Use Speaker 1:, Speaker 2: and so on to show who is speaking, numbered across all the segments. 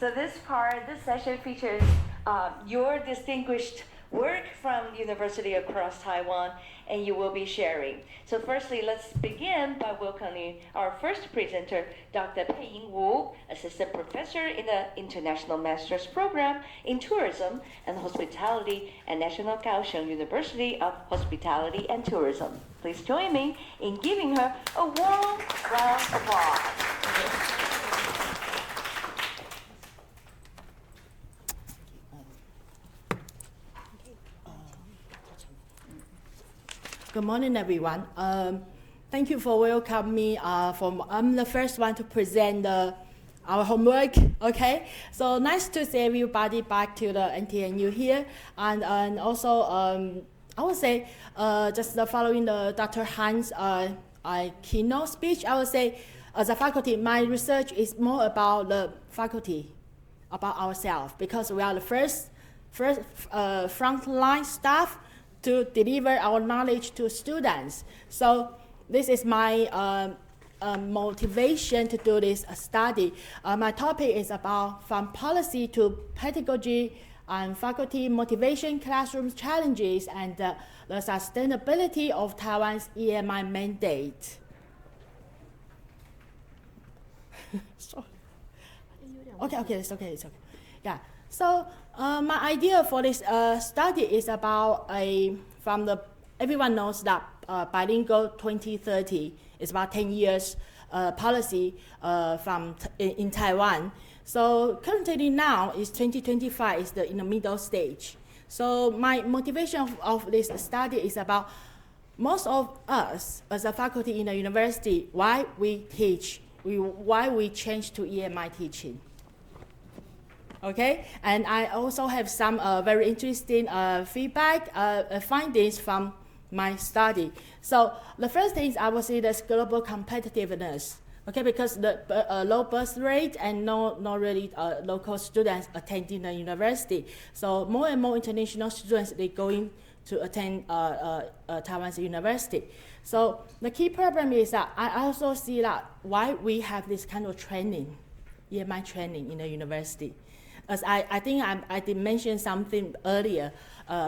Speaker 1: So this session features your distinguished work from university across Taiwan, and you will be sharing. So firstly, let's begin by welcoming our first presenter, Dr. Pei-Ying Wu, Assistant Professor in the International Master's Program in Tourism and Hospitality at National Kaohsiung University of Hospitality and Tourism. Please join me in giving her a warm round of applause.
Speaker 2: Good morning, everyone. Thank you for welcoming me. I'm the first one to present our homework. Okay, so nice to see everybody back to the NTNU here, and also I would say just following Dr. Han's keynote speech. I would say as a faculty, my research is more about the faculty, about ourselves, because we are the first frontline staff to deliver our knowledge to students. So this is my motivation to do this study. My topic is about from policy to pedagogy and faculty motivation, classroom challenges, and the sustainability of Taiwan's EMI mandate. Okay, it's okay. Yeah. So my idea for this study is about everyone knows that bilingual 2030 is about 10 years policy in Taiwan. So currently now is 2025 is in the middle stage. So my motivation of this study is about most of us as a faculty in the university, why we teach, why we change to EMI teaching. Okay, and I also have some very interesting feedback, findings from my study. So the first thing is I will say this global competitiveness. Okay, because the low birth rate and no really local students attending the university. So more and more international students, they're going to attend Taiwan's university. So the key problem is that I also see that why we have this kind of training, EMI training in the university. As I think I did mention something earlier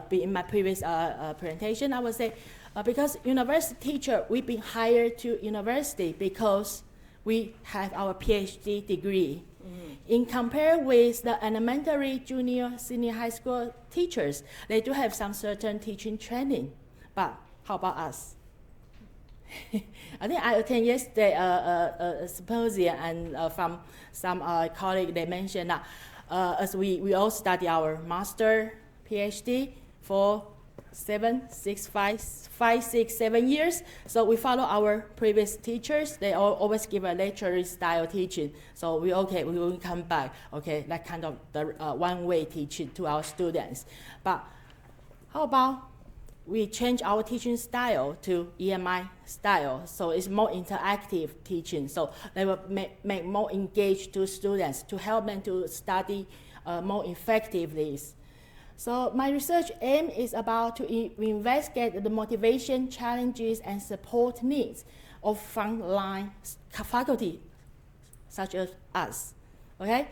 Speaker 2: in my previous presentation, I would say because university teacher, we've been hired to university because we have our PhD degree. In compare with the elementary, junior, senior high school teachers, they do have some certain teaching training. But how about us? I think I attended yesterday a symposium, and from some colleagues, they mentioned that as we all study our master, PhD for 7 years. So we follow our previous teachers. They always give a lecture style teaching. So we will come back. Okay, that kind of the one-way teaching to our students. But how about we change our teaching style to EMI style? So it's more interactive teaching. So they will make more engaged to students to help them to study more effectively. So my research aim is about to investigate the motivation, challenges, and support needs of frontline faculty, such as us, okay,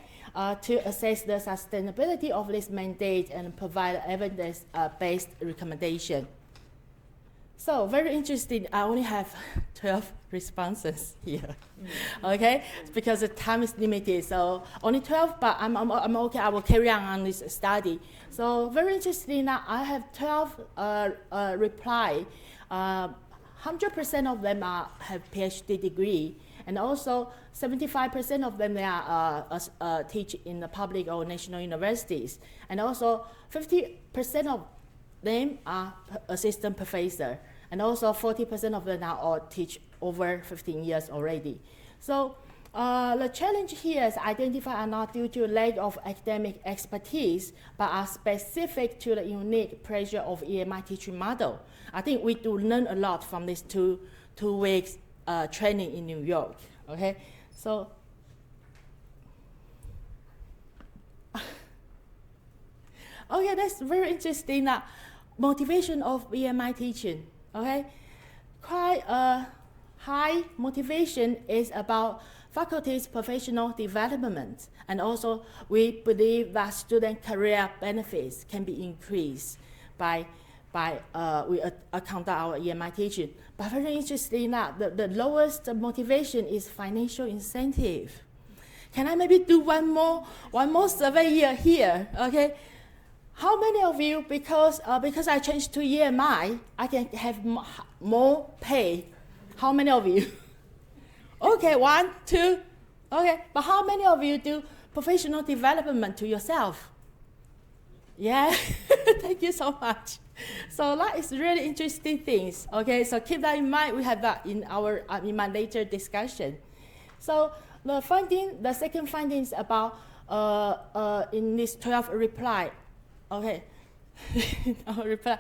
Speaker 2: to assess the sustainability of this mandate and provide evidence-based recommendation. So very interesting, I only have 12 responses here, okay? Because the time is limited, so only 12, but I'm okay, I will carry on this study. So very interesting that I have 12 reply. 100% of them have PhD degree, and also 75% of them they are teach in the public or national universities, and also 50% of them are assistant professor, and also 40% of them now all teach over 15 years already. So the challenge here is identified are not due to lack of academic expertise, but are specific to the unique pressure of EMI teaching model. I think we do learn a lot from this two weeks training in New York. Okay, so okay, that's very interesting. Motivation of EMI teaching. Okay, quite high motivation is about faculty's professional development, and also we believe that student career benefits can be increased by we account our EMI teaching. But very interesting that the lowest motivation is financial incentive. Can I maybe do one more survey here? Okay, how many of you, because I changed to EMI, I can have more pay? How many of you? Okay, 1, 2. Okay, but how many of you do professional development to yourself? Yeah, thank you so much. So that is really interesting things. Okay, so keep that in mind. We have that in our in my later discussion. So the second finding is about in this 12 reply. Okay, our reply.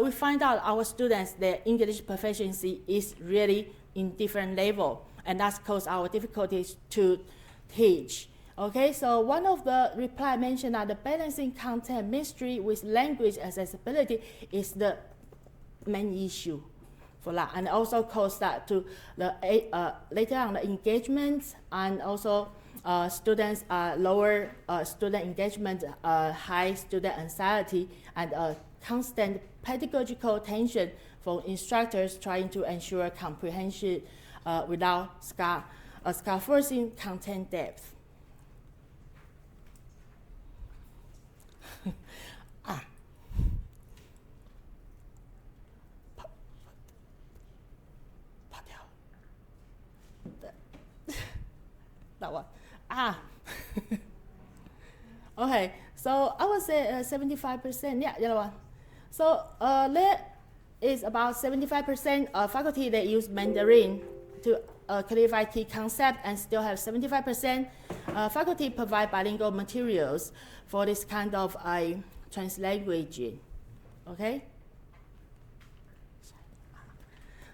Speaker 2: We find out our students, their English proficiency is really in different level, and that's caused our difficulties to teach. Okay, so one of the reply mentioned that the balancing content mystery with language accessibility is the main issue for that, and also caused that to the later on the engagement, and also students lower student engagement, high student anxiety, and constant pedagogical tension for instructors trying to ensure comprehension without scaffolding content depth. That one. Okay, so I would say 75%. Yeah, the other one. So there is about 75% faculty that use Mandarin to clarify key concept, and still have 75% faculty provide bilingual materials for this kind of translanguaging. Okay.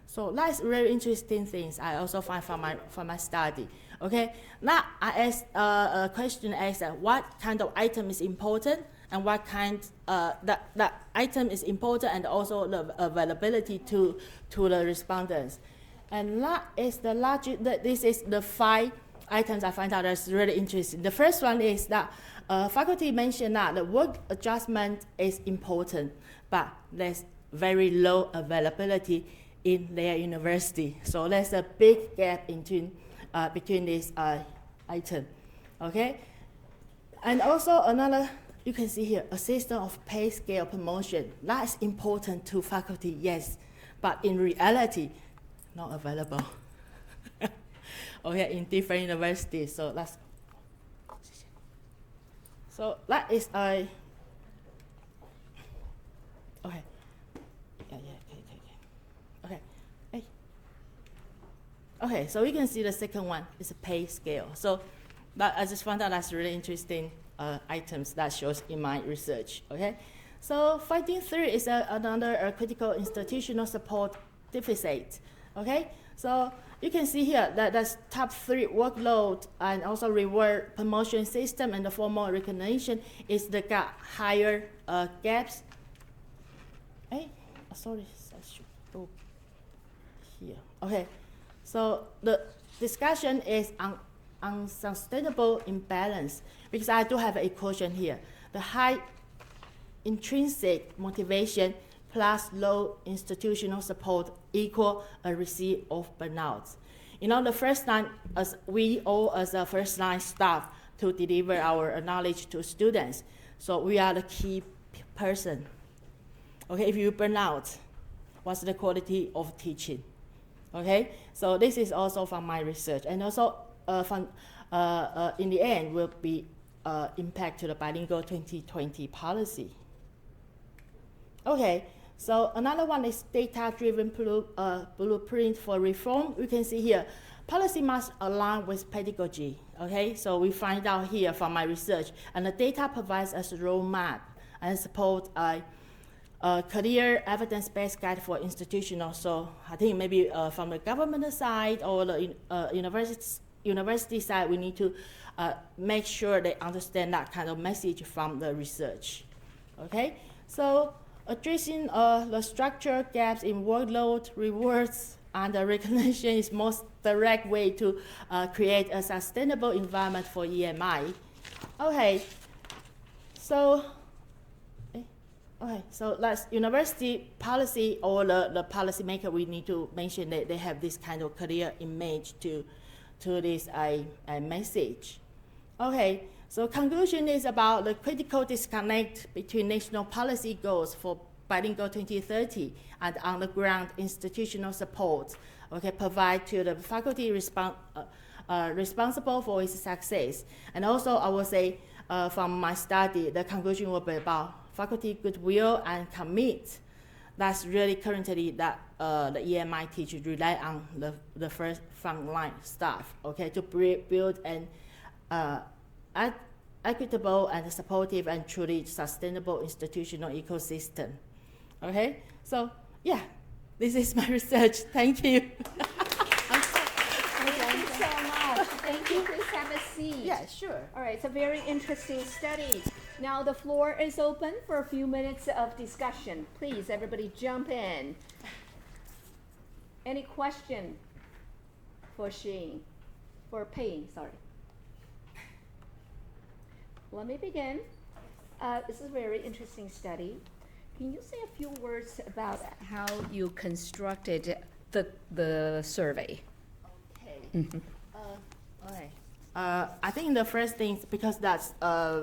Speaker 2: So that's very interesting things I also find from my study. Okay, now I asked a question as what kind of item is important, and what kind that item is important, and also the availability to the respondents. And that is the logic. This is the 5 items I find out that's really interesting. The first one is that faculty mentioned that the work adjustment is important, but there's very low availability in their university. So there's a big gap between this item. Okay, and also another, you can see here, a system of pay scale promotion. That's important to faculty, yes, but in reality, not available. Okay, in different universities. So that is okay. Okay, so we can see the second one is a pay scale. So I just found out that's really interesting items that shows in my research. Okay, so finding 3 is another critical institutional support deficit. Okay, so you can see here that that's top 3 workload, and also reward promotion system and the formal recognition is the higher gaps. Hey, sorry, I should go here. Okay. So the discussion is on unsustainable imbalance, because I do have an equation here. The high intrinsic motivation plus low institutional support equal a receipt of burnout. You know, the first line, as we all as a first line staff to deliver our knowledge to students. So we are the key person. Okay, if you burn out, what's the quality of teaching? Okay, so this is also from my research, and also in the end will be impact to the bilingual 2020 policy. Okay, so another one is data-driven blueprint for reform. We can see here, policy must align with pedagogy. Okay, so we find out here from my research, and the data provides us a roadmap and support clear evidence-based guide for institutional. So I think maybe from the government side or the university side, we need to make sure they understand that kind of message from the research. Okay, so addressing the structural gaps in workload, rewards, and recognition is most direct way to create a sustainable environment for EMI. Okay, so that's university policy or the policy maker. We need to mention that they have this kind of clear image to this message. Okay, so conclusion is about the critical disconnect between national policy goals for bilingual 2030 and on-the-ground institutional support. Okay, provide to the faculty responsible for its success. And also, I would say, from my study, the conclusion will be about faculty goodwill and commit. That's really currently that the EMI teachers rely on the first frontline staff, okay, to build an equitable and supportive and truly sustainable institutional ecosystem. Okay, so yeah, this is my research. Thank you.
Speaker 3: Thank you so much. Thank you. Please have a seat.
Speaker 2: Yeah, sure.
Speaker 3: All right, it's a very interesting study. Now the floor is open for a few minutes of discussion. Please, everybody jump in. Any question for Paying, sorry. Let me begin. This is a very interesting study. Can you say a few words about how you constructed the survey?
Speaker 2: Okay. Okay. I think the first thing, because that's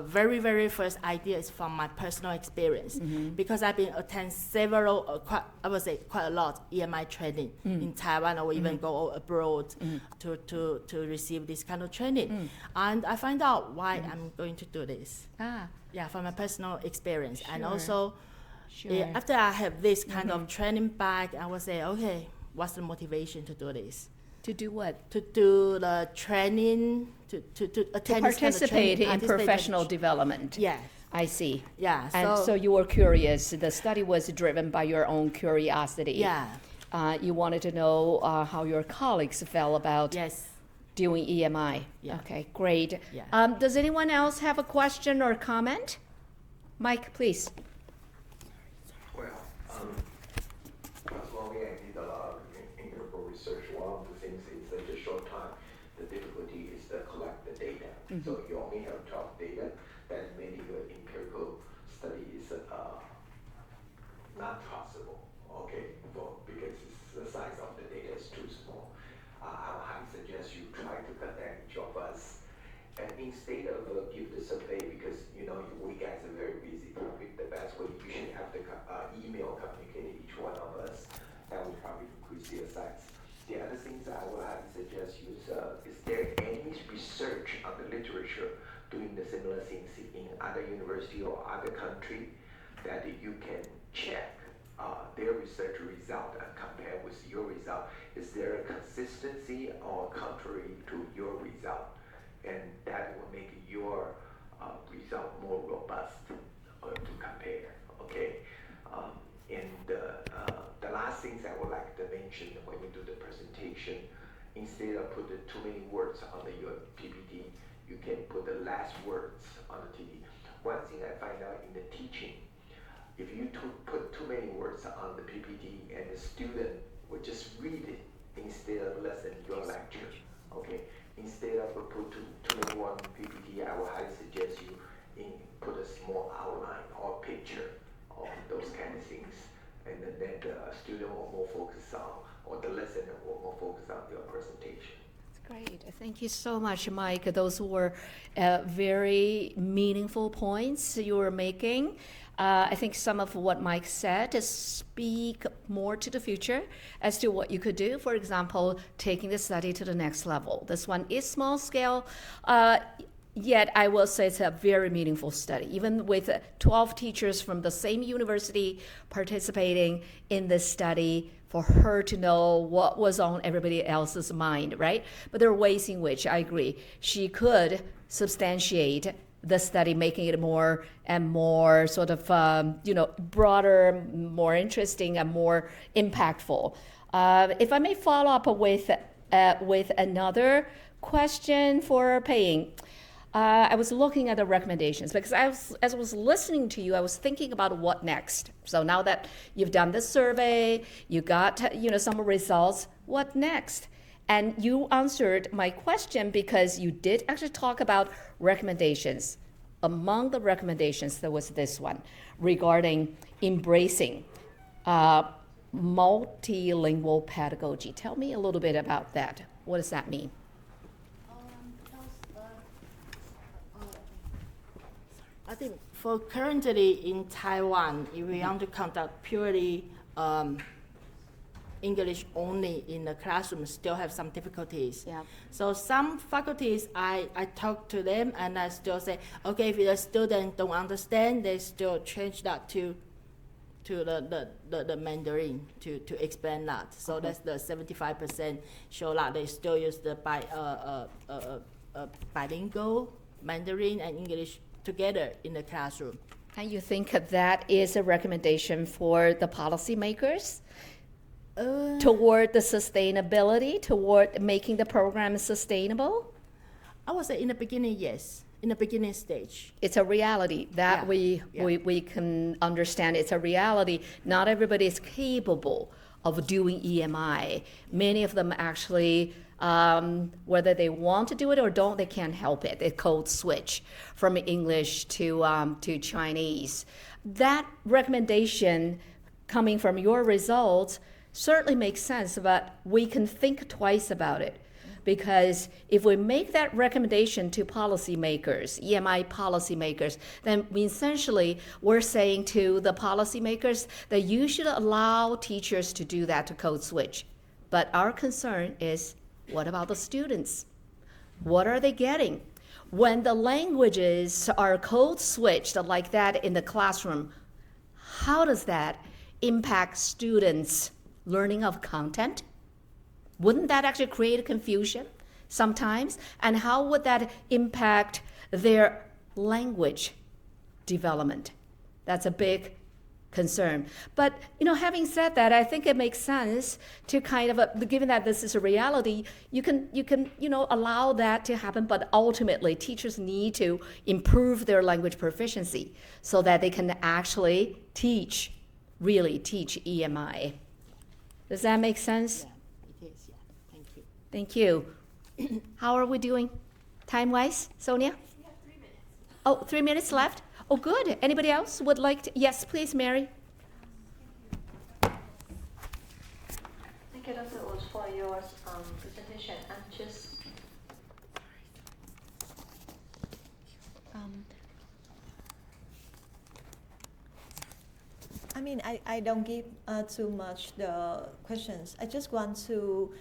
Speaker 2: very, very first idea is from my personal experience. Because I've been attend several, I would say quite a lot EMI training in Taiwan or even go abroad to receive this kind of training. And I find out why I'm going to do this. Yeah, from my personal experience.
Speaker 3: Sure.
Speaker 2: And also, after I have this kind of training back, I will say, okay, what's the motivation to do this?
Speaker 3: To do what?
Speaker 2: To do the training, to attend this kind of training,
Speaker 3: participate in professional development.
Speaker 2: Yeah.
Speaker 3: I see.
Speaker 2: Yeah.
Speaker 3: And so you were curious. The study was driven by your own curiosity.
Speaker 2: Yeah.
Speaker 3: You wanted to know how your colleagues felt about doing EMI.
Speaker 2: Yeah.
Speaker 3: Okay, great.
Speaker 2: Yeah.
Speaker 3: Does anyone else have a question or comment? Mike, please.
Speaker 4: Well, first of all, I did a lot of empirical research. One of the things is that the short time, the difficulty is to collect the data. So you only have 12 data, that made your empirical study is not possible, okay, because the size of the data is too small. I would highly suggest you try to connect each of us. And instead of give the survey, because we guys are very busy, probably the best way you should have the email communicate each one of us. That would probably increase your size. The other things I would highly suggest is there any research on the literature doing the similar things in other university or other country that you can check their research result and compare with your result? Is there a consistency or contrary to your result? And that will make your result more robust to compare, okay? And the last things I would like to mention when you do the presentation, instead of put too many words on your PPT, you can put the last words on the TD. One thing I find out in the teaching, if you put too many words on the PPT and the student would just read it instead of listen your lecture, okay? Instead of put too many words on PPT, I would highly suggest you put a small outline or picture of those kind of things, and then the student will more focus on, or the listener will more focus on your presentation.
Speaker 3: Great. Thank you so much, Mike. Those were very meaningful points you were making. I think some of what Mike said speak more to the future as to what you could do. For example, taking the study to the next level. This one is small scale, yet I will say it's a very meaningful study. Even with 12 teachers from the same university participating in this study, for her to know what was on everybody else's mind, right? But there are ways in which I agree she could substantiate the study, making it more and more sort of broader, more interesting, and more impactful. If I may follow up with another question for Paying. I was looking at the recommendations because as I was listening to you, I was thinking about what next. So now that you've done the survey, you got some results, what next? And you answered my question because you did actually talk about recommendations. Among the recommendations, there was this one regarding embracing multilingual pedagogy. Tell me a little bit about that. What does that mean?
Speaker 2: I think for currently in Taiwan, if we want to conduct purely English only in the classroom, still have some difficulties.
Speaker 3: Yeah.
Speaker 2: So some faculties, I talk to them and I still say, okay, if the student don't understand, they still change that to the Mandarin to explain that. So that's the 75% show that they still use the bilingual Mandarin and English together in the classroom.
Speaker 3: And you think that is a recommendation for the policymakers toward the sustainability, toward making the program sustainable?
Speaker 2: I would say in the beginning, yes. In the beginning stage.
Speaker 3: It's a reality that
Speaker 2: Yeah.
Speaker 3: we can understand. It's a reality. Not everybody is capable of doing EMI. Many of them actually, whether they want to do it or don't, they can't help it. They code switch from English to Chinese. That recommendation coming from your results certainly makes sense, but we can think twice about it. Because if we make that recommendation to policymakers, EMI policymakers, then we're saying to the policymakers that you should allow teachers to do that, to code switch. But our concern is, what about the students? What are they getting? When the languages are code switched like that in the classroom, how does that impact students' learning of content? Wouldn't that actually create confusion sometimes? And how would that impact their language development? That's a big concern. But having said that, I think it makes sense to kind of, given that this is a reality, you can allow that to happen. But ultimately, teachers need to improve their language proficiency so that they can actually really teach EMI. Does that make sense?
Speaker 2: Yeah, it is, yeah. Thank you.
Speaker 3: Thank you. How are we doing time-wise, Sonia?
Speaker 5: We have 3 minutes.
Speaker 3: Oh, 3 minutes left? Oh, good. Anybody else would like to? Yes, please, Mary.
Speaker 5: Thank you, Dr. Oz, for your presentation. I'm just
Speaker 6: I don't give too much the questions. I just want to,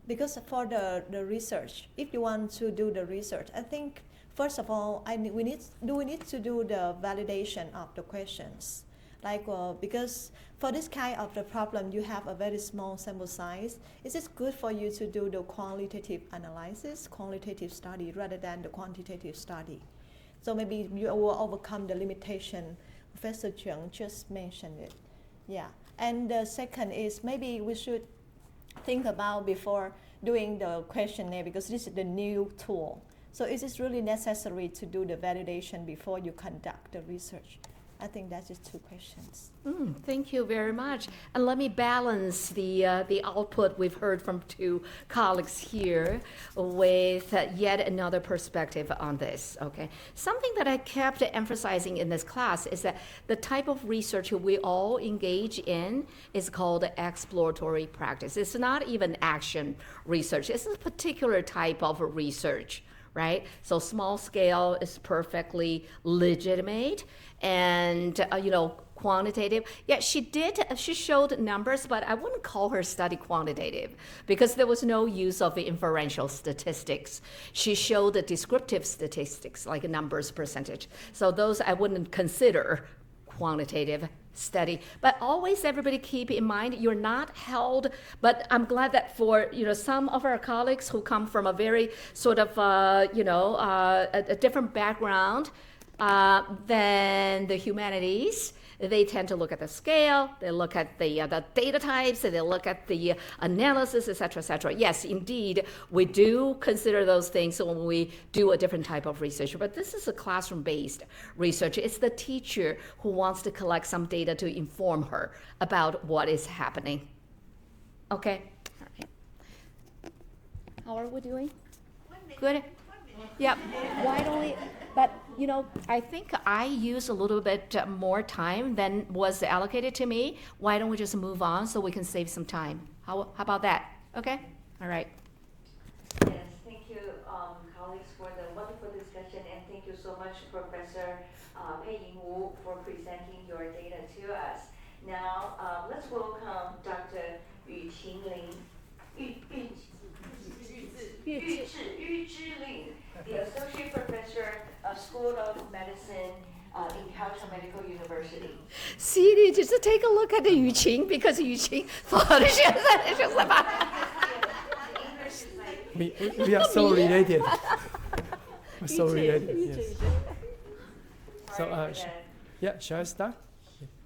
Speaker 6: because for the research, if you want to do the research, I think, first of all, we need to do the validation of the questions. Because for this kind of the problem, you have a very small sample size. Is it good for you to do the qualitative analysis, qualitative study, rather than the quantitative study? So maybe you will overcome the limitation. Professor Chung just mentioned it. Yeah. And the second is maybe we should think about before doing the questionnaire, because this is the new tool. So is it really necessary to do the validation before you conduct the research? I think that's just 2 questions.
Speaker 3: Thank you very much. And let me balance the output we've heard from 2 colleagues here with yet another perspective on this. Okay, something that I kept emphasizing in this class is that the type of research we all engage in is called exploratory practice. It's not even action research. It's a particular type of research. Right? So small scale is perfectly legitimate and, quantitative. Yeah, she showed numbers, but I wouldn't call her study quantitative because there was no use of inferential statistics. She showed the descriptive statistics, like numbers, percentage. So those I wouldn't consider quantitative study. But always everybody keep in mind, you're not held, but I'm glad that for some of our colleagues who come from a very sort of a different background than the humanities, they tend to look at the scale, they look at the data types, they look at the analysis, et cetera, et cetera. Yes, indeed, we do consider those things when we do a different type of research, but this is a classroom-based research. It's the teacher who wants to collect some data to inform her about what is happening. Okay, all right. How are we doing? Good? Yep. Why don't we, but you know, I think I used a little bit more time than was allocated to me. Why don't we just move on so we can save some time? How about that? Okay? All right.
Speaker 1: Yes, thank you, colleagues, for the wonderful discussion, and thank you so much, Professor Pei-Ying Wu, for presenting your data to us. Now, let's welcome Dr. Yuqing Lin, Yu Zhi Lin, the Associate Professor of School of Medicine in Kaohsiung Medical University.
Speaker 3: See, you just take a look at the Yuqing because Yuqing
Speaker 7: we are so related. We're so related, yes. So, yeah, shall I start?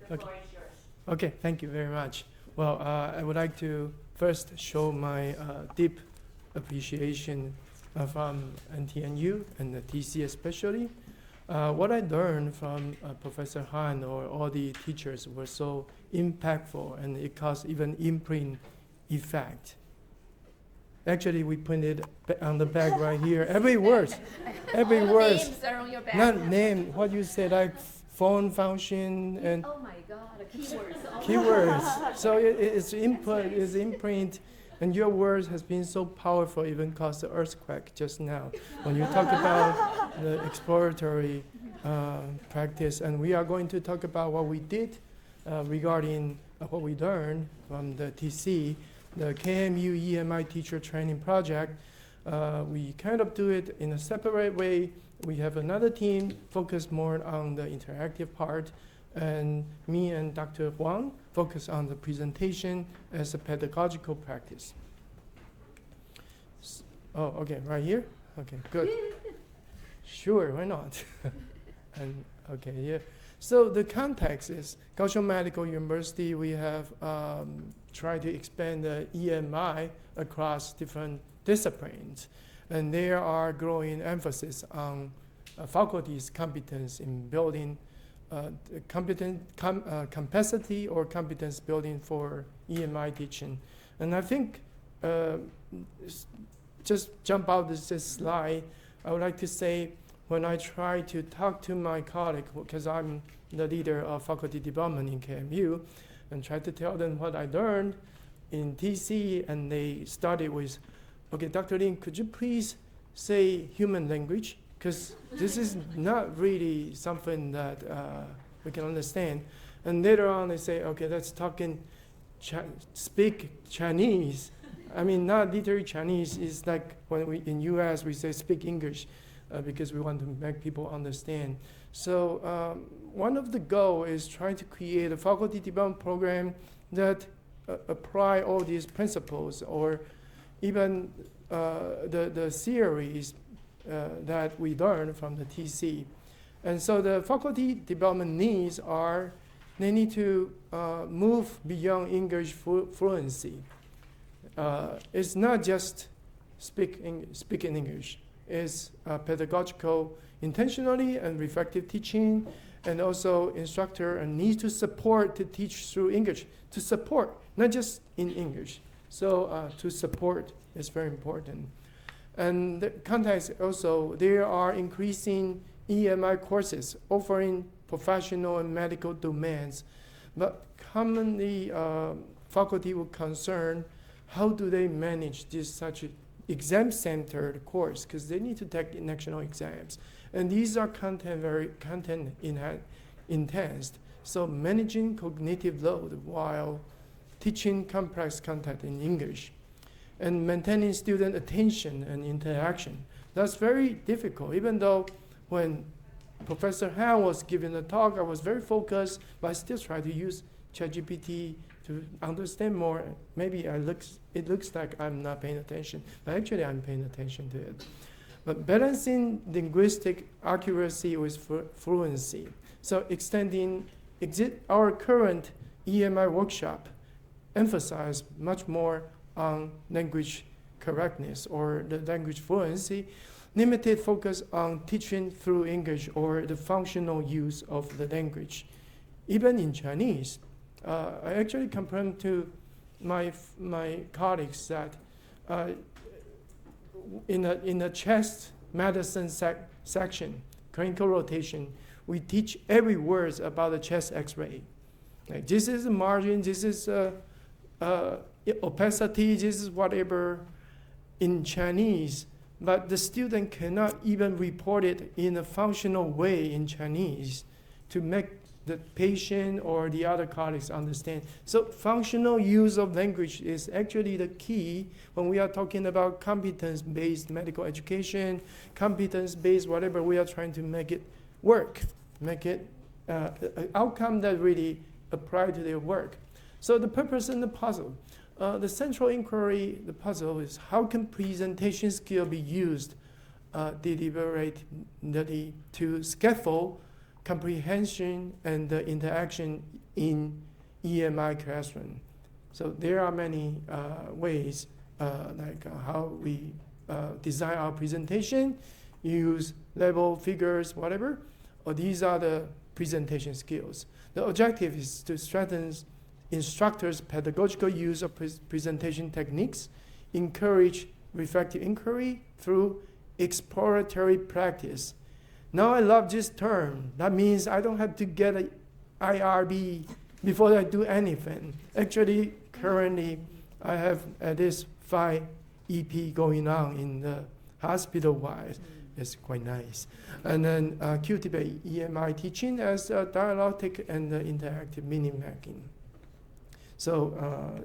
Speaker 1: The floor is yours.
Speaker 7: Okay, thank you very much. Well, I would like to first show my deep appreciation from NTNU and the TC especially. What I learned from Professor Han or all the teachers were so impactful, and it caused even imprint effect. Actually, we printed on the back right here. Every word.
Speaker 3: Names are on your back.
Speaker 7: Not name, what you said, like phone function and
Speaker 3: Oh my God, keywords.
Speaker 7: keywords. So it's input, it's imprint, and your words has been so powerful, even caused the earthquake just now. When you talk about the exploratory practice, and we are going to talk about what we did regarding what we learned from the TC, the KMU EMI teacher training project. We kind of do it in a separate way. We have another team focused more on the interactive part, and me and Dr. Huang focus on the presentation as a pedagogical practice. Oh, okay, right here? Okay, good. Sure, why not? And okay, yeah. So the context is Kaohsiung Medical University. We have tried to expand the EMI across different disciplines, and there are growing emphasis on faculty's competence in building capacity or competence building for EMI teaching. And I think just jump out this slide, I would like to say, when I try to talk to my colleague, because I'm the leader of faculty development in KMU, and try to tell them what I learned in TC, and they started with, okay, Dr. Lin, could you please say human language? Because this is not really something that we can understand. And later on, they say, okay, let's talk in speak Chinese. I mean, not literally Chinese. It's like when we in US we say speak English because we want to make people understand. So one of the goals is trying to create a faculty development program that apply all these principles, or even the theories that we learned from the TC. And so the faculty development needs are, they need to move beyond English fluency. It's not just speaking English. It's pedagogical intentionally and reflective teaching, and also instructor needs to support to teach through English, to support, not just in English. So to support is very important. And the context also, there are increasing EMI courses offering professional and medical domains, but commonly faculty will concern how do they manage this such exam-centered course, because they need to take national exams. And these are very content intense. So managing cognitive load while teaching complex content in English and maintaining student attention and interaction. That's very difficult, even though when Professor Han was giving the talk, I was very focused, but I still try to use ChatGPT to understand more. Maybe it looks like I'm not paying attention, but actually I'm paying attention to it. But balancing linguistic accuracy with fluency. So extending our current EMI workshop emphasize much more on language correctness or the language fluency, limited focus on teaching through English or the functional use of the language. Even in Chinese, I actually complained to my colleagues that in the chest medicine section, clinical rotation, we teach every word about the chest X-ray. Like, this is the margin, this is opacity, this is whatever in Chinese, but the student cannot even report it in a functional way in Chinese to make the patient or the other colleagues understand. So functional use of language is actually the key when we are talking about competence-based medical education, competence-based whatever we are trying to make it work, make it an outcome that really apply to their work. So the purpose in the puzzle, the central inquiry, the puzzle is how can presentation skill be used deliberately to scaffold comprehension and interaction in EMI classroom. So there are many ways, like how we design our presentation, use label, figures, whatever. Or these are the presentation skills. The objective is to strengthen instructors' pedagogical use of presentation techniques, encourage reflective inquiry through exploratory practice. Now I love this term. That means I don't have to get an IRB before I do anything. Actually, currently, I have at least 5 EP going on in the hospital-wise. It's quite nice. And then cultivate EMI teaching as dialectic and interactive meaning making. So,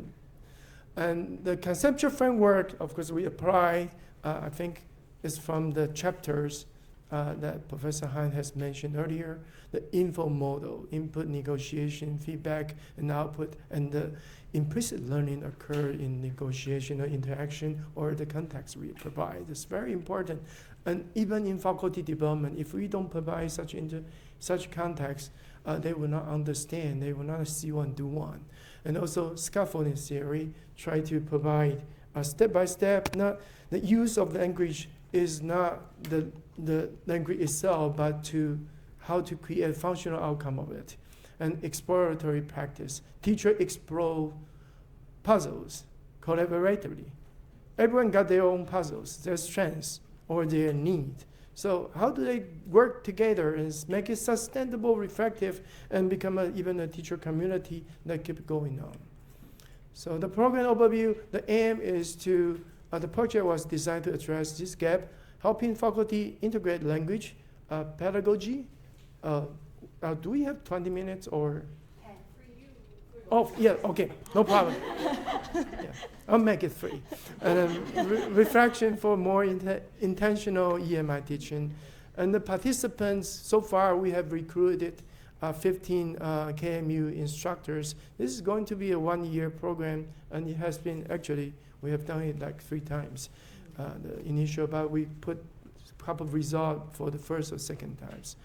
Speaker 7: and the conceptual framework, of course, we apply, I think, is from the chapters that Professor Han has mentioned earlier, the info model, input, negotiation, feedback, and output, and the implicit learning occur in negotiation or interaction or the context we provide. It's very important. And even in faculty development, if we don't provide such context, they will not understand, they will not see one, do one. And also scaffolding theory, try to provide a step-by-step, not the use of language is not the language itself, but to how to create a functional outcome of it. And exploratory practice. Teacher explore puzzles collaboratively. Everyone got their own puzzles, their strengths or their need. So how do they work together and make it sustainable, reflective, and become even a teacher community that keep going on? So the program overview, the aim is to, the project was designed to address this gap, helping faculty integrate language, pedagogy. Do we have 20 minutes or?
Speaker 5: 10 for you.
Speaker 7: Oh, yeah, okay, no problem. Yeah, I'll make it 3. And then reflection for more intentional EMI teaching. And the participants, so far we have recruited 15 KMU instructors. This is going to be a 1-year program, and it has been, actually, we have done it like 3 times. The initial, but we put a couple of results for the first or second times.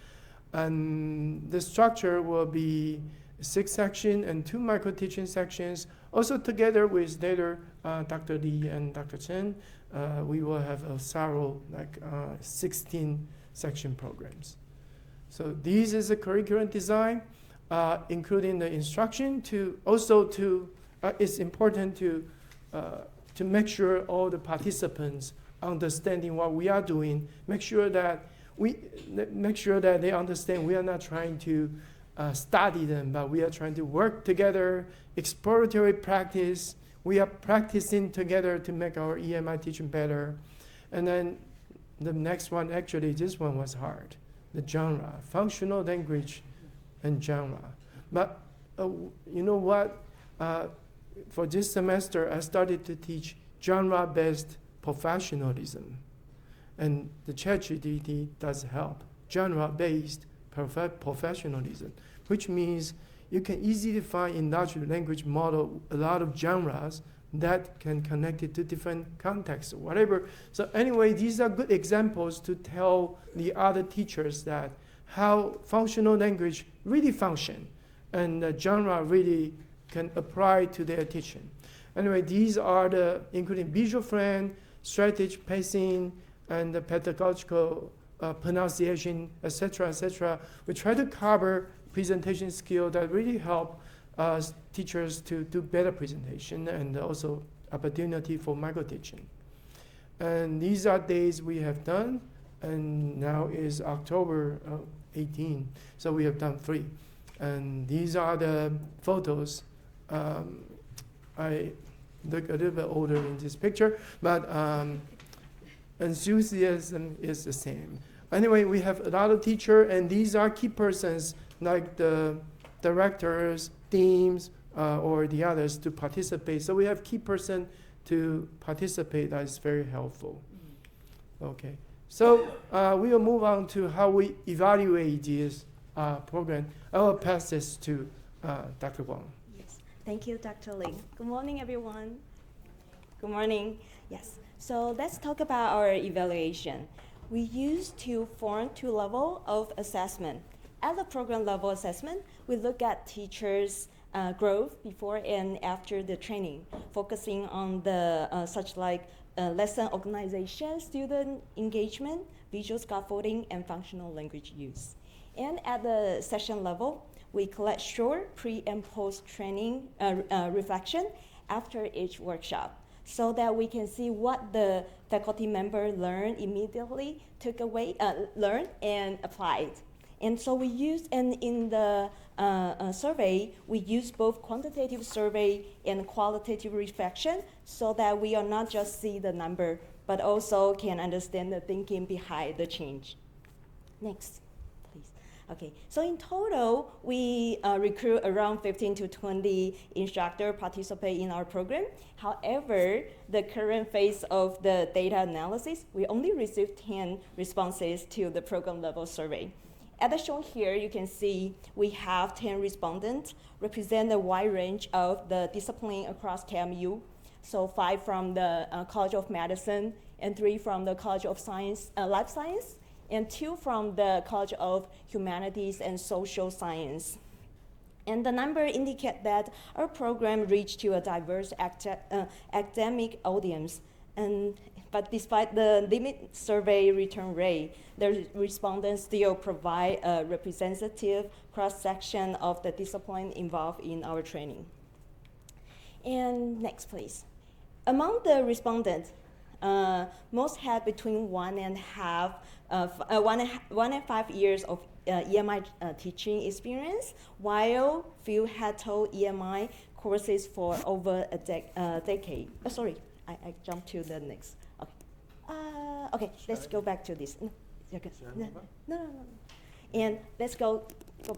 Speaker 7: And the structure will be 6 sections and 2 micro-teaching sections. Also together with later Dr. Lee and Dr. Chen, we will have a thorough 16 section programs. So this is a curriculum design, including the instruction to also to, it's important to make sure all the participants understanding what we are doing, make sure that they understand we are not trying to study them, but we are trying to work together, exploratory practice. We are practicing together to make our EMI teaching better. And then the next one, actually, this one was hard. The genre, functional language and genre. But you know what? For this semester, I started to teach genre-based professionalism. And the ChatGPT does help. Genre-based professionalism, which means you can easily find in large language model a lot of genres that can connect it to different contexts or whatever. So anyway, these are good examples to tell the other teachers that how functional language really function. and the genre really can apply to their teaching. Anyway, these are the including visual friend, strategy, pacing, and the pedagogical pronunciation, etc., etc. We try to cover presentation skill that really help teachers to do better presentation and also opportunity for micro teaching. And these are days we have done, and now is October 18, so we have done 3. And these are the photos. I look a little bit older in this picture, but enthusiasm is the same. Anyway, we have a lot of teachers, and these are key persons like the directors, teams, or the others to participate. So we have key person to participate. That is very helpful. Okay, so we will move on to how we evaluate this program. I will pass this to Dr. Wang.
Speaker 8: Yes. Thank you, Dr. Ling. Good morning, everyone. Good morning. Yes. So let's talk about our evaluation. We use two level of assessment. At the program level assessment, we look at teachers' growth before and after the training, focusing on the such like lesson organization, student engagement, visual scaffolding, and functional language use. And at the session level, we collect short pre and post training reflection after each workshop, so that we can see what the faculty member learned immediately, took away, learned and applied. And so we use, and in the survey, we use both quantitative survey and qualitative reflection, so that we are not just see the number, but also can understand the thinking behind the change. Next, please. Okay, so in total, we recruit around 15 to 20 instructors participate in our program. However, the current phase of the data analysis, we only received 10 responses to the program level survey. As shown here, you can see we have 10 respondents, represent a wide range of the discipline across KMU. So 5 from the College of Medicine, and 3 from the College of Science, Life Science, and 2 from the College of Humanities and Social Science. And the number indicate that our program reached to a diverse academic audience. But despite the limited survey return rate, the respondents still provide a representative cross-section of the discipline involved in our training. And next, please. Among the respondents, most had between 1 and 5 years of EMI teaching experience, while few had taught EMI courses for over a decade. Sorry, I jumped to the next. Okay, okay, let's go back to this. No. And let's go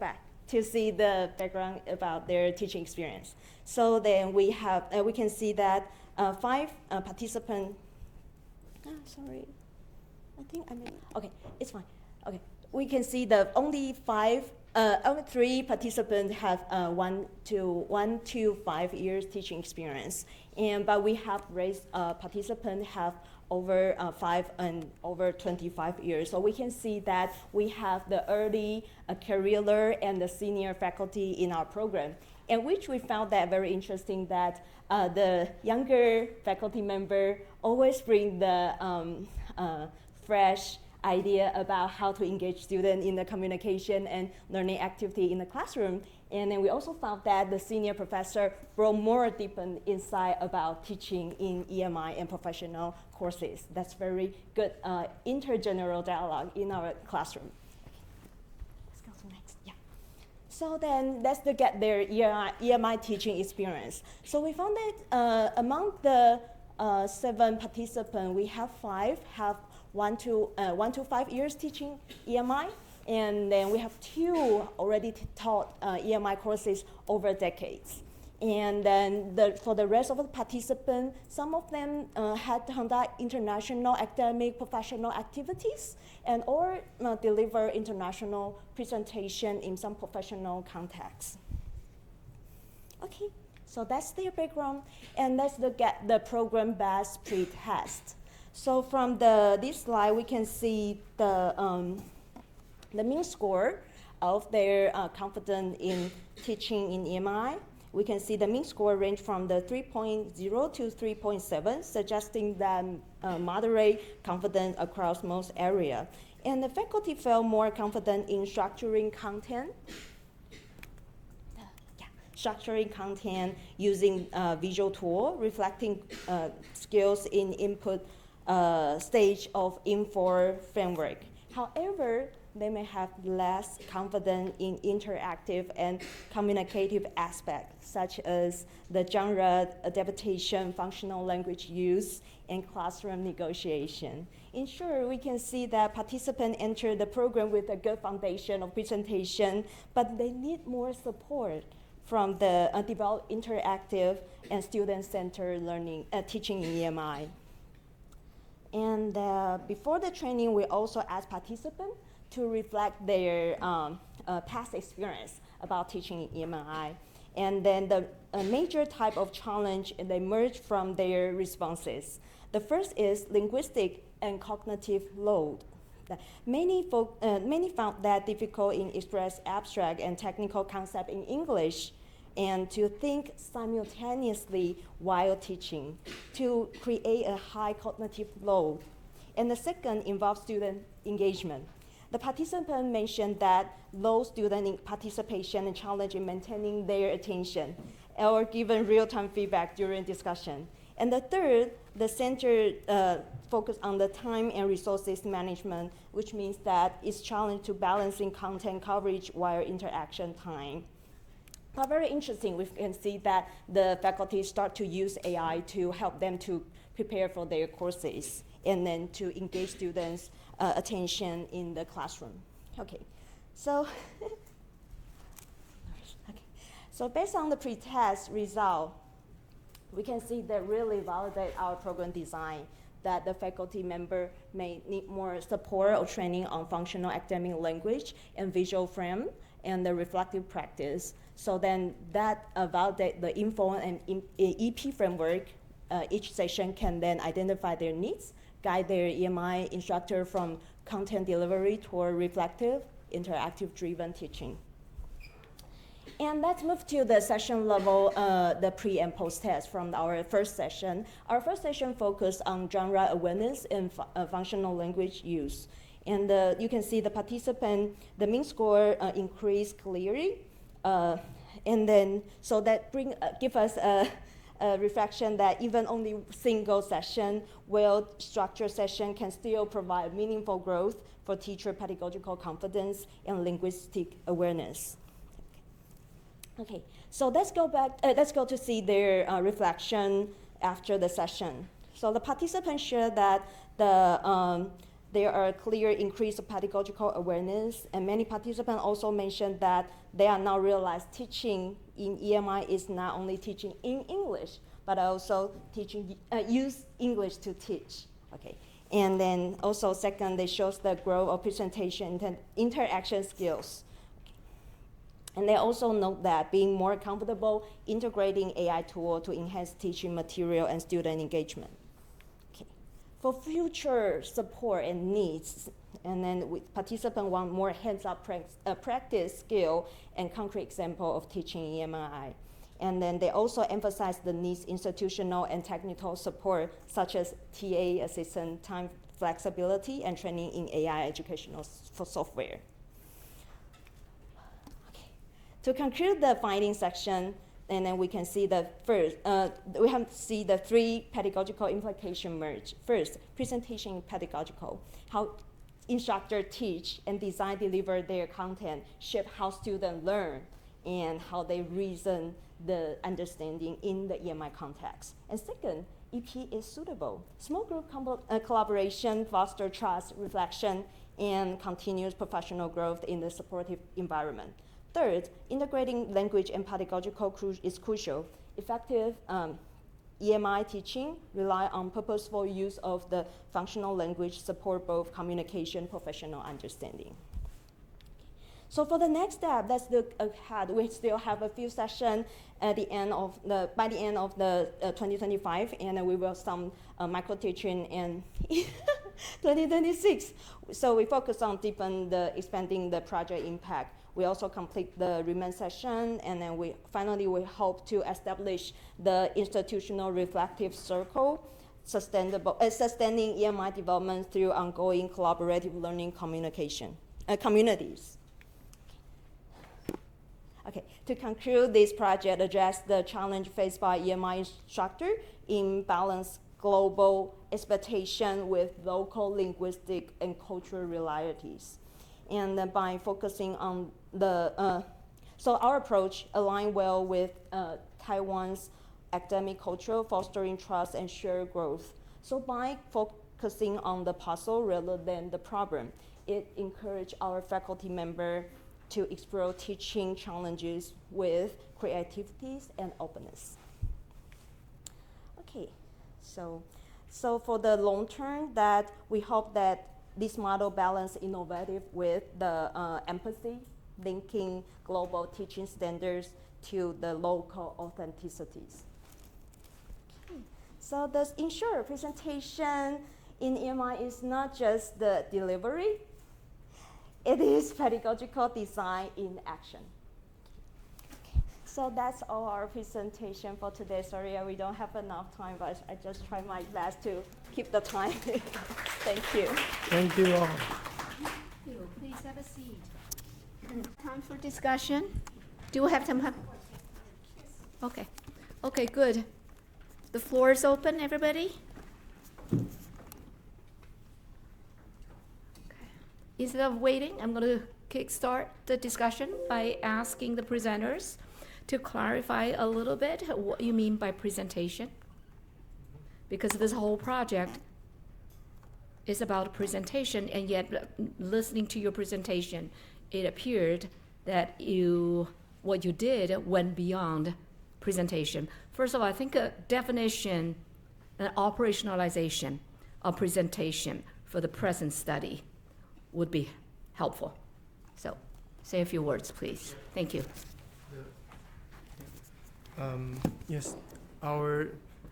Speaker 8: back to see the background about their teaching experience. So then we have, we can see that 5 participants. Sorry, I think I meant. Okay, it's fine. Okay, we can see that only 3 participants have 1 to 5 years teaching experience, but we have raised participants have over 5 and over 25 years. So we can see that we have the early career and the senior faculty in our program, and which we found that very interesting that the younger faculty member always bring the fresh idea about how to engage students in the communication and learning activity in the classroom. And then we also found that the senior professor brought more deep insight about teaching in EMI and professional courses. That's very good intergeneral dialogue in our classroom. Let's go to next, yeah. So then let's look at their EMI teaching experience. So we found that among the 7 participants, we have 5 have 1 to 5 years teaching EMI, and then we have 2 already taught EMI courses over decades. And then for the rest of the participants, some of them had conduct international academic professional activities and or deliver international presentation in some professional contexts. Okay, so that's their background. And let's look at the program-based pre-test. So from this slide, we can see the mean score of their confidence in teaching in EMI. We can see the mean score range from the 3.0 to 3.7, suggesting that moderate confidence across most areas. And the faculty felt more confident in structuring content. Structuring content using visual tool, reflecting skills in input stage of Infor framework. However, they may have less confidence in interactive and communicative aspects, such as the genre adaptation, functional language use, and classroom negotiation. In short, we can see that participants enter the program with a good foundation of presentation, but they need more support from the developed interactive and student-centered learning teaching in EMI. And before the training, we also asked participants to reflect their past experience about teaching in EMI. And then the major type of challenge that emerged from their responses. The first is linguistic and cognitive load. Many found that difficult in express abstract and technical concept in English, and to think simultaneously while teaching, to create a high cognitive load. And the second involves student engagement. The participant mentioned that low student participation and challenge in maintaining their attention or given real-time feedback during discussion. And the third, the center focused on the time and resources management, which means that it's challenge to balancing content coverage while interaction time. But very interesting, we can see that the faculty start to use AI to help them to prepare for their courses and then to engage students' attention in the classroom. Okay, so so based on the pretest result, we can see that really validate our program design, that the faculty member may need more support or training on functional academic language and visual frame and the reflective practice. So then that validate the info and EP framework. Each session can then identify their needs, guide their EMI instructor from content delivery toward reflective, interactive driven teaching. And let's move to the session level, the pre and post test from our first session. Our first session focused on genre awareness and functional language use. And you can see the participant, the mean score increased clearly. And then, so that give us a reflection that even only single session, well-structured session can still provide meaningful growth for teacher pedagogical confidence and linguistic awareness. Okay, so let's go back, let's go to see their reflection after the session. So the participants share that there are clear increase of pedagogical awareness, and many participants also mentioned that they are now realize teaching in EMI is not only teaching in English, but also teaching, use English to teach, okay. And then also second, they shows the growth of presentation and interaction skills. Okay. And they also note that being more comfortable integrating AI tool to enhance teaching material and student engagement. For future support and needs, and then participants want more hands-on practice skill and concrete example of teaching EMI. And then they also emphasize the needs institutional and technical support, such as TA assistant, time flexibility, and training in AI educational software. Okay. To conclude the finding section, and then we can see the first, we have to see the three pedagogical implications merge. First, presentation pedagogical, how instructors teach and design deliver their content, shape how students learn, and how they reason the understanding in the EMI context. And second, EP is suitable. Small group collaboration foster trust, reflection, and continuous professional growth in the supportive environment. Third, integrating language and pedagogical is crucial. Effective EMI teaching rely on purposeful use of the functional language, support both communication, professional understanding. So for the next step, let's look ahead. We still have a few sessions at the end of by the end of the 2025, and we will some micro teaching and 2026. So we focus on expanding the project impact. We also complete the remand session, and then we hope to establish the institutional reflective circle, sustaining EMI development through ongoing collaborative learning communities. Okay, to conclude, this project addressed the challenge faced by EMI instructor in balance global expectation with local linguistic and cultural realities. And by focusing on so our approach aligned well with Taiwan's academic culture, fostering trust and shared growth. So by focusing on the puzzle rather than the problem, it encouraged our faculty member to explore teaching challenges with creativity and openness. Okay, so for the long term, that we hope that this model balance innovative with the empathy, linking global teaching standards to the local authenticities. Okay. So the ensure presentation in EMI is not just the delivery, it is pedagogical design in action. Okay. So that's all our presentation for today. Sorry, we don't have enough time, but I just try my best to keep the time. Thank you.
Speaker 7: Thank you all.
Speaker 3: Thank you. Please have a seat. Time for discussion. Do we have time? Okay. Okay, good. The floor is open, everybody. Okay. Instead of waiting, I'm going to kickstart the discussion by asking the presenters to clarify a little bit what you mean by presentation. Because this whole project is about presentation, and yet listening to your presentation, it appeared that what you did went beyond presentation. First of all, I think a definition, an operationalization of presentation for the present study would be helpful. So say a few words, please. Thank you.
Speaker 7: Yes,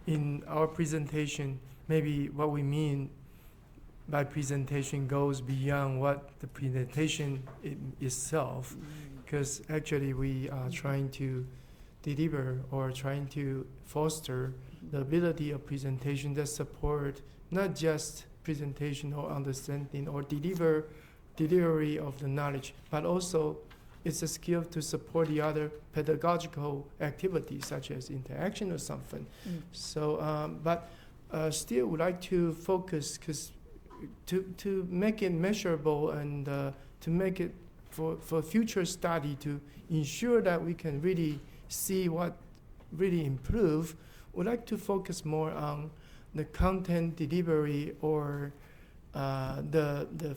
Speaker 7: in our presentation, maybe what we mean by presentation goes beyond what the presentation itself, because actually we are trying to deliver or trying to foster the ability of presentation that support not just presentation or understanding or delivery of the knowledge, but also it's a skill to support the other pedagogical activities such as interaction or something. So, but still would like to focus to make it measurable and to make it for future study, to ensure that we can really see what really improve. Would like to focus more on the content delivery or the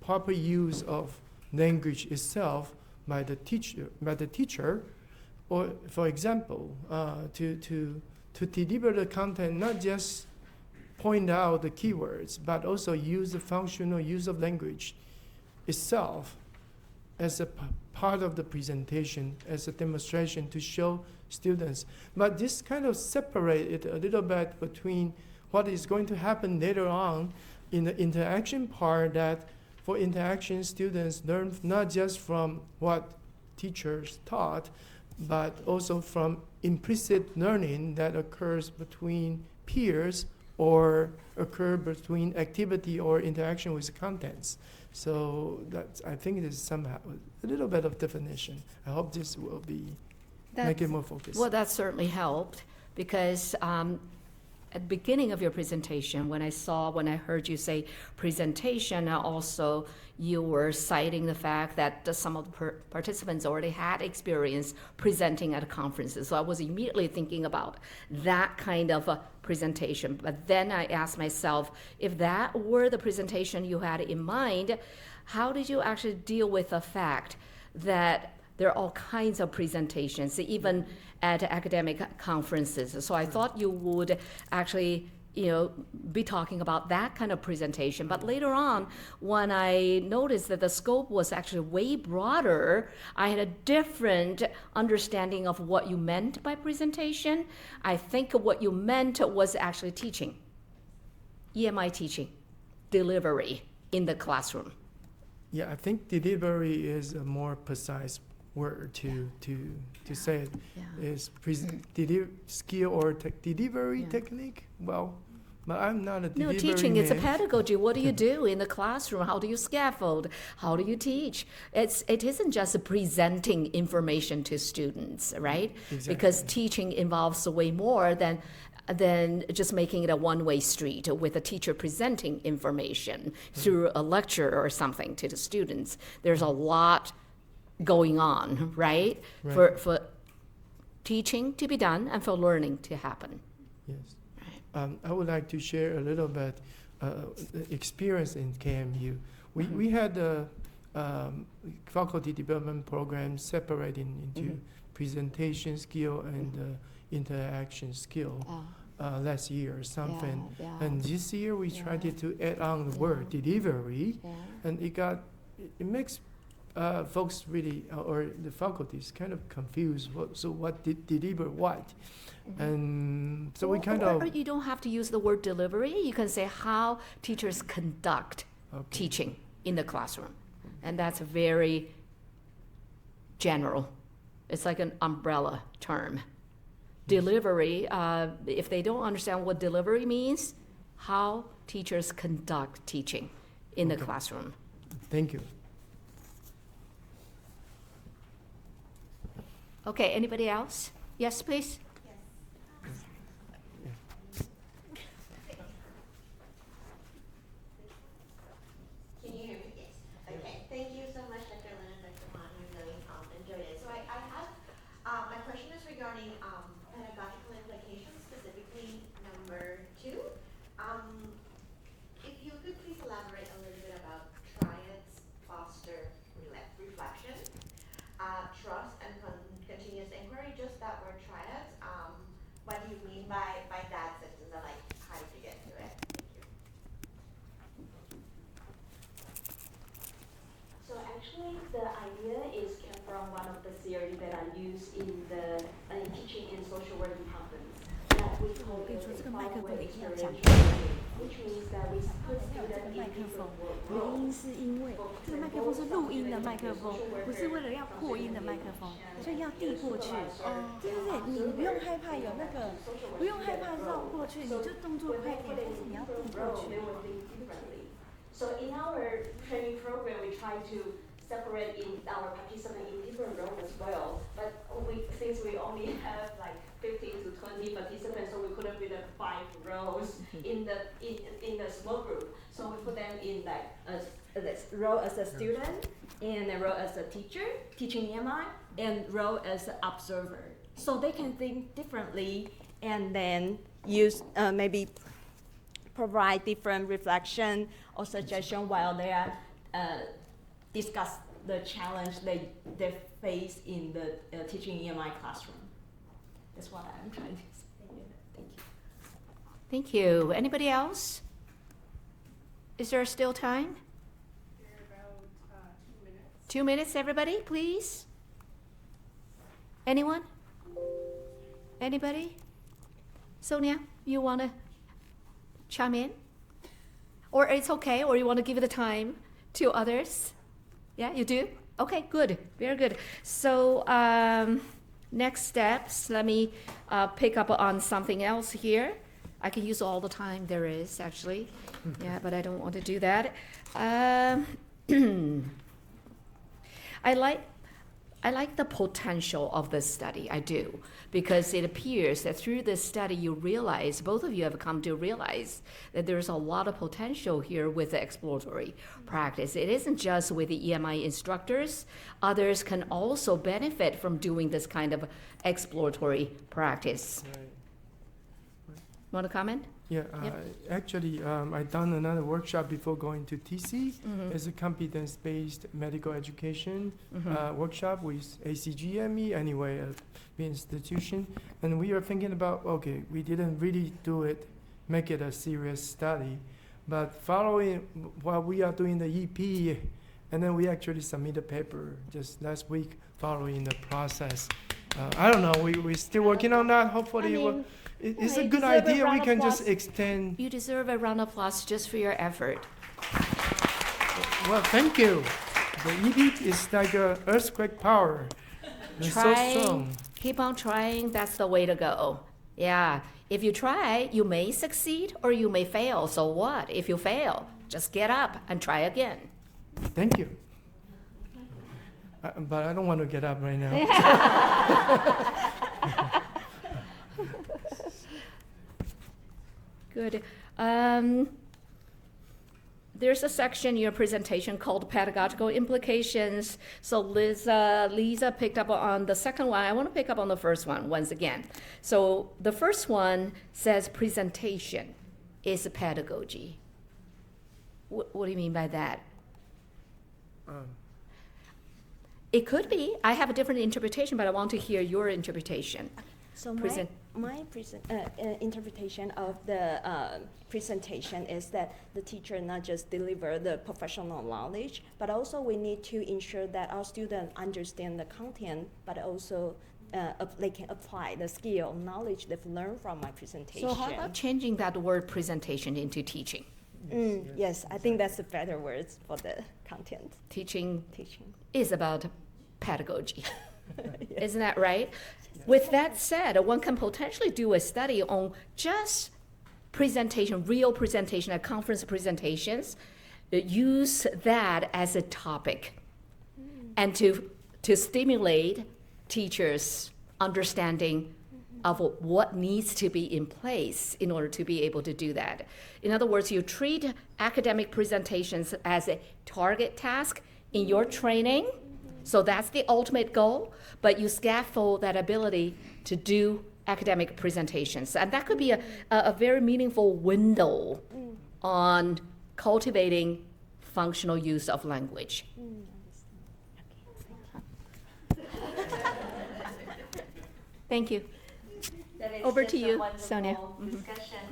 Speaker 7: proper use of language itself by the teacher, or for example, to deliver the content, not just point out the keywords, but also use the functional use of language itself as a part of the presentation, as a demonstration to show students. But this kind of separate it a little bit between what is going to happen later on in the interaction part, that for interaction, students learn not just from what teachers taught, but also from implicit learning that occurs between peers or occur between activity or interaction with contents. So I think it is somehow a little bit of definition. I hope this will make it more focused.
Speaker 3: Well, that certainly helped, because at the beginning of your presentation, when I heard you say presentation, also you were citing the fact that some of the participants already had experience presenting at conferences. So I was immediately thinking about that kind of a presentation. But then I asked myself, if that were the presentation you had in mind, how did you actually deal with the fact that there are all kinds of presentations, even at academic conferences? So I thought you would actually, be talking about that kind of presentation. But later on, when I noticed that the scope was actually way broader, I had a different understanding of what you meant by presentation. I think what you meant was actually teaching, EMI teaching. delivery in the classroom?
Speaker 7: Yeah, I think delivery is a more precise word to say it.
Speaker 3: Yeah.
Speaker 7: Is skill or delivery
Speaker 3: Yeah.
Speaker 7: technique? Well, but I'm not a
Speaker 3: No,
Speaker 7: delivery
Speaker 3: teaching, it's a
Speaker 7: man.
Speaker 3: pedagogy. What do you do in the classroom? How do you scaffold? How do you teach? It isn't just presenting information to students, right?
Speaker 7: Exactly.
Speaker 3: Because teaching involves way more than just making it a one-way street with a teacher presenting information through a lecture or something to the students. There's a lot going on, right?
Speaker 7: Right.
Speaker 3: For teaching to be done and for learning to happen.
Speaker 7: Yes. I would like to share a little bit experience in KMU. We had a faculty development program separating into presentation skill and interaction skill last year or something.
Speaker 3: Yeah.
Speaker 7: And this year we tried to add on the word delivery, and it makes folks really, or the faculties kind of confused. What deliver what? And so we kind
Speaker 3: or
Speaker 7: of
Speaker 3: you don't have to use the word delivery. You can say how teachers conduct teaching in the classroom. And that's very general. It's like an umbrella term. Delivery, if they don't understand what delivery means, how teachers conduct teaching in the classroom.
Speaker 7: Thank you.
Speaker 3: Okay, anybody else? Yes, please.
Speaker 9: Can you hear me? Yes. Okay. Thank you so much, Dr. Lin and Dr. Man. I really enjoyed it. So I have, my question is regarding pedagogical implications, specifically number 2. If you could please elaborate a little bit about triads foster reflection, trust, and continuous inquiry, just that word triads. What do you mean by that sentence, and like how did you get to it? Thank you.
Speaker 10: So actually, the idea is came from one of the theory that I use in the teaching in social work departments that we call it evaluate experiential, which means that we put students in different work
Speaker 11: 原因是因为这个麦克风是录音的麦克风，不是为了要扩音的麦克风，所以要递过去。对对对，你不用害怕有那个，不用害怕绕过去，你就动作快一点，但是你要递过去。
Speaker 10: So in our training program, we try to separate in our participants in different roles as well. But since we only have like 15 to 20 participants, so we couldn't fit 5 rows in the small group. So we put them in like a role as a student, and a role as a teacher teaching EMI, and role as an observer. So they can think differently, and then use maybe provide different reflection or suggestion while they are discuss the challenge they face in the teaching EMI classroom. That's what I'm trying to say. Thank you.
Speaker 3: Thank you. Anybody else? Is there still time?
Speaker 12: About 2 minutes.
Speaker 3: 2 minutes, everybody, please. Anyone? Anybody? Sonia, you want to chime in? Or it's okay, or you want to give the time to others? Yeah, you do? Okay, good. Very good. So next steps, let me pick up on something else here. I can use all the time there is, actually. Yeah, but I don't want to do that. I like the potential of this study, I do, because it appears that through this study you realize, both of you have come to realize that there's a lot of potential here with the exploratory practice. It isn't just with the EMI instructors, others can also benefit from doing this kind of exploratory practice. Want to comment?
Speaker 7: Yeah, actually, I done another workshop before going to TC. It's a competence-based medical education workshop with ACGME, anyway, the institution. And we are thinking about, okay, we didn't really make it a serious study, but following while we are doing the EP, and then we actually submit a paper just last week following the process. I don't know, we're still working on that. Hopefully, it's a good idea. We can just extend.
Speaker 3: You deserve a round of applause just for your effort.
Speaker 7: Well, thank you. The ED is like an earthquake power. It's so strong.
Speaker 3: Keep on trying, that's the way to go. Yeah, if you try, you may succeed or you may fail. So what? If you fail, just get up and try again.
Speaker 7: Thank you. But I don't want to get up right now.
Speaker 3: Good. There's a section in your presentation called Pedagogical Implications. So Lisa picked up on the second one. I want to pick up on the first one once again. So the first one says presentation is pedagogy. What do you mean by that? It could be. I have a different interpretation, but I want to hear your interpretation.
Speaker 8: So my interpretation of the presentation is that the teacher not just deliver the professional knowledge, but also we need to ensure that our students understand the content, but also they can apply the skill, knowledge they've learned from my presentation.
Speaker 3: So how about changing that word presentation into teaching?
Speaker 8: Yes, I think that's a better word for the content.
Speaker 3: Teaching is about pedagogy. Yes. Isn't that right? Yes. With that said, one can potentially do a study on just presentation, real presentation at conference presentations, use that as a topic and to stimulate teachers' understanding of what needs to be in place in order to be able to do that. In other words, you treat academic presentations as a target task in your training, so that's the ultimate goal, but you scaffold that ability to do academic presentations. And that could be a very meaningful window on cultivating functional use of language. Thank you. Over to you, Sonia.
Speaker 1: Discussion,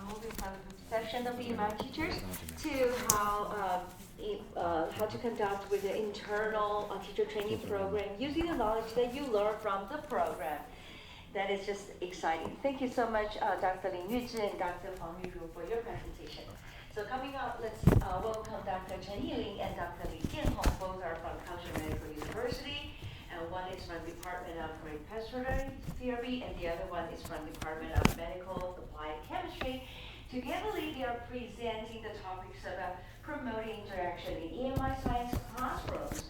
Speaker 1: moving from the section of EMI teachers to how to conduct with the internal teacher training program using the knowledge that you learn from the program. That is just exciting. Thank you so much, Dr. Lin Yuzhi and Dr. Huang Yuzhu for your presentation. So coming up, let's welcome Dr. Chen Yiling and Dr. Li Jianhong. Both are from Kaohsiung Medical University. And one is from Department of Respiratory Therapy, and the other one is from Department of Medical Applied Chemistry. Together, they are presenting the topics about promoting interaction in EMI science classrooms,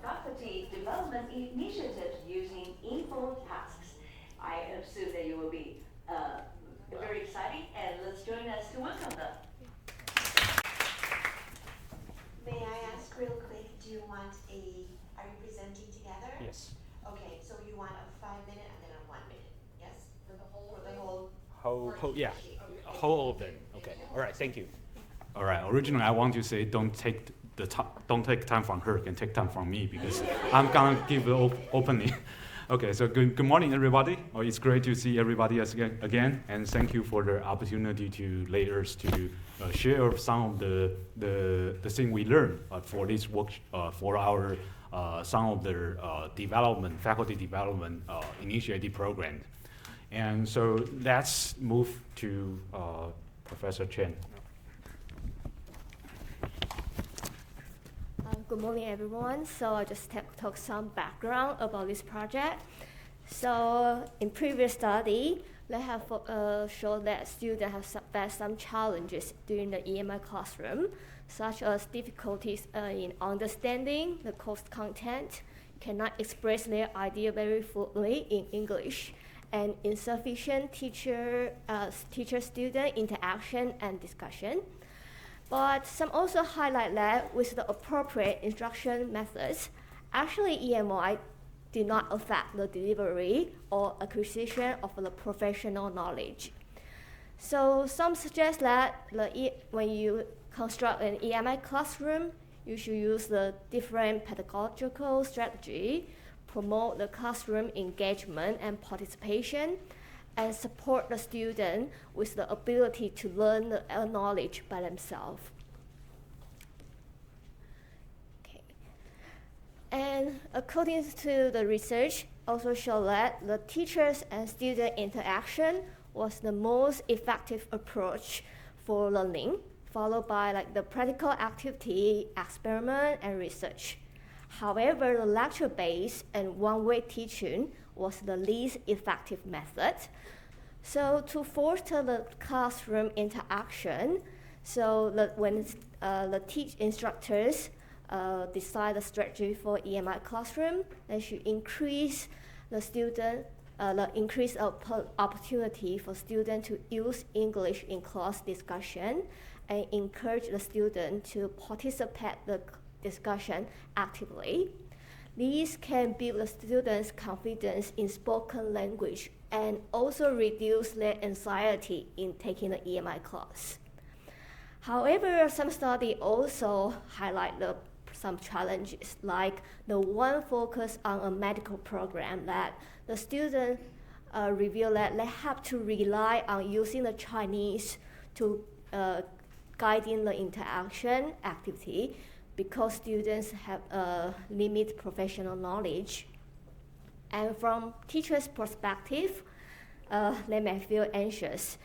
Speaker 1: faculty development initiatives using info tasks. I assume that you will be very exciting, and let's join us to welcome them.
Speaker 9: May I ask real quick, are you presenting together?
Speaker 13: Yes.
Speaker 9: Okay, so you want a 5-minute and then a 1 minute, yes? For the whole
Speaker 13: whole of it. Okay. All right. Thank you. All right. Originally, I want to say don't take time from her, and take time from me because I'm gonna give the opening. Okay. So good morning, everybody. It's great to see everybody again, and thank you for the opportunity to let us to share some of the thing we learned for this work for our some of the faculty development initiative program. And so let's move to Professor Chen.
Speaker 14: Good morning, everyone. So I just talk some background about this project. So in previous study, they have shown that students have faced some challenges during the EMI classroom, such as difficulties in understanding the course content, cannot express their idea very fluently in English, and insufficient teacher-student interaction and discussion. But some also highlight that with the appropriate instruction methods, actually EMI did not affect the delivery or acquisition of the professional knowledge. So some suggest that when you construct an EMI classroom, you should use the different pedagogical strategy, promote the classroom engagement and participation, and support the student with the ability to learn the knowledge by themselves. Okay. And according to the research, also show that the teachers and student interaction was the most effective approach for learning followed by like the practical activity, experiment, and research. However, the lecture-based and one-way teaching was the least effective method. So to foster the classroom interaction, so that when the instructors decide the strategy for EMI classroom, they should increase the opportunity for students to use English in class discussion and encourage the student to participate in the discussion actively. These can build the students' confidence in spoken language and also reduce their anxiety in taking the EMI class. However, some studies also highlight some challenges, like the one focus on a medical program that the students reveal that they have to rely on using the Chinese to guiding the interaction activity because students have limited professional knowledge. And from teachers' perspective, they may feel anxious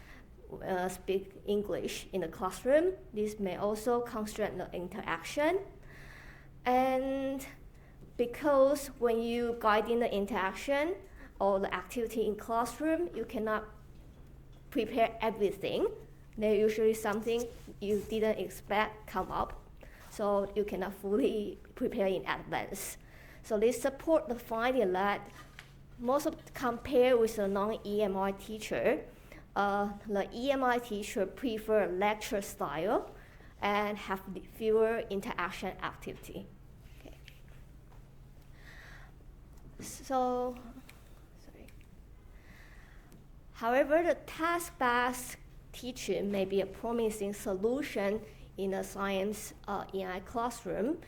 Speaker 14: speak English in the classroom. This may also constrain the interaction. And because when you guiding the interaction or the activity in classroom, you cannot prepare everything. There usually something you didn't expect come up, so you cannot fully prepare in advance. So they support the finding that most of compared with a non-EMI teacher, the EMI teacher prefer lecture style and have fewer interaction activity. Okay. So, sorry. However, the task-based teaching may be a promising solution in a science EMI classroom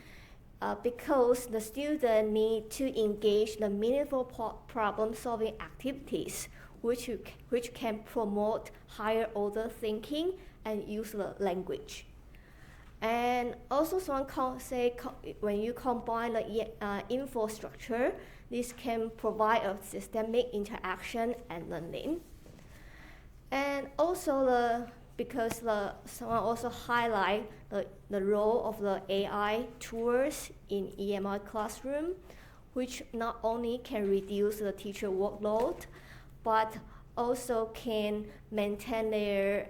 Speaker 14: because the student need to engage the meaningful problem-solving activities which can promote higher order thinking and use the language. And also someone say when you combine the infrastructure, this can provide a systemic interaction and learning. And also someone also highlight the role of the AI tools in EMI classroom, which not only can reduce the teacher workload, but also can maintain their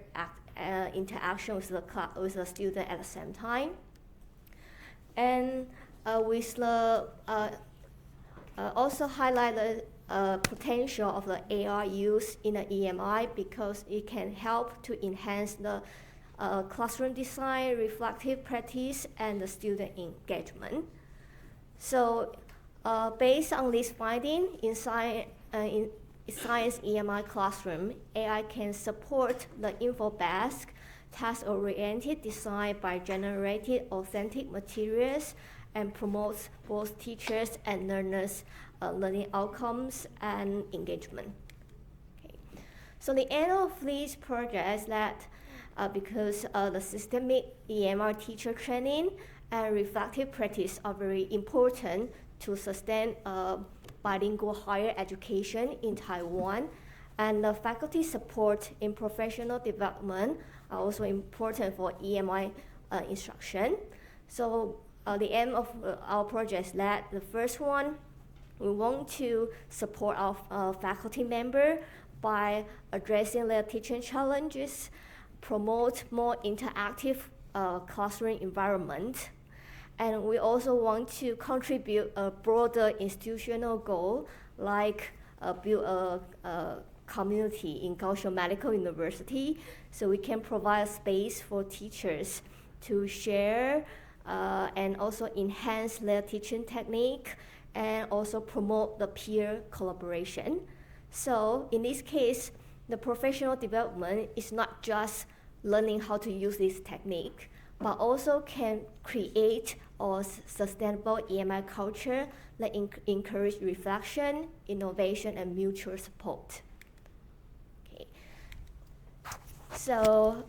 Speaker 14: interaction with the student at the same time. And with the also highlight the potential of the AI use in the EMI because it can help to enhance the classroom design, reflective practice, and the student engagement. So based on this finding, in science EMI classroom, AI can support the info-based, task-oriented design by generating authentic materials and promotes both teachers and learners' learning outcomes and engagement. Okay. So the end of this project is that because the systemic EMI teacher training and reflective practice are very important to sustain bilingual higher education in Taiwan, and the faculty support in professional development are also important for EMI instruction. So the aim of our project is that the first one, we want to support our faculty member by addressing their teaching challenges, promote more interactive classroom environment, and we also want to contribute a broader institutional goal, like build a community in Kaohsiung Medical University, so we can provide a space for teachers to share and also enhance their teaching technique and also promote the peer collaboration. So in this case, the professional development is not just learning how to use this technique, but also can create a sustainable EMI culture that encourage reflection, innovation, and mutual support. Okay. So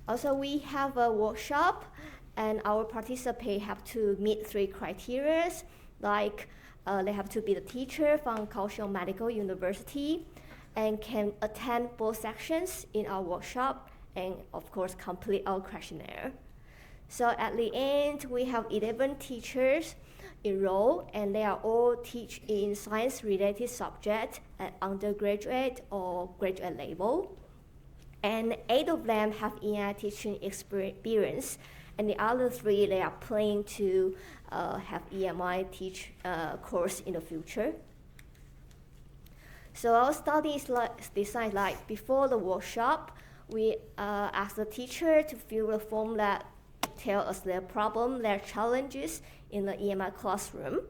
Speaker 14: also we have a workshop, and our participants have to meet 3 criteria, like they have to be the teacher from Kaohsiung Medical University and can attend both sections in our workshop and of course complete our questionnaire. So at the end, we have 11 teachers enrolled, and they are all teach in science-related subjects at undergraduate or graduate level. And 8 of them have EI teaching experience, and the other 3, they are planning to have EMI teach course in the future. So our study is designed like before the workshop, we ask the teacher to fill a form that tell us their problem, their challenges in the EMI classroom.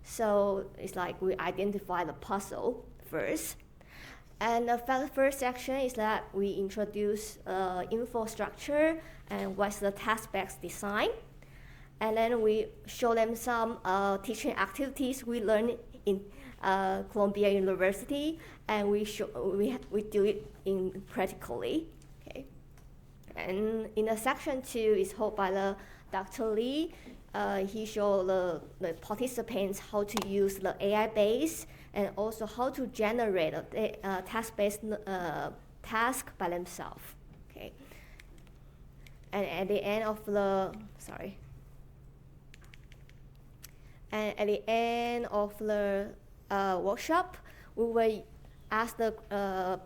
Speaker 14: So it's like we identify the puzzle first. And the first section is that we introduce infrastructure and what's the task-based design. And then we show them some teaching activities we learned in Columbia University, and we do it in practically. Okay. And in the section 2 is held by the Dr. Lee. He showed the participants how to use the AI base and also how to generate a task-based task by themselves. Okay. And at the end of the workshop, we will ask the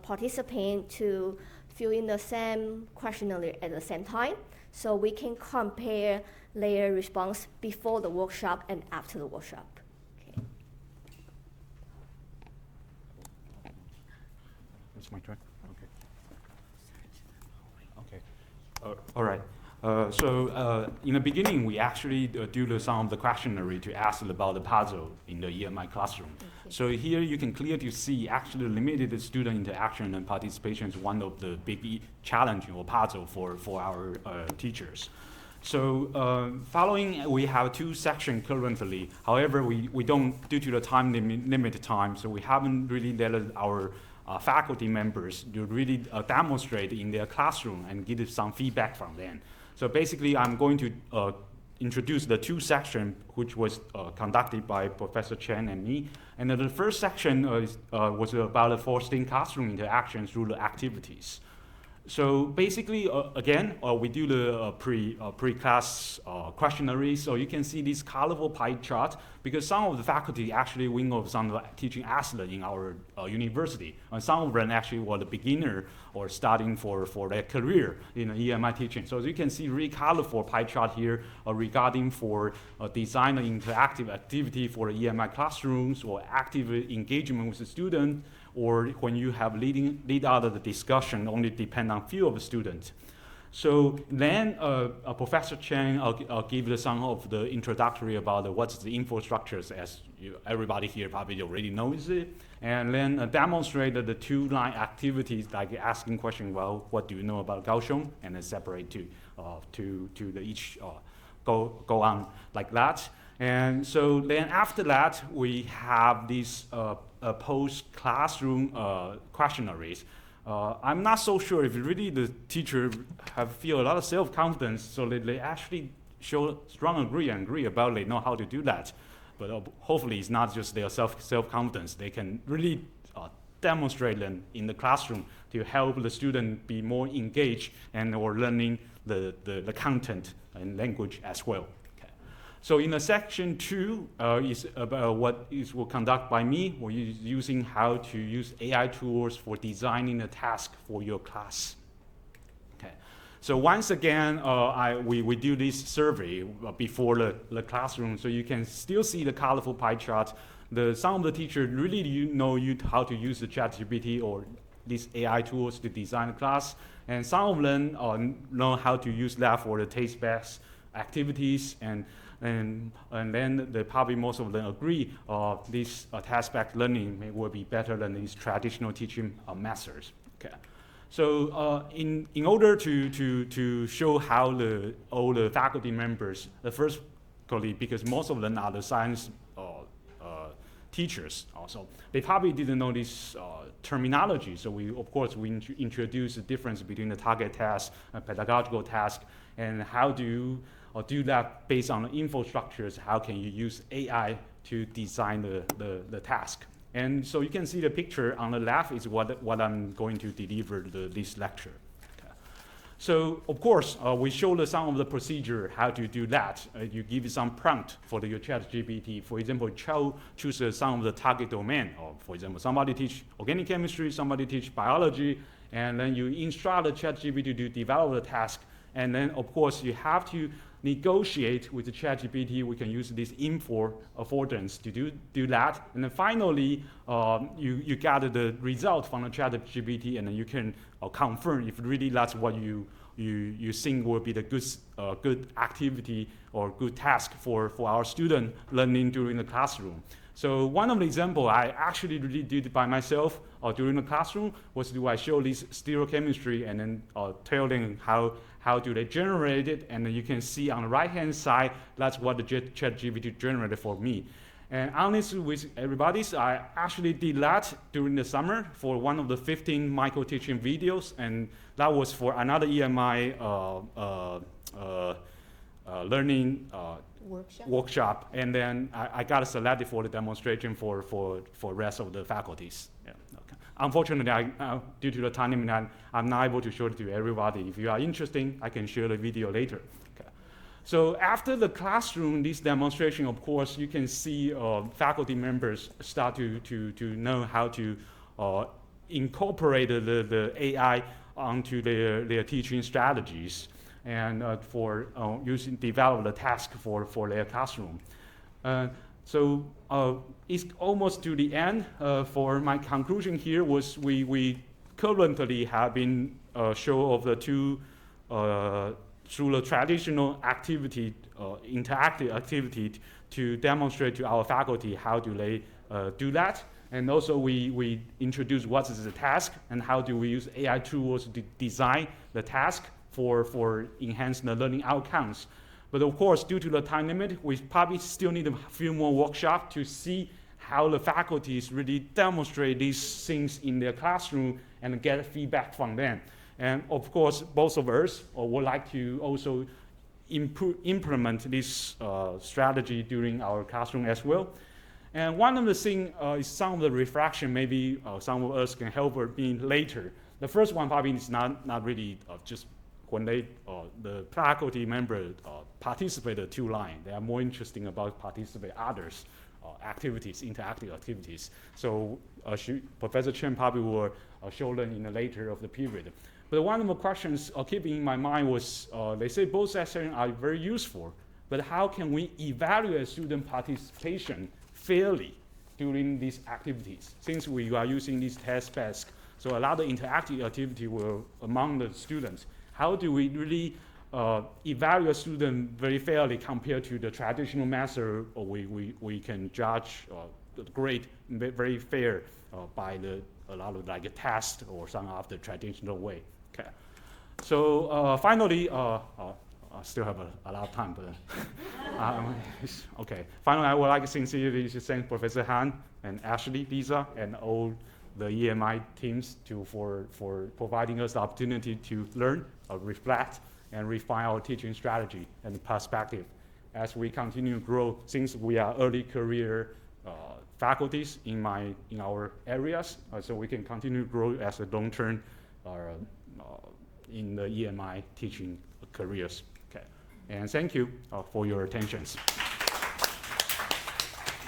Speaker 14: participant to fill in the same questionnaire at the same time, so we can compare their response before the workshop and after the workshop. Okay.
Speaker 13: It's my turn. Okay. All right. So in the beginning, we actually do some of the questionnaire to ask about the puzzle in the EMI classroom. So here you can clearly see actually limited student interaction and participation is one of the big challenge or puzzle for our teachers. So following, we have 2 sections currently. However, we don't, due to the time limited time, so we haven't really let our faculty members to really demonstrate in their classroom and give some feedback from them. So basically, I'm going to introduce the 2 sections, which was conducted by Professor Chen and me. And the first section was about fostering classroom interaction through the activities. So basically, again, we do the pre-class questionnaire. So you can see this colorful pie chart because some of the faculty actually wing of some teaching excellent in our university. And some of them actually were the beginner or starting for their career in EMI teaching. So you can see really colorful pie chart here regarding for design an interactive activity for the EMI classrooms or active engagement with the student, or when you have lead out of the discussion only depend on few of the students. So then Professor Chen give some of the introductory about what's the infrastructures, as everybody here probably already knows it, and then demonstrated the 2-line activities like asking question, well, what do you know about Kaohsiung, and then separate to the each go on like that. And so then after that, we have these post-classroom questionnaires. I'm not so sure if really the teacher feel a lot of self-confidence, so they actually show strong agree about they know how to do that. But hopefully it's not just their self-confidence. They can really demonstrate them in the classroom to help the student be more engaged and or learning the content and language as well. So in the section 2 is about what will conduct by me. We're using how to use AI tools for designing a task for your class. Okay. So once again, we do this survey before the classroom, so you can still see the colorful pie chart. Some of the teachers really know how to use the ChatGPT or these AI tools to design a class, and some of them know how to use that for the taste-based activities, and then probably most of them agree this task-based learning will be better than these traditional teaching methods. Okay. So in order to show how all the faculty members, first, because most of them are the science teachers also, they probably didn't know this terminology. So we introduce the difference between the target task and pedagogical task, and how do you do that based on the infrastructures. How can you use AI to design the task? And so you can see the picture on the left is what I'm going to deliver this lecture. Okay. So of course, we showed some of the procedure how to do that. You give some prompt for your ChatGPT. For example, choose some of the target domain. Or for example, somebody teach organic chemistry, somebody teach biology, and then you instruct the ChatGPT to develop the task. And then of course, you have to negotiate with the ChatGPT. We can use this affordance to do that. And then finally, you gather the result from the ChatGPT, and then you can confirm if really that's what you think will be the good activity or good task for our student learning during the classroom. So one of the examples I actually really did by myself during the classroom was I show this stereochemistry and then tell them how do they generate it, and then you can see on the right-hand side, that's what the ChatGPT generated for me. And honestly with everybody, I actually did that during the summer for one of the 15 micro-teaching videos, and that was for another EMI learning workshop. And then I got selected for the demonstration for rest of the faculties. Yeah. Okay. Unfortunately, due to the time limit, I'm not able to show it to everybody. If you are interested, I can share the video later. Okay. So after the classroom, this demonstration, of course, you can see faculty members start to know how to incorporate the AI onto their teaching strategies and for develop the task for their classroom. So it's almost to the end. For my conclusion here was we currently have been show of the two through the traditional activity, interactive activity to demonstrate to our faculty how do they do that. And also we introduce what is the task and how do we use AI tools to design the task for enhancing the learning outcomes. But of course, due to the time limit, we probably still need a few more workshops to see how the faculties really demonstrate these things in their classroom and get feedback from them. And of course, both of us would like to also implement this strategy during our classroom as well. And one of the things is some of the reflection, maybe some of us can help me later. The first one probably is not really just when the faculty members participate two lines. They are more interesting about participate others activities, interactive activities. So Professor Chen probably will show them in the later of the period. But one of the questions keeping in my mind was, they say both sessions are very useful, but how can we evaluate student participation fairly during these activities? Since we are using these test beds, so a lot of interactive activity were among the students. How do we really evaluate students very fairly compared to the traditional method, or we can judge the grade very fair by a lot of like a test or some of the traditional way. Okay. So finally, I still have a lot of time, but okay. Finally, I would like to sincerely thank Professor Han and Ashley, Lisa, and all the EMI teams for providing us the opportunity to learn, reflect, and refine our teaching strategy and perspective as we continue to grow, since we are early career faculties in our areas, so we can continue to grow as a long-term in the EMI teaching careers. Okay, and thank you for your attention.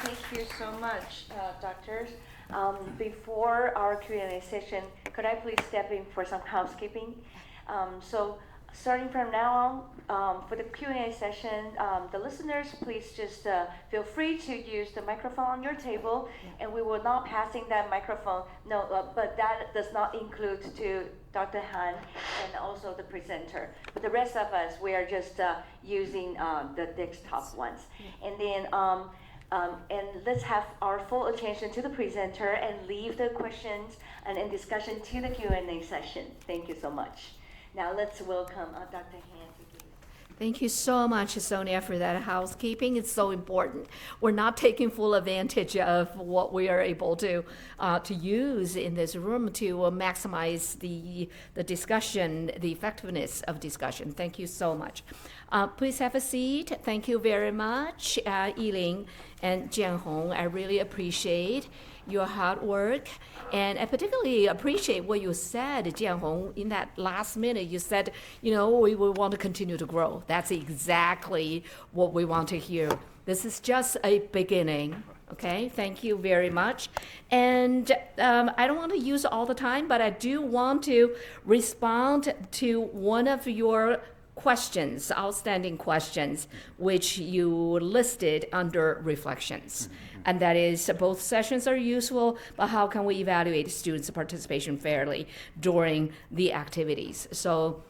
Speaker 1: Thank you so much, doctors. Before our Q&A session, could I please step in for some housekeeping? So starting from now on, for the Q&A session, the listeners, please just feel free to use the microphone on your table, and we will not passing that microphone. No, but that does not include to Dr. Han and also the presenter. But the rest of us, we are just using the desktop ones. And then and let's have our full attention to the presenter and leave the questions and discussion to the Q&A session. Thank you so much. Now let's welcome Dr. Han.
Speaker 3: Thank you so much, Sonia, for that housekeeping. It's so important. We're not taking full advantage of what we are able to use in this room to maximize the discussion, the effectiveness of discussion. Thank you so much. Please have a seat. Thank you very much, Yiling and Jianhong. I really appreciate. your hard work. And I particularly appreciate what you said, Jianhong, in that last minute. You said, we will want to continue to grow. That's exactly what we want to hear. This is just a beginning. Okay, thank you very much. And I don't want to use all the time, but I do want to respond to one of your questions, outstanding questions, which you listed under reflections. And that is, both sessions are useful, but how can we evaluate students' participation fairly during the activities? So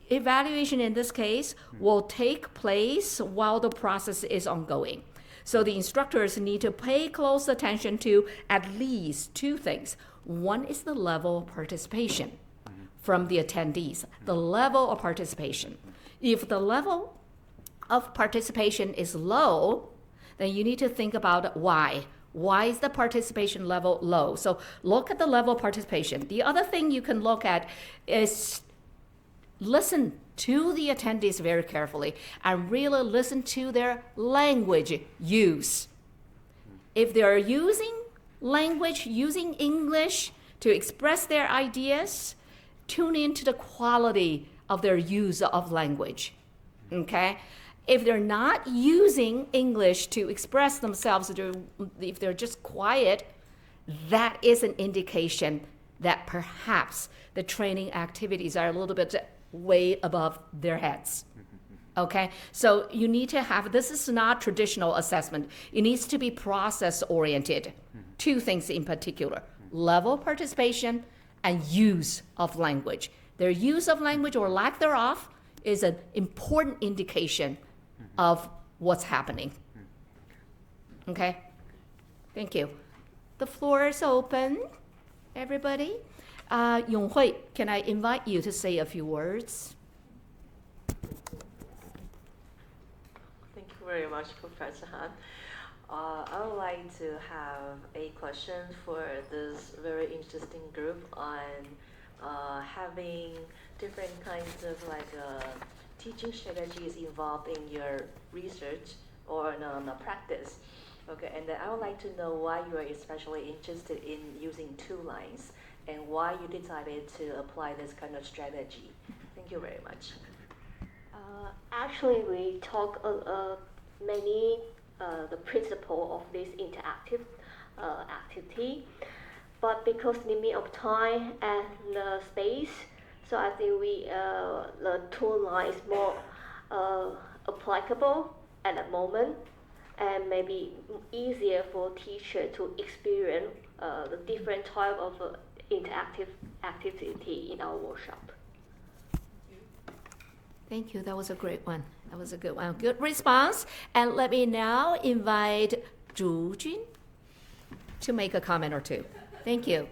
Speaker 3: evaluation in this case will take place while the process is ongoing. So the instructors need to pay close attention to at least two things. One is the level of participation from the attendees, the level of participation. If the level of participation is low, then you need to think about why. Why is the participation level low? So look at the level of participation. The other thing you can look at is listen to the attendees very carefully and really listen to their language use. If they're using language, using English to express their ideas, tune into the quality of their use of language, okay? If they're not using English to express themselves, if they're just quiet, that is an indication that perhaps the training activities are a little bit way above their heads. Okay, so you need to have, this is not traditional assessment. It needs to be process oriented. Two things in particular, level of participation and use of language. Their use of language or lack thereof is an important indication of what's happening. Okay, thank you. The floor is open, everybody. Yonghui, can I invite you to say a few words?
Speaker 5: Thank you very much, Professor Han. I would like to have a question for this very interesting group on having different kinds of teaching strategies involved in your research or practice. Okay, and then I would like to know why you are especially interested in using two lines and why you decided to apply this kind of strategy. Thank you very much.
Speaker 10: Actually, we talk many the principle of this interactive activity, but because limit of time and the space, so I think the two lines more applicable at the moment, and maybe easier for teacher to experience the different type of interactive activity in our workshop.
Speaker 3: Thank you. That was a great one. That was a good one. Good response. And let me now invite Zhu Jun to make a comment or two. Thank you.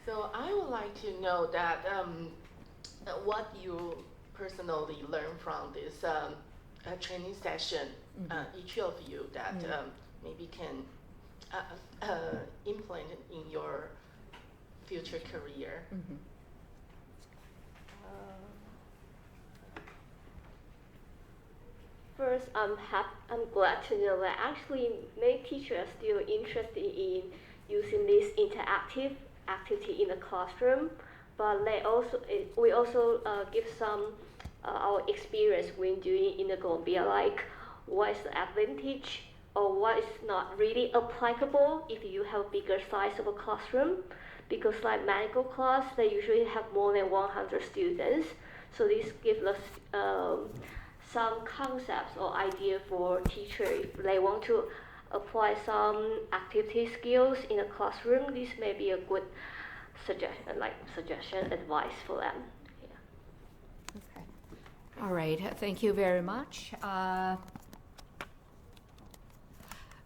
Speaker 15: So I would like to know that what you personally learned from this training session, each of you, that maybe can implement in your future career.
Speaker 10: First, I'm glad to know that actually many teachers are still interested in using this interactive activity in the classroom, but we also give some our experience when doing in the Columbia, like what is the advantage or what is not really applicable if you have bigger size of a classroom, because like medical class, they usually have more than 100 students, so this gives us some concepts or idea for teacher if they want to apply some activity skills in a classroom. This may be a good suggestion, advice for them. Yeah.
Speaker 3: Okay. All right. Thank you very much.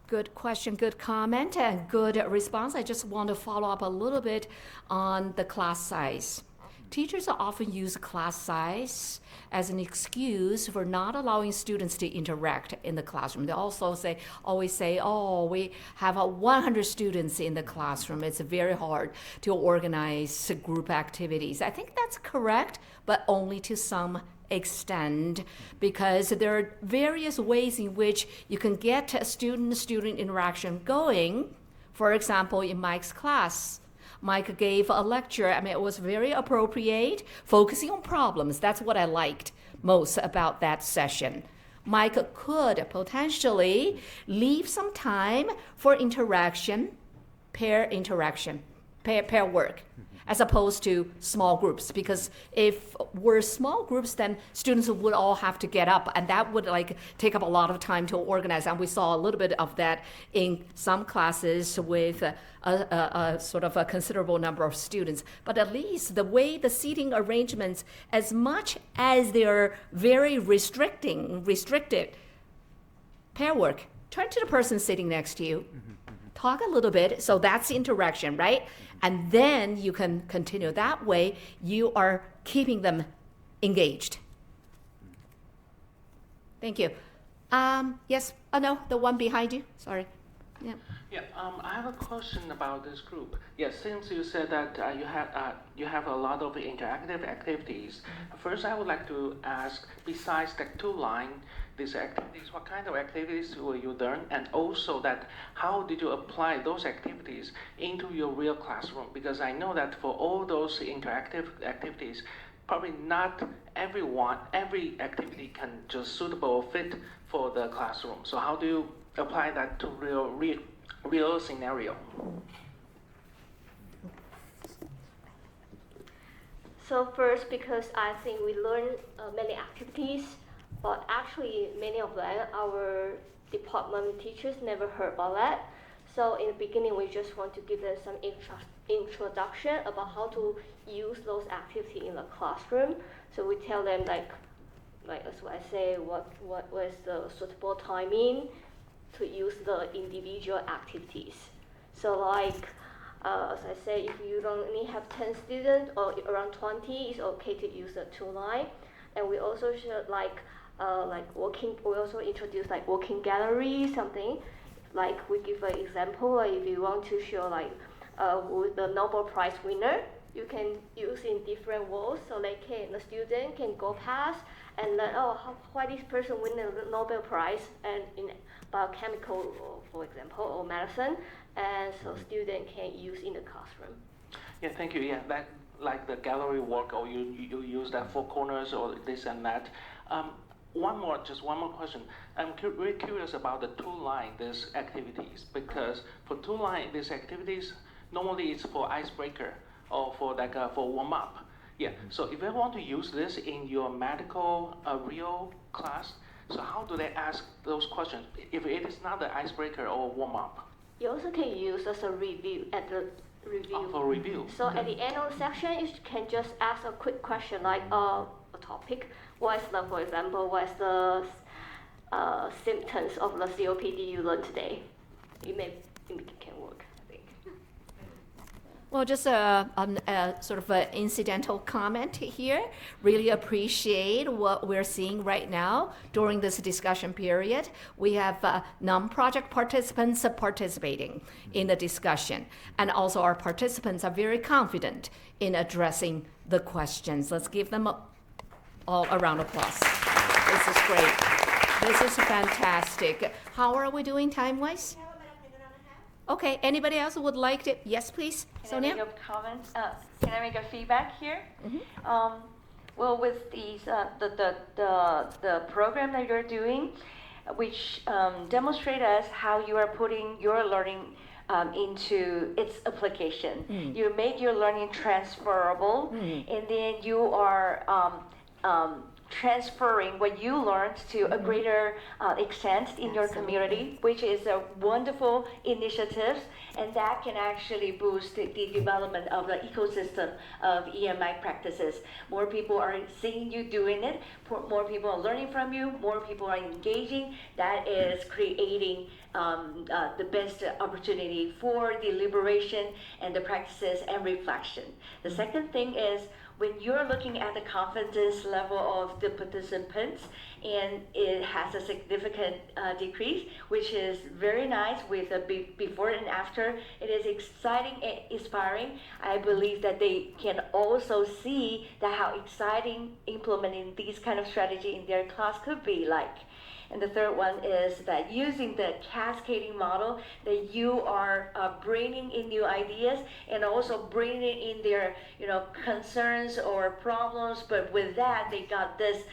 Speaker 3: Good question, good comment, and good response. I just want to follow up a little bit on the class size. Teachers often use class size as an excuse for not allowing students to interact in the classroom. They also always say, oh, we have 100 students in the classroom. It's very hard to organize group activities. I think that's correct, but only to some extent, because there are various ways in which you can get a student-student interaction going. For example, in Mike's class, Mike gave a lecture. I mean, it was very appropriate, focusing on problems. That's what I liked most about that session. Mike could potentially leave some time for interaction, pair work, as opposed to small groups. Because if we're small groups, then students would all have to get up, and that would like take up a lot of time to organize. And we saw a little bit of that in some classes with a sort of a considerable number of students. But at least the way the seating arrangements, as much as they're very restricted, pair work, turn to the person sitting next to you, talk a little bit, so that's interaction, right? And then you can continue. That way, you are keeping them engaged. Thank you. Yes, oh no, the one behind you, sorry. Yeah.
Speaker 16: Yeah, I have a question about this group. Yes, since you said that you have a lot of interactive activities, first I would like to ask, besides the two-line, these activities, what kind of activities will you learn? And also that, how did you apply those activities into your real classroom? Because I know that for all those interactive activities, probably not every activity can just suitable fit for the classroom. So how do you apply that to real scenario?
Speaker 14: So first, because I think we learn many activities, but actually many of them our department teachers never heard about that. So in the beginning, we just want to give them some introduction about how to use those activities in the classroom. So we tell them like as I say, what was the suitable timing to use the individual activities. So like, as I say, if you only have 10 students or around 20, it's okay to use the two-line. And we also should we also introduce like working gallery, something. Like we give an example, if you want to show like with the Nobel Prize winner, you can use in different walls, so the student can go past and learn, why this person win the Nobel Prize, and in biochemical, for example, or medicine, and so student can use in the classroom.
Speaker 16: Yeah, thank you. Yeah, that like the gallery work, or you use that four corners or this and that. One more question. I'm very curious about the two-line these activities, because for two-line these activities, normally it's for icebreaker or for for warm-up. Yeah. So if I want to use this in your medical real class, so how do they ask those questions if it is not the icebreaker or warm-up?
Speaker 14: You also can use as a review at the review.
Speaker 16: Oh, for review.
Speaker 14: So at the end of the section, you can just ask a quick question like a topic. What is for example, what is the symptoms of the COPD you learned today? It can work, I think.
Speaker 3: Well, just a sort of an incidental comment here. Really appreciate what we're seeing right now during this discussion period. We have non-project participants participating in the discussion. And also our participants are very confident in addressing the questions. Let's give them all a round of applause. This is great. This is fantastic. How are we doing time-wise? Okay, anybody else would like to? Yes, please. Sonia?
Speaker 1: Can I make a comment? Can I make a feedback here?
Speaker 3: Mm-hmm.
Speaker 1: Well, with these, the program that you're doing, which demonstrate us how you are putting your learning into its application. You make your learning transferable, and then you are transferring what you learned to a greater extent in your community, which is a wonderful initiative, and that can actually boost the development of the ecosystem of EMI practices. More people are seeing you doing it, more people are learning from you, more people are engaging. That is creating the best opportunity for deliberation and the practices and reflection. The second thing is, when you're looking at the confidence level of the participants, and it has a significant decrease, which is very nice with a before and after. It is exciting and inspiring. I believe that they can also see that how exciting implementing these kind of strategy in their class could be like. And the third one is that using the cascading model, that you are bringing in new ideas and also bringing in their, concerns or problems. But with that, they got this,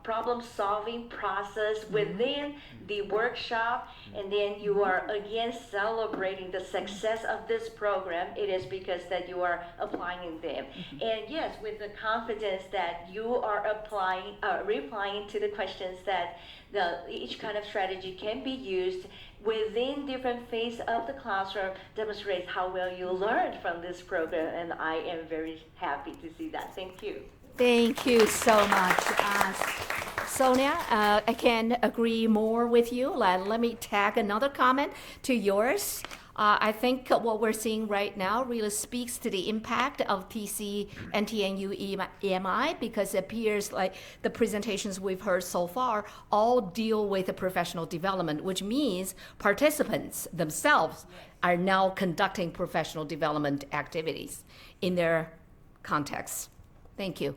Speaker 1: problem-solving process within the workshop. And then you are again celebrating the success of this program. It is because that you are applying them. And yes, with the confidence that you are applying, replying to the questions that each kind of strategy can be used within different phases of the classroom, demonstrates how well you learned from this program, and I am very happy to see that. Thank you.
Speaker 3: Thank you so much. Sonia, I can agree more with you. Let me tag another comment to yours. I think what we're seeing right now really speaks to the impact of TC, NTNU, EMI, because it appears like the presentations we've heard so far all deal with the professional development, which means participants themselves are now conducting professional development activities in their context. Thank you.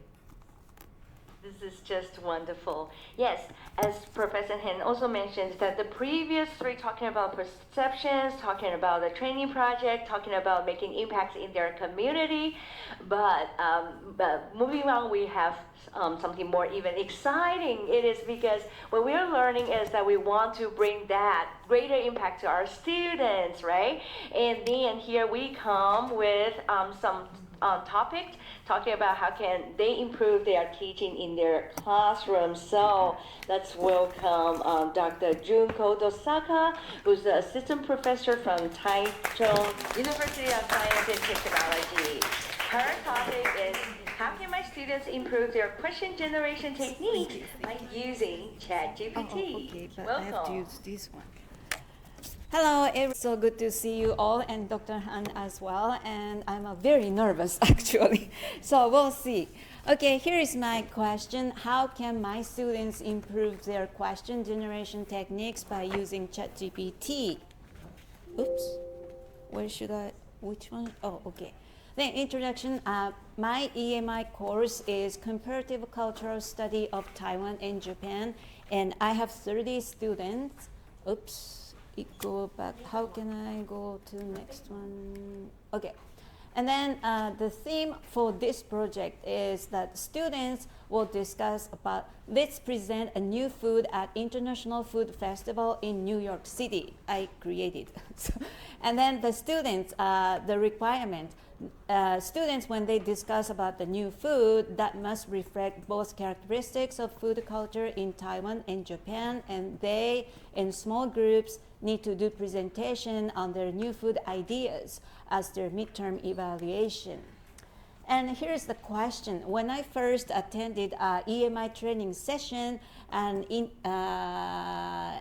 Speaker 1: This is just wonderful. Yes, as Professor Han also mentioned, that the previous three talking about perceptions, talking about the training project, talking about making impacts in their community, but moving on, we have something more even exciting. It is because what we're learning is that we want to bring that greater impact to our students, right? And then here we come with some topics talking about how can they improve their teaching in their classroom. So let's welcome Dr. Junko Dosaka, who's the assistant professor from Taichung University of Science and Technology. Her topic is how can my students improve their question generation techniques by using ChatGPT?
Speaker 17: Okay, but
Speaker 1: Welcome.
Speaker 17: I have to use this one. Hello, it's so good to see you all and Dr. Han as well. And I'm very nervous actually. So we'll see. Okay, here is my question. How can my students improve their question generation techniques by using ChatGPT? Oops, which one? Oh, okay. Then introduction, my EMI course is Comparative Cultural Study of Taiwan and Japan. And I have 30 students. Oops. Go back. How can I go to the next one? Okay. And then the theme for this project is that students will discuss about let's present a new food at International Food Festival in New York City. I created. And then the students, the requirement, students when they discuss about the new food that must reflect both characteristics of food culture in Taiwan and Japan, and they in small groups need to do presentation on their new food ideas as their midterm evaluation. And here's the question. When I first attended EMI training session, and in a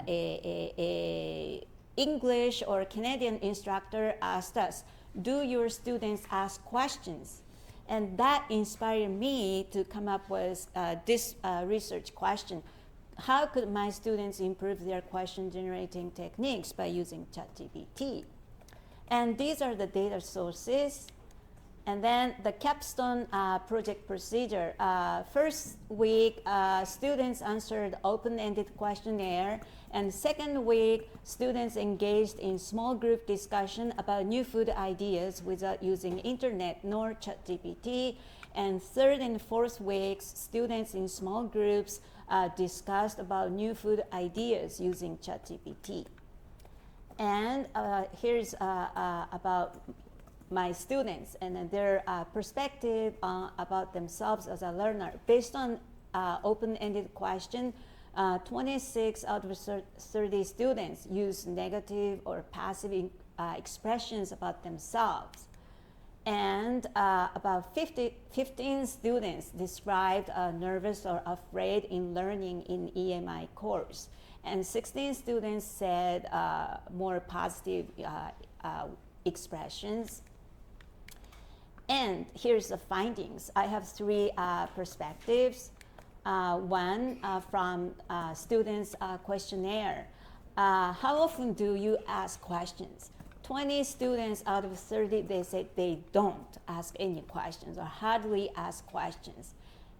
Speaker 17: English or Canadian instructor asked us, do your students ask questions? And that inspired me to come up with this research question. How could my students improve their question generating techniques by using ChatGPT? And these are the data sources. And then the capstone project procedure. First week, students answered open-ended questionnaire. And second week, students engaged in small group discussion about new food ideas without using internet nor ChatGPT. And third and fourth weeks, students in small groups discussed about new food ideas using ChatGPT. And here's about my students and their perspective about themselves as a learner. Based on open-ended question, 26 out of 30 students use negative or passive expressions about themselves. And about 15 students described nervous or afraid in learning in EMI course. And 16 students said more positive expressions. And here's the findings. I have three perspectives. One from students' questionnaire. How often do you ask questions? 20 students out of 30, they said they don't ask any questions or hardly ask questions.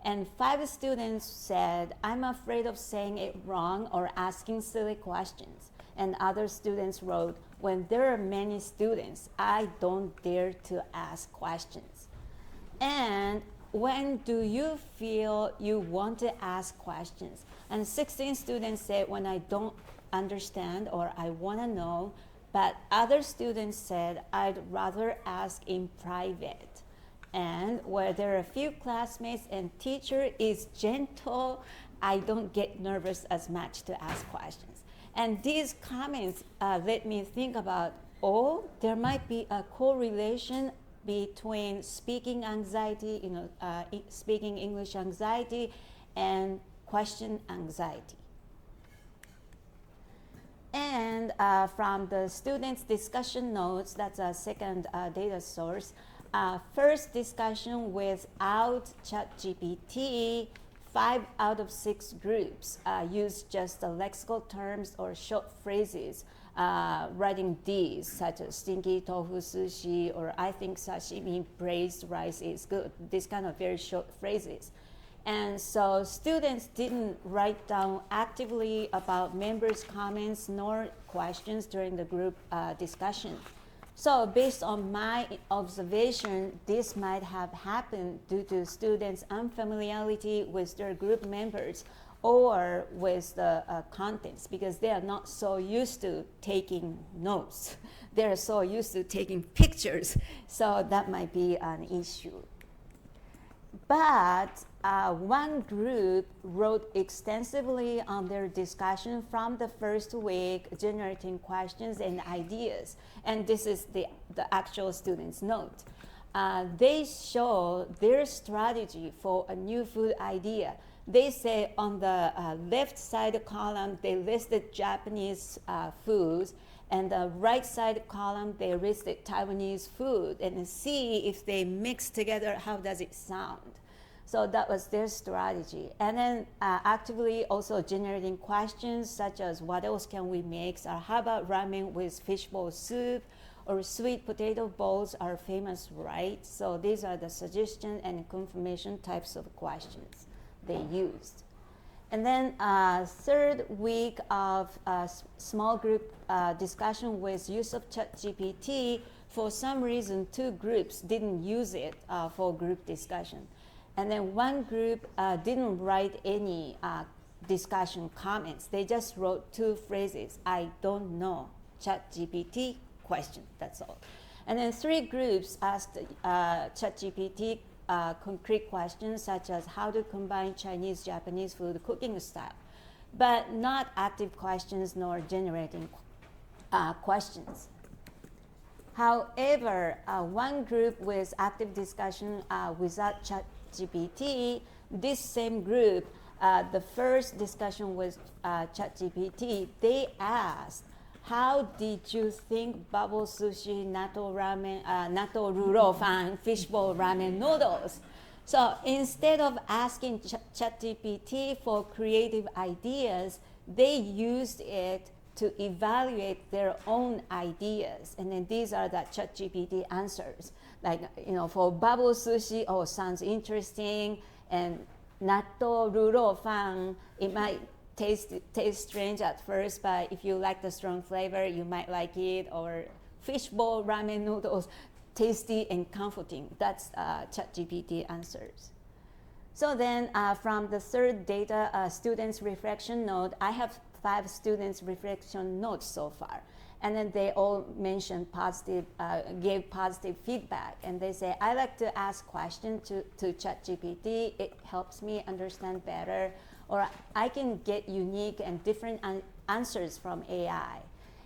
Speaker 17: And 5 students said, I'm afraid of saying it wrong or asking silly questions. And other students wrote, when there are many students, I don't dare to ask questions. And when do you feel you want to ask questions? And 16 students said, when I don't understand or I want to know. But other students said, I'd rather ask in private. And where there are a few classmates and teacher is gentle, I don't get nervous as much to ask questions. And these comments let me think about, there might be a correlation between speaking anxiety, speaking English anxiety and question anxiety. And from the students' discussion notes, that's a second data source. First discussion without ChatGPT, 5 out of 6 groups use just the lexical terms or short phrases, writing Ds, such as stinky tofu sushi, or I think sashimi braised rice is good. These kind of very short phrases. And so students didn't write down actively about members' comments nor questions during the group discussion. So based on my observation, this might have happened due to students' unfamiliarity with their group members or with the contents, because they are not so used to taking notes. They're so used to taking pictures. So that might be an issue. But one group wrote extensively on their discussion from the first week, generating questions and ideas. And this is the actual students' note. They show their strategy for a new food idea. They say on the left side column, they listed Japanese foods, and the right side column, they listed Taiwanese food, and see if they mix together, how does it sound? So that was their strategy. And then actively also generating questions such as what else can we mix, or how about ramen with fishbowl soup, or sweet potato bowls are famous, right? So these are the suggestion and confirmation types of questions they used. And then third week of small group discussion with use of ChatGPT, for some reason 2 groups didn't use it for group discussion. And then one group didn't write any discussion comments. They just wrote 2 phrases, I don't know, ChatGPT, question, that's all. And then 3 groups asked ChatGPT concrete questions such as how to combine Chinese, Japanese food cooking style, but not active questions nor generating questions. However, one group with active discussion without ChatGPT, this same group, the first discussion with ChatGPT, they asked, how did you think bubble sushi, natto ramen, natto ruro fan, fishbowl ramen noodles? So instead of asking ChatGPT for creative ideas, they used it to evaluate their own ideas. And then these are the ChatGPT answers. Like, for bubble sushi, sounds interesting. And natto ruro fan, it might taste strange at first, but if you like the strong flavor, you might like it. Or fishbowl ramen noodles, tasty and comforting. That's ChatGPT answers. So then from the third data, students' reflection note, I have 5 students' reflection notes so far. And then they all mentioned positive, gave positive feedback. And they say, I like to ask questions to ChatGPT. It helps me understand better. Or I can get unique and different answers from AI.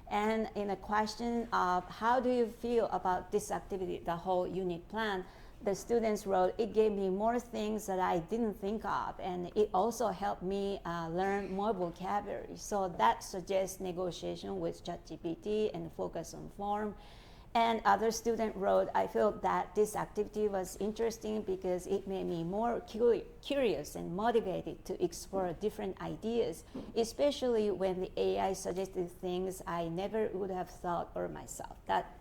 Speaker 17: And in a question of how do you feel about this activity, the whole unit plan, the students wrote, it gave me more things that I didn't think of, and it also helped me learn more vocabulary. So that suggests negotiation with ChatGPT and focus on form. And other student wrote, I felt that this activity was interesting because it made me more curious and motivated to explore different ideas, especially when the AI suggested things I never would have thought or myself. That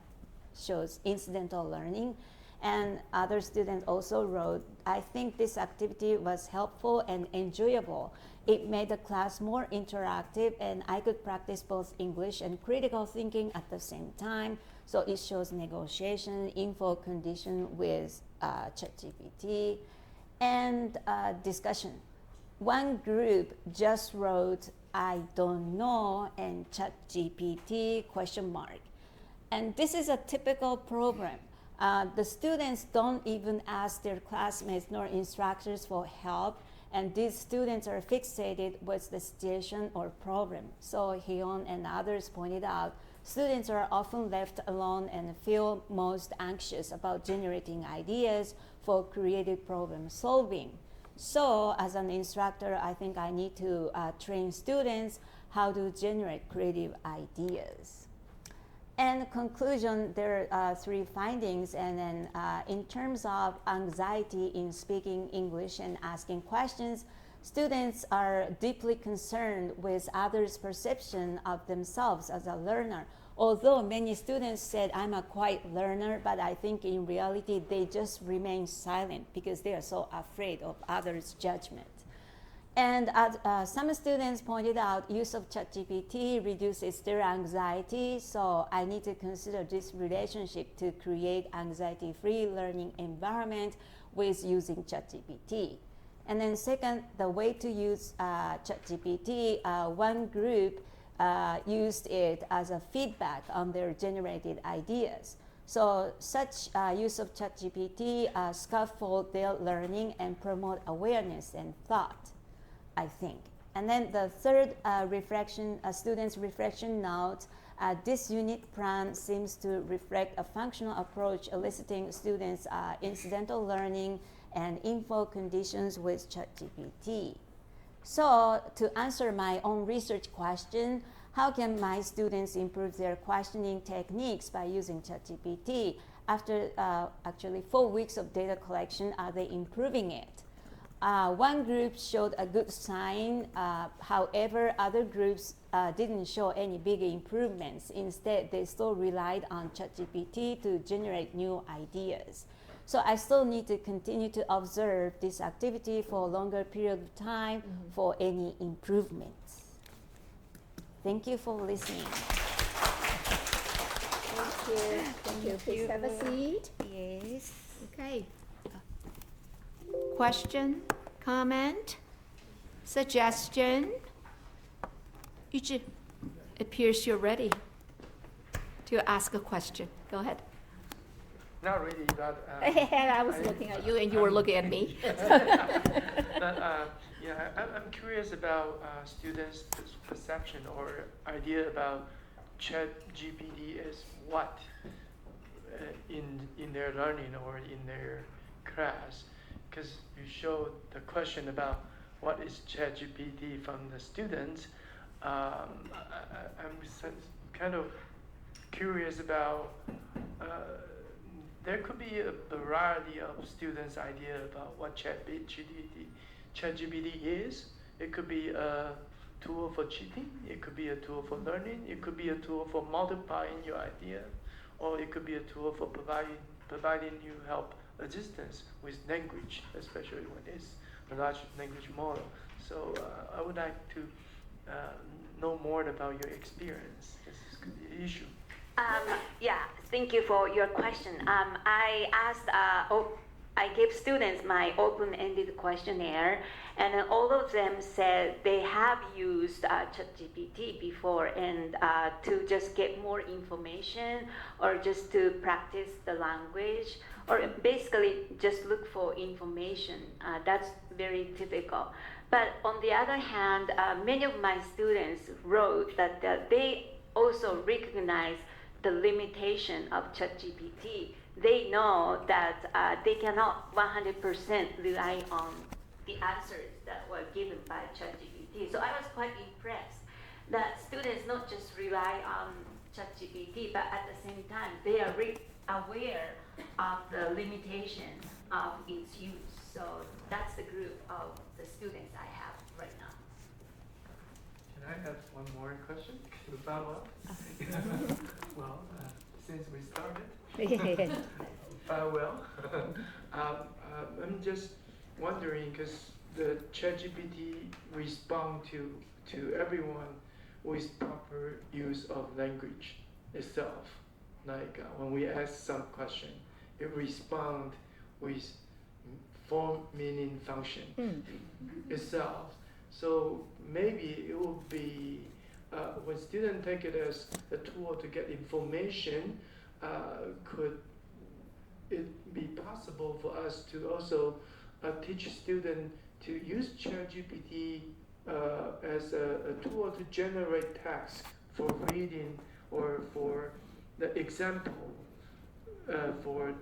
Speaker 17: shows incidental learning. And other students also wrote, I think this activity was helpful and enjoyable. It made the class more interactive and I could practice both English and critical thinking at the same time. So it shows negotiation, info condition with ChatGPT, and discussion. One group just wrote, I don't know, and ChatGPT ? And this is a typical program. The students don't even ask their classmates nor instructors for help, and these students are fixated with the situation or problem. So Hyun and others pointed out, students are often left alone and feel most anxious about generating ideas for creative problem solving. So as an instructor, I think I need to train students how to generate creative ideas. And conclusion, there are 3 findings. And then in terms of anxiety in speaking English and asking questions, students are deeply concerned with others' perception of themselves as a learner. Although many students said, I'm a quiet learner, but I think in reality, they just remain silent because they are so afraid of others' judgment. And some students pointed out use of ChatGPT reduces their anxiety, so I need to consider this relationship to create anxiety-free learning environment with using ChatGPT. And then second, the way to use ChatGPT, one group used it as a feedback on their generated ideas. So such use of ChatGPT scaffold their learning and promote awareness and thought, I think. And then the third student's reflection note, this unit plan seems to reflect a functional approach eliciting students' incidental learning and info conditions with ChatGPT. So to answer my own research question, how can my students improve their questioning techniques by using ChatGPT? After actually 4 weeks of data collection, are they improving it? One group showed a good sign, however, other groups didn't show any big improvements. Instead, they still relied on ChatGPT to generate new ideas. So I still need to continue to observe this activity for a longer period of time for any improvements. Thank you for listening.
Speaker 3: Thank you. Thank you. Please have a seat.
Speaker 8: Yes.
Speaker 3: Okay. Question, comment, suggestion? Yuji, it appears you're ready to ask a question. Go ahead.
Speaker 7: Not really, but
Speaker 3: I was looking at you and you were looking at me.
Speaker 7: but yeah, I'm curious about students' perception or idea about ChatGPT as what in their learning or in their class. Because you showed the question about what is ChatGPT from the students. I'm kind of curious about, there could be a variety of students' idea about what ChatGPT is. It could be a tool for cheating, it could be a tool for learning, it could be a tool for multiplying your idea, or it could be a tool for providing you help assistance with language, especially when it's a large language model. So I would like to know more about your experience. This is the issue.
Speaker 1: Yeah, thank you for your question. I gave students my open-ended questionnaire, and all of them said they have used ChatGPT before and to just get more information or just to practice the language or basically just look for information. That's very typical. But on the other hand, many of my students wrote that they also recognize the limitation of ChatGPT. They know that they cannot 100% rely on the answers that were given by ChatGPT. So I was quite impressed that students not just rely on
Speaker 10: ChatGPT, but at the same time, they are aware of the limitation of its use. So that's the group of the students I have right now.
Speaker 7: Can I have one more question to follow up? Well, since we started, well, I'm just wondering because the ChatGPT respond to everyone with proper use of language itself. Like when we ask some question, it respond with form, meaning, function itself. So maybe it will be when students take it as a tool to get information, could it be possible for us to also teach students to use ChatGPT as a tool to generate text for reading or for the example for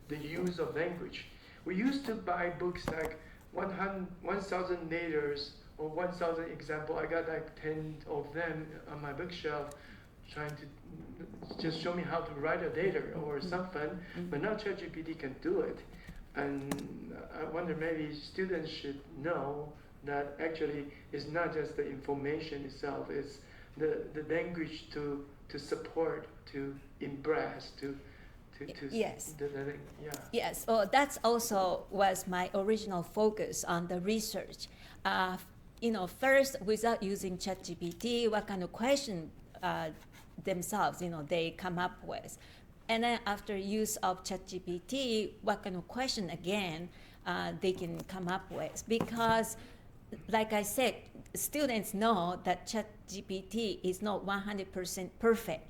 Speaker 7: the use of language. We used to buy books like 1,000 letters or 1,000 example. I got like 10 of them on my bookshelf trying to just show me how to write a letter or something. But now ChatGPT can do it. And I wonder maybe students should know that actually it's not just the information itself, it's the language to support, to embrace, to
Speaker 17: yes.
Speaker 7: Yeah.
Speaker 17: Yes, well, that's also was my original focus on the research. First, without using ChatGPT, what kind of question themselves, they come up with. And then after use of ChatGPT, what kind of question again they can come up with. Because, like I said, students know that ChatGPT is not 100% perfect.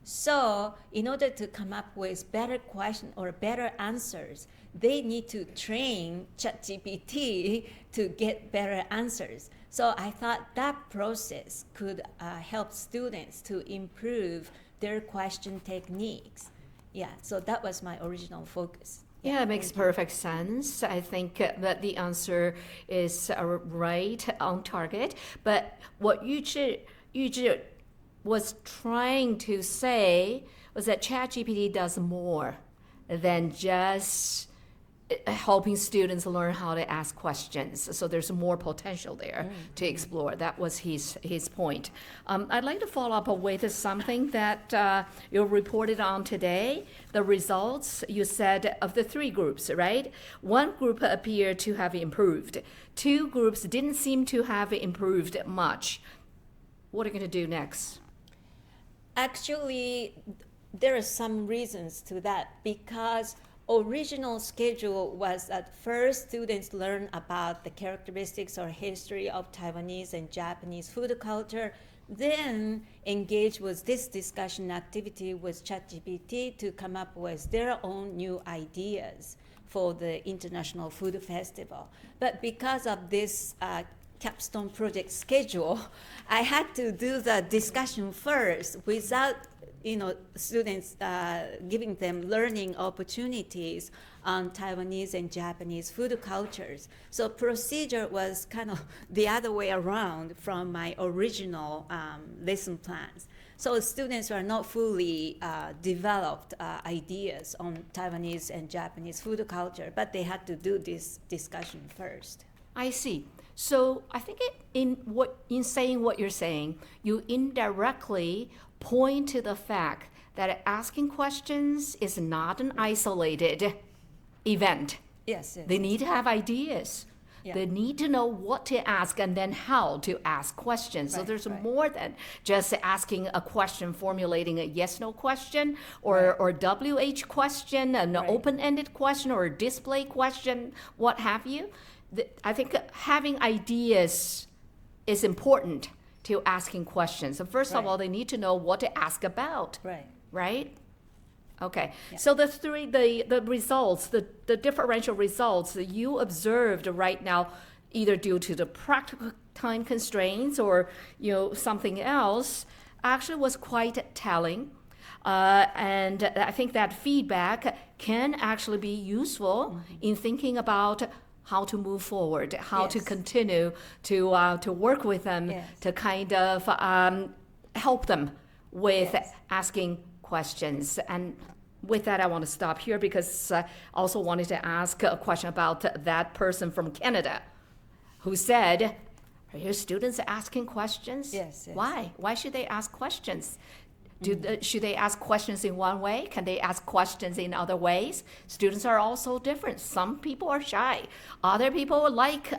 Speaker 17: So in order to come up with better questions or better answers, they need to train ChatGPT to get better answers. So I thought that process could help students to improve their question techniques. Yeah, so that was my original focus.
Speaker 3: Yeah, it makes perfect sense. I think that the answer is right on target. But what Yu Zhi was trying to say was that ChatGPT does more than just helping students learn how to ask questions. So there's more potential there to explore. That was his point. I'd like to follow up with something that you reported on today. The results, you said, of the three groups, right? One group appeared to have improved. Two groups didn't seem to have improved much. What are you going to do next?
Speaker 17: Actually, there are some reasons to that because original schedule was that first students learn about the characteristics or history of Taiwanese and Japanese food culture, then engage with this discussion activity with ChatGPT to come up with their own new ideas for the International Food Festival. But because of this capstone project schedule, I had to do the discussion first without students giving them learning opportunities on Taiwanese and Japanese food cultures. So procedure was kind of the other way around from my original lesson plans. So students are not fully developed ideas on Taiwanese and Japanese food culture, but they had to do this discussion first.
Speaker 3: I see. So I think in saying what you're saying, you indirectly point to the fact that asking questions is not an isolated event.
Speaker 17: Yes.
Speaker 3: They need to have ideas. Yeah. They need to know what to ask and then how to ask questions. Right, so there's more than just asking a question, formulating a yes/no question or WH question, an open-ended question or a display question, what have you. I think having ideas is important to asking questions. So first of all, they need to know what to ask about. Right? Okay. Yeah. So the results, the differential results that you observed right now, either due to the practical time constraints or something else, actually was quite telling. And I think that feedback can actually be useful in thinking about how to move forward, how to continue to work with them to kind of help them with asking questions. And with that, I want to stop here because I also wanted to ask a question about that person from Canada who said, are your students asking questions?
Speaker 8: Yes.
Speaker 3: Why? Why should they ask questions? Should they ask questions in one way? Can they ask questions in other ways? Students are also different. Some people are shy. Other people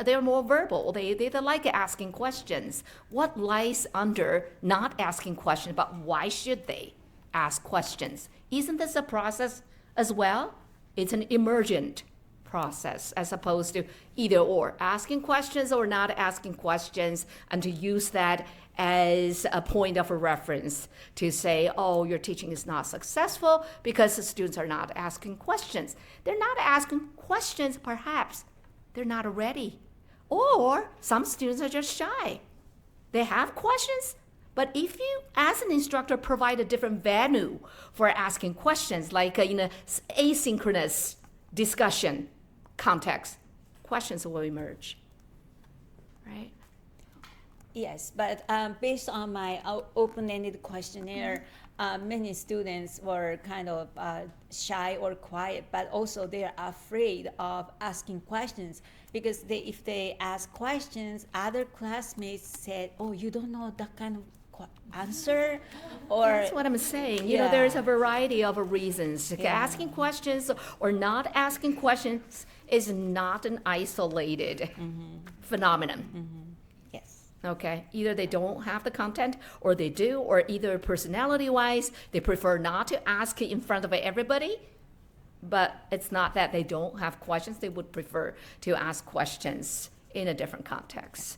Speaker 3: they're more verbal. They like asking questions. What lies under not asking questions, but why should they ask questions? Isn't this a process as well? It's an emergent process as opposed to either or, asking questions or not asking questions, and to use that as a point of a reference to say, oh, your teaching is not successful because the students are not asking questions. They're not asking questions, perhaps they're not ready. Or some students are just shy. They have questions, but if you, as an instructor, provide a different venue for asking questions, like in an asynchronous discussion context, questions will emerge, right?
Speaker 17: Yes, but based on my open-ended questionnaire, many students were kind of shy or quiet, but also they are afraid of asking questions because if they ask questions, other classmates said, oh, you don't know that kind of answer, or
Speaker 3: that's what I'm saying. You know, there's a variety of reasons. Asking questions or not asking questions is not an isolated phenomenon. Okay, either they don't have the content or they do, or either personality-wise, they prefer not to ask in front of everybody, but it's not that they don't have questions, they would prefer to ask questions in a different context.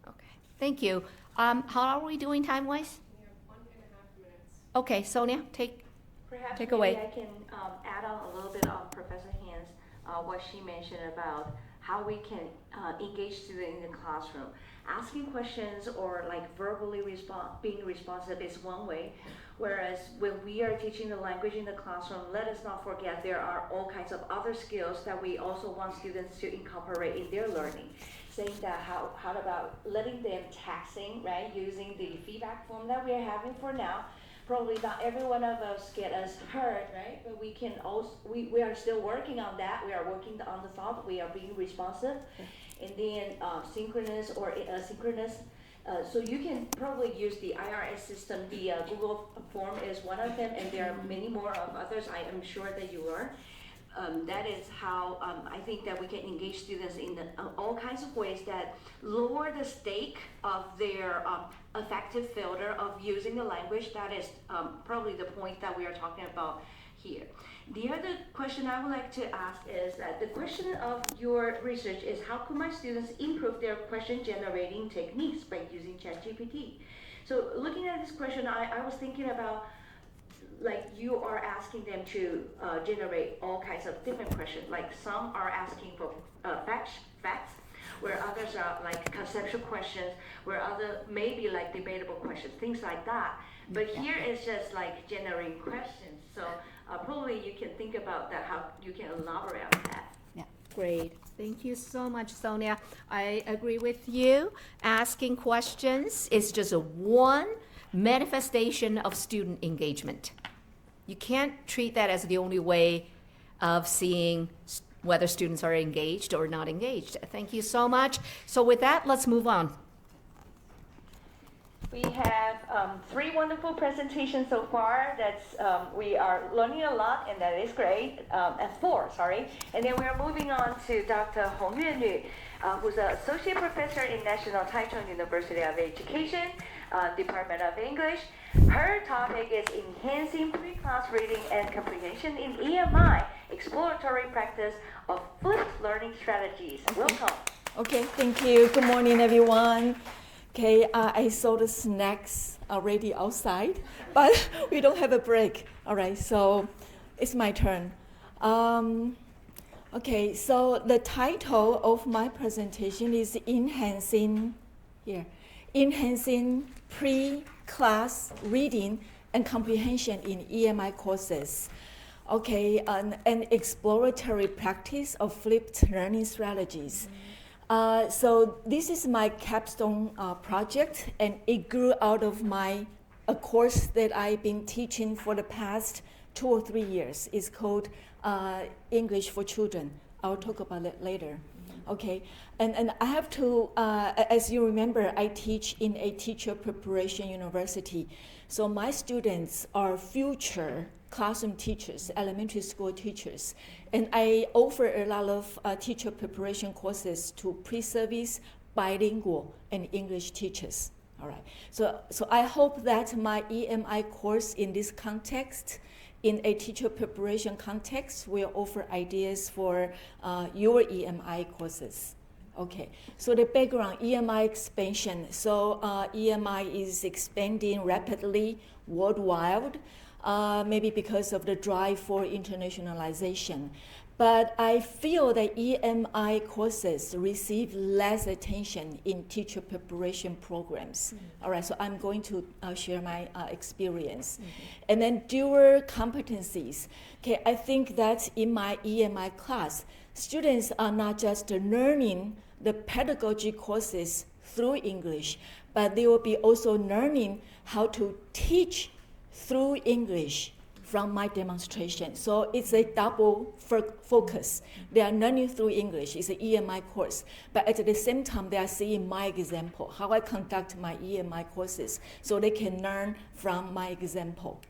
Speaker 3: Okay, thank you. How are we doing time-wise?
Speaker 12: We have 1.5 minutes.
Speaker 3: Okay, Sonia, take
Speaker 1: Perhaps
Speaker 3: away.
Speaker 1: Maybe I can add on a little bit of Professor Hans, what she mentioned about how we can engage students in the classroom. Asking questions or like verbally being responsive is one way, whereas when we are teaching the language in the classroom, let us not forget there are all kinds of other skills that we also want students to incorporate in their learning. Saying that how about letting them texting, right, using the feedback form that we are having for now. Probably not every one of us get us heard, right? But we can also, we are still working on that. We are working on the thought. We are being responsive. And then synchronous or asynchronous. So you can probably use the IRS system. The Google form is one of them, and there are many more of others. I am sure that you learn. That is how I think that we can engage students in all kinds of ways that lower the stake of their effective filter of using the language. That is probably the point that we are talking about here. The other question I would like to ask is that the question of your research is how could my students improve their question generating techniques by using ChatGPT? So looking at this question, I was thinking about like you are asking them to generate all kinds of different questions. Like some are asking for facts, where others are like conceptual questions, where other maybe like debatable questions, things like that. But here it's just like generating questions. So probably you can think about that, how you can elaborate on that.
Speaker 3: Yeah, great. Thank you so much, Sonia. I agree with you. Asking questions is just one manifestation of student engagement. You can't treat that as the only way of seeing whether students are engaged or not engaged. Thank you so much. So with that, let's move on.
Speaker 1: We have 3 wonderful presentations so far. That's we are learning a lot, and that is great. And 4, sorry. And then we are moving on to Dr. Hong Yuanlu, who's an associate professor in National Taichung University of Education, Department of English. Her topic is enhancing pre-class reading and comprehension in EMI, exploratory practice of flipped learning strategies. Welcome.
Speaker 18: Okay, thank you. Good morning, everyone. Okay, I saw the snacks already outside, but we don't have a break. All right, so it's my turn. Okay, so the title of my presentation is enhancing pre-class reading and comprehension in EMI courses. Okay, an exploratory practice of flipped learning strategies. So this is my capstone project, and it grew out of my a course that I've been teaching for the past 2 or 3 years. It's called English for Children. I'll talk about it later. Okay, and I have to, as you remember, I teach in a teacher preparation university. So my students are future classroom teachers, elementary school teachers. And I offer a lot of teacher preparation courses to pre-service, bilingual, and English teachers. All right, so I hope that my EMI course in this context, in a teacher preparation context, will offer ideas for your EMI courses. Okay, so the background, EMI expansion. So EMI is expanding rapidly worldwide, maybe because of the drive for internationalization. But I feel that EMI courses receive less attention in teacher preparation programs. All right, so I'm going to share my experience. And then dual competencies. Okay, I think that in my EMI class, students are not just learning the pedagogy courses through English, but they will be also learning how to teach through English from my demonstration. So it's a double focus. They are learning through English. It's an EMI course. But at the same time, they are seeing my example, how I conduct my EMI courses, so they can learn from my example.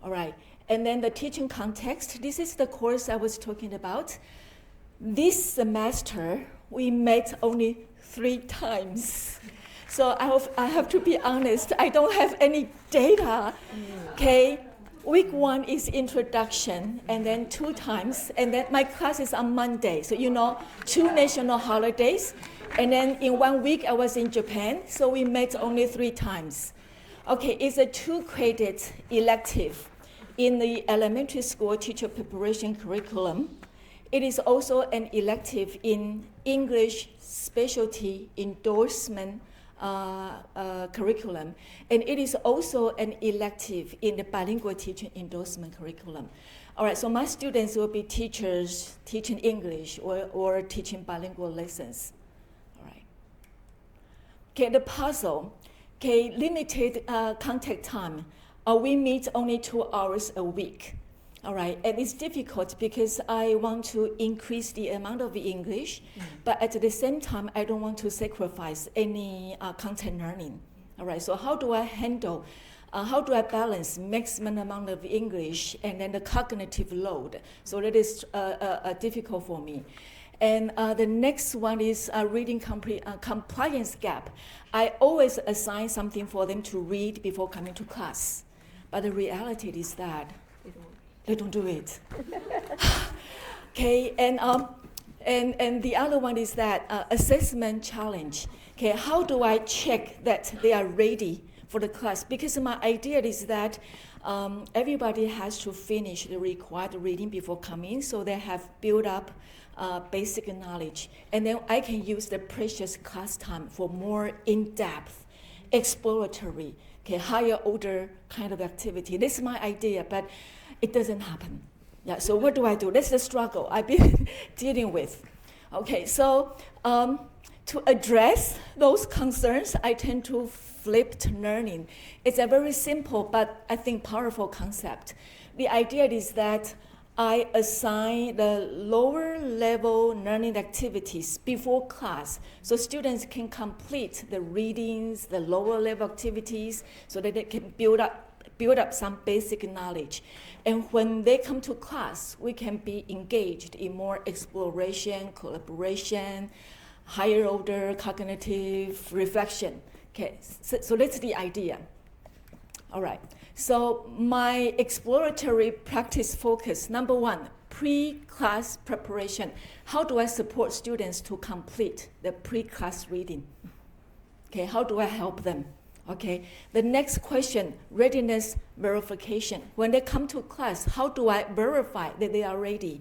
Speaker 18: All right. And then the teaching context. This is the course I was talking about. This semester, we met only 3 times. So I have to be honest, I don't have any data. Okay. Week 1 is introduction, and then 2 times, and then my class is on Monday. So 2 national holidays, and then in 1 week I was in Japan, so we met only 3 times. Okay, it's a 2-credit elective in the elementary school teacher preparation curriculum. It is also an elective in English specialty endorsement curriculum, and it is also an elective in the bilingual teaching endorsement curriculum. All right, so my students will be teachers teaching English or teaching bilingual lessons. All right. Okay, the puzzle. Okay, limited contact time. We meet only 2 hours a week. All right, and it's difficult because I want to increase the amount of English, but at the same time, I don't want to sacrifice any content learning. All right, so how do I balance maximum amount of English and then the cognitive load? So that is difficult for me. And the next one is reading compliance gap. I always assign something for them to read before coming to class, but the reality is that they don't do it. Okay, and the other one is that assessment challenge. Okay, how do I check that they are ready for the class? Because my idea is that everybody has to finish the required reading before coming, so they have built up basic knowledge, and then I can use the precious class time for more in-depth, exploratory, okay, higher order kind of activity. This is my idea, but it doesn't happen. Yeah, so what do I do? That's the struggle I've been dealing with. Okay, so to address those concerns, I tend to flipped learning. It's a very simple but I think powerful concept. The idea is that I assign the lower level learning activities before class so students can complete the readings, the lower level activities, so that they can build up some basic knowledge. And when they come to class, we can be engaged in more exploration, collaboration, higher order cognitive reflection. Okay, so that's the idea. All right, so my exploratory practice focus, number 1, pre-class preparation. How do I support students to complete the pre-class reading? Okay, how do I help them? Okay, the next question, readiness verification. When they come to class, how do I verify that they are ready?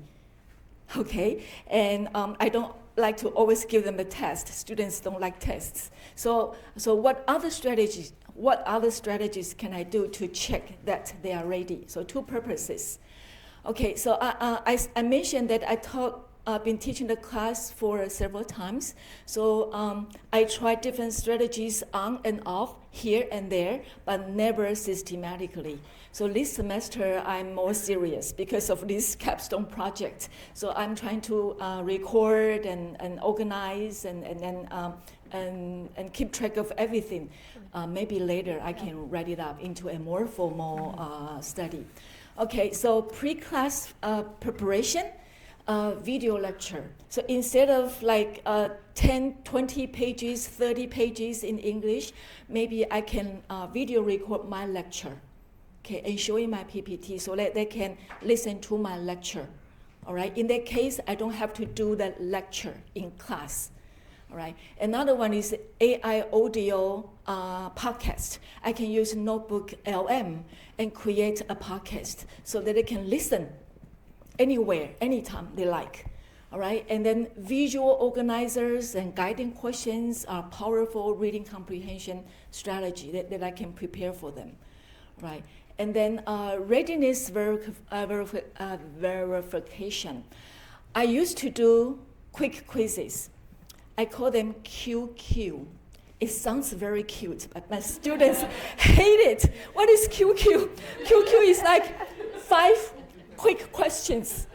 Speaker 18: Okay, and I don't like to always give them a test. Students don't like tests. So what other strategies can I do to check that they are ready? So 2 purposes. Okay, so I mentioned that I taught been teaching the class for several times, so I try different strategies on and off, here and there, but never systematically. So this semester, I'm more serious because of this capstone project. So I'm trying to record and organize and keep track of everything. Maybe later I can write it up into a more formal study. Okay, so pre-class preparation, video lecture. So instead of like 10, 20 pages, 30 pages in English, maybe I can video record my lecture, okay, and showing my PPT so that they can listen to my lecture. All right, in that case, I don't have to do the lecture in class. All right. Another one is AI audio podcast. I can use Notebook LM and create a podcast so that they can listen anywhere, anytime they like. All right. And then visual organizers and guiding questions are powerful reading comprehension strategy that I can prepare for them. Right. And then readiness verification. I used to do quick quizzes. I call them QQ. It sounds very cute, but my students hate it. What is QQ? QQ is like 5 quick questions,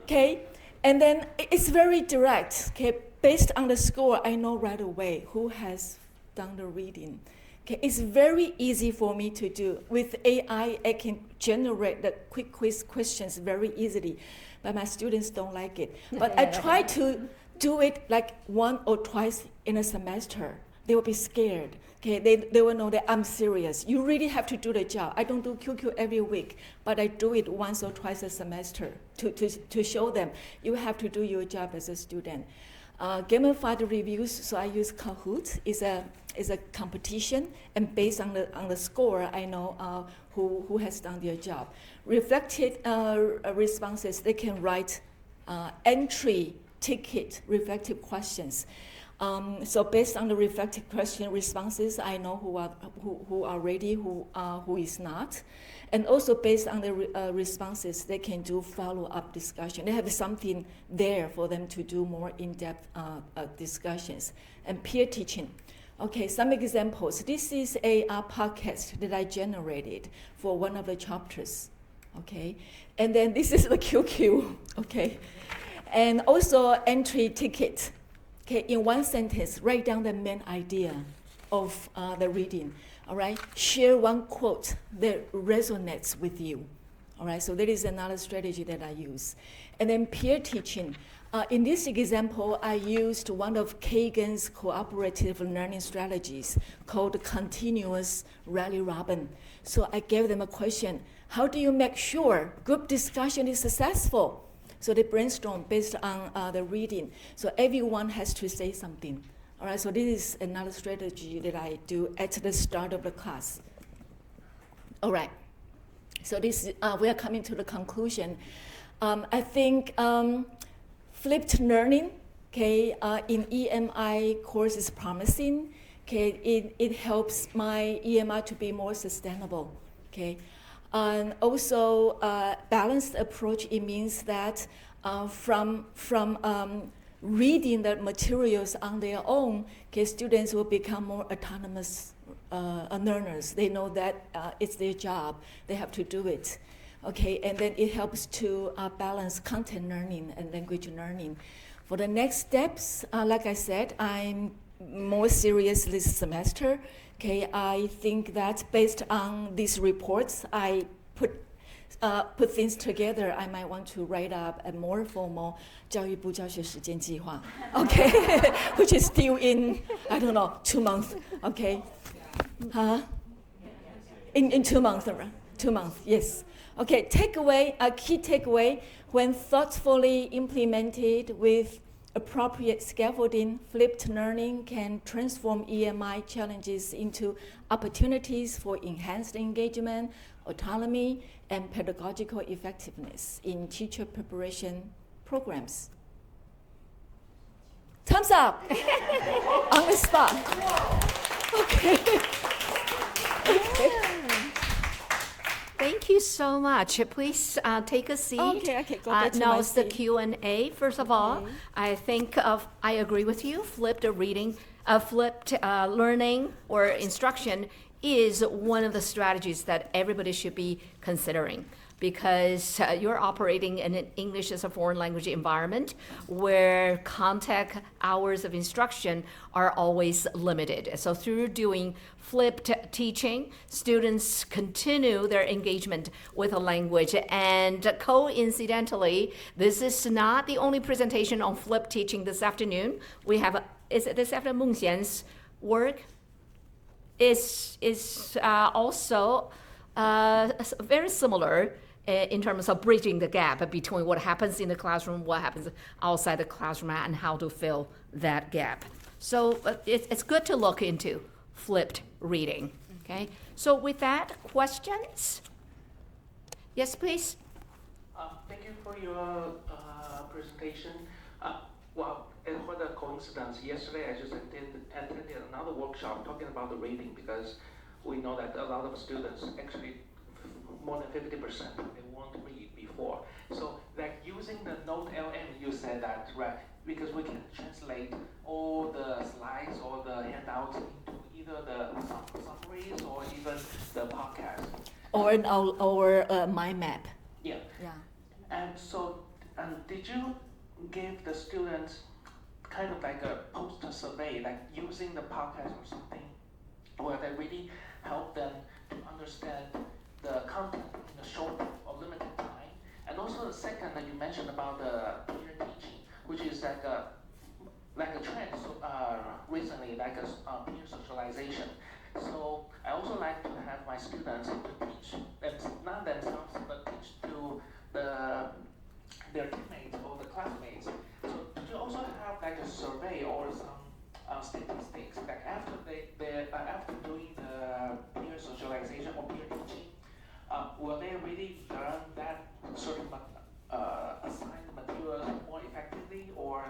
Speaker 18: okay? And then it's very direct, okay? Based on the score, I know right away who has done the reading. Okay, it's very easy for me to do. With AI, I can generate the quick quiz questions very easily, but my students don't like it. But I try to do it like 1 or twice in a semester. They will be scared. Okay, they will know that I'm serious. You really have to do the job. I don't do QQ every week, but I do it once or twice a semester to show them you have to do your job as a student. Gamified reviews, so I use Kahoot. Is a competition, and based on the score, I know who has done their job. Reflected responses, they can write entry ticket reflective questions. So based on the reflective question responses, I know who are ready, who is not. And also based on the responses, they can do follow-up discussion. They have something there for them to do more in-depth discussions. And peer teaching. Okay, some examples. This is a podcast that I generated for one of the chapters. Okay, and then this is the QQ. Okay. And also entry ticket. Okay, in one sentence, write down the main idea of the reading. All right, share one quote that resonates with you. All right, so that is another strategy that I use. And then peer teaching. In this example, I used one of Kagan's cooperative learning strategies called continuous rally robin. So I gave them a question: how do you make sure group discussion is successful? So they brainstorm based on the reading. So everyone has to say something. All right, so this is another strategy that I do at the start of the class. All right, so this we are coming to the conclusion. I think flipped learning, okay, in EMI course is promising. Okay, it helps my EMI to be more sustainable. Okay. And also, balanced approach, it means that from reading the materials on their own, okay, students will become more autonomous learners. They know that it's their job. They have to do it. Okay, and then it helps to balance content learning and language learning. For the next steps, like I said, I'm more serious this semester. Okay, I think that based on these reports, I put things together. I might want to write up a more formal 教育部教学时间计划, okay, which is still in, I don't know, 2 months, okay? Huh? In 2 months, right? 2 months, yes. Okay, takeaway, a key takeaway, when thoughtfully implemented with appropriate scaffolding, flipped learning can transform EMI challenges into opportunities for enhanced engagement, autonomy, and pedagogical effectiveness in teacher preparation programs. Thumbs up! On the spot. Okay. Okay.
Speaker 3: Thank you so much. Please take a seat.
Speaker 18: Okay, go back to
Speaker 3: now
Speaker 18: my
Speaker 3: it's the
Speaker 18: seat.
Speaker 3: Q&A. First of all, I agree with you. Flipped reading, flipped learning or instruction is one of the strategies that everybody should be considering, because you're operating in an English as a foreign language environment where contact hours of instruction are always limited. So through doing flipped teaching, students continue their engagement with a language. And coincidentally, this is not the only presentation on flipped teaching this afternoon. We have, is it this afternoon, Meng Xian's work is also very similar in terms of bridging the gap between what happens in the classroom, what happens outside the classroom, and how to fill that gap. So it's good to look into flipped reading, okay? So with that, questions? Yes, please.
Speaker 16: Thank you for your presentation. Well, and what a coincidence. Yesterday I just attended another workshop talking about the reading, because we know that a lot of students, actually more than 50%, they won't read before. So like using the Note LM, you said that, right? Because we can translate all the slides or the handouts into either the summaries or even the podcast.
Speaker 18: Or in our mind map.
Speaker 16: Yeah. And so, did you give the students kind of like a poster survey, like using the podcast or something, where they really help them to understand the content in a short or limited time? And also the second that you mentioned about the peer teaching, which is like a trend recently, like a peer socialization. So I also like to have my students to teach not themselves, but teach to their teammates or the classmates. So do you also have like a survey or some statistics, like after after doing the peer socialization or peer teaching, will they really learn that certain assigned materials more effectively, or?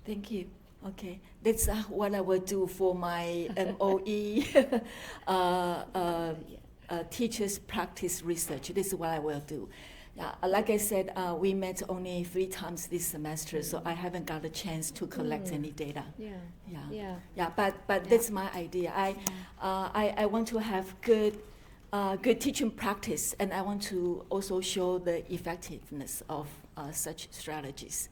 Speaker 18: Thank you. Okay, that's what I will do for my MOE teachers practice research. This is what I will do. Yeah, like I said, we met only 3 times this semester, so I haven't got a chance to collect any data. But that's my idea. I want to have good teaching practice, and I want to also show the effectiveness of such strategies.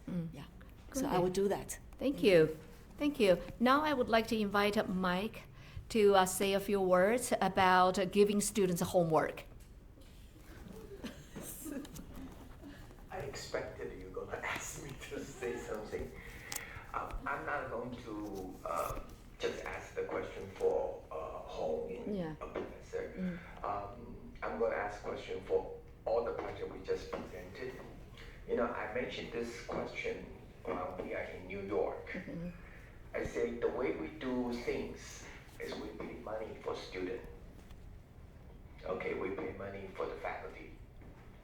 Speaker 18: So I will do that.
Speaker 3: Thank you. Thank you. Now I would like to invite Mike to say a few words about giving students homework.
Speaker 4: I expected you were going to ask me to say something. I'm not going to just ask the question for Hong and a professor. I'm going to ask a question for all the projects we just presented. You know, I mentioned this question when we are in New York. I say the way we do things is we pay money for students. Okay, we pay money for the faculty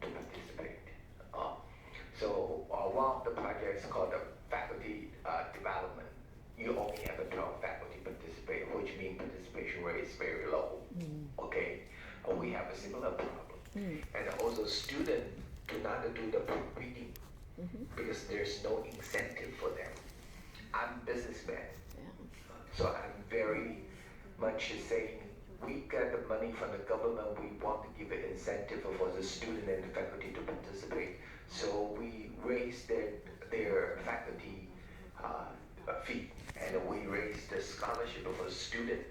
Speaker 4: to participate. So one of the projects called the faculty development, you only have a 12 faculty participate, which means participation rate is very low. Okay, we have a similar problem. And also students do not do the reading because there's no incentive for them. I'm a businessman, so I'm very much saying we get the money from the government, we want to give an incentive for the student and the faculty to participate. So we raise their faculty fee, and we raise the scholarship for the student.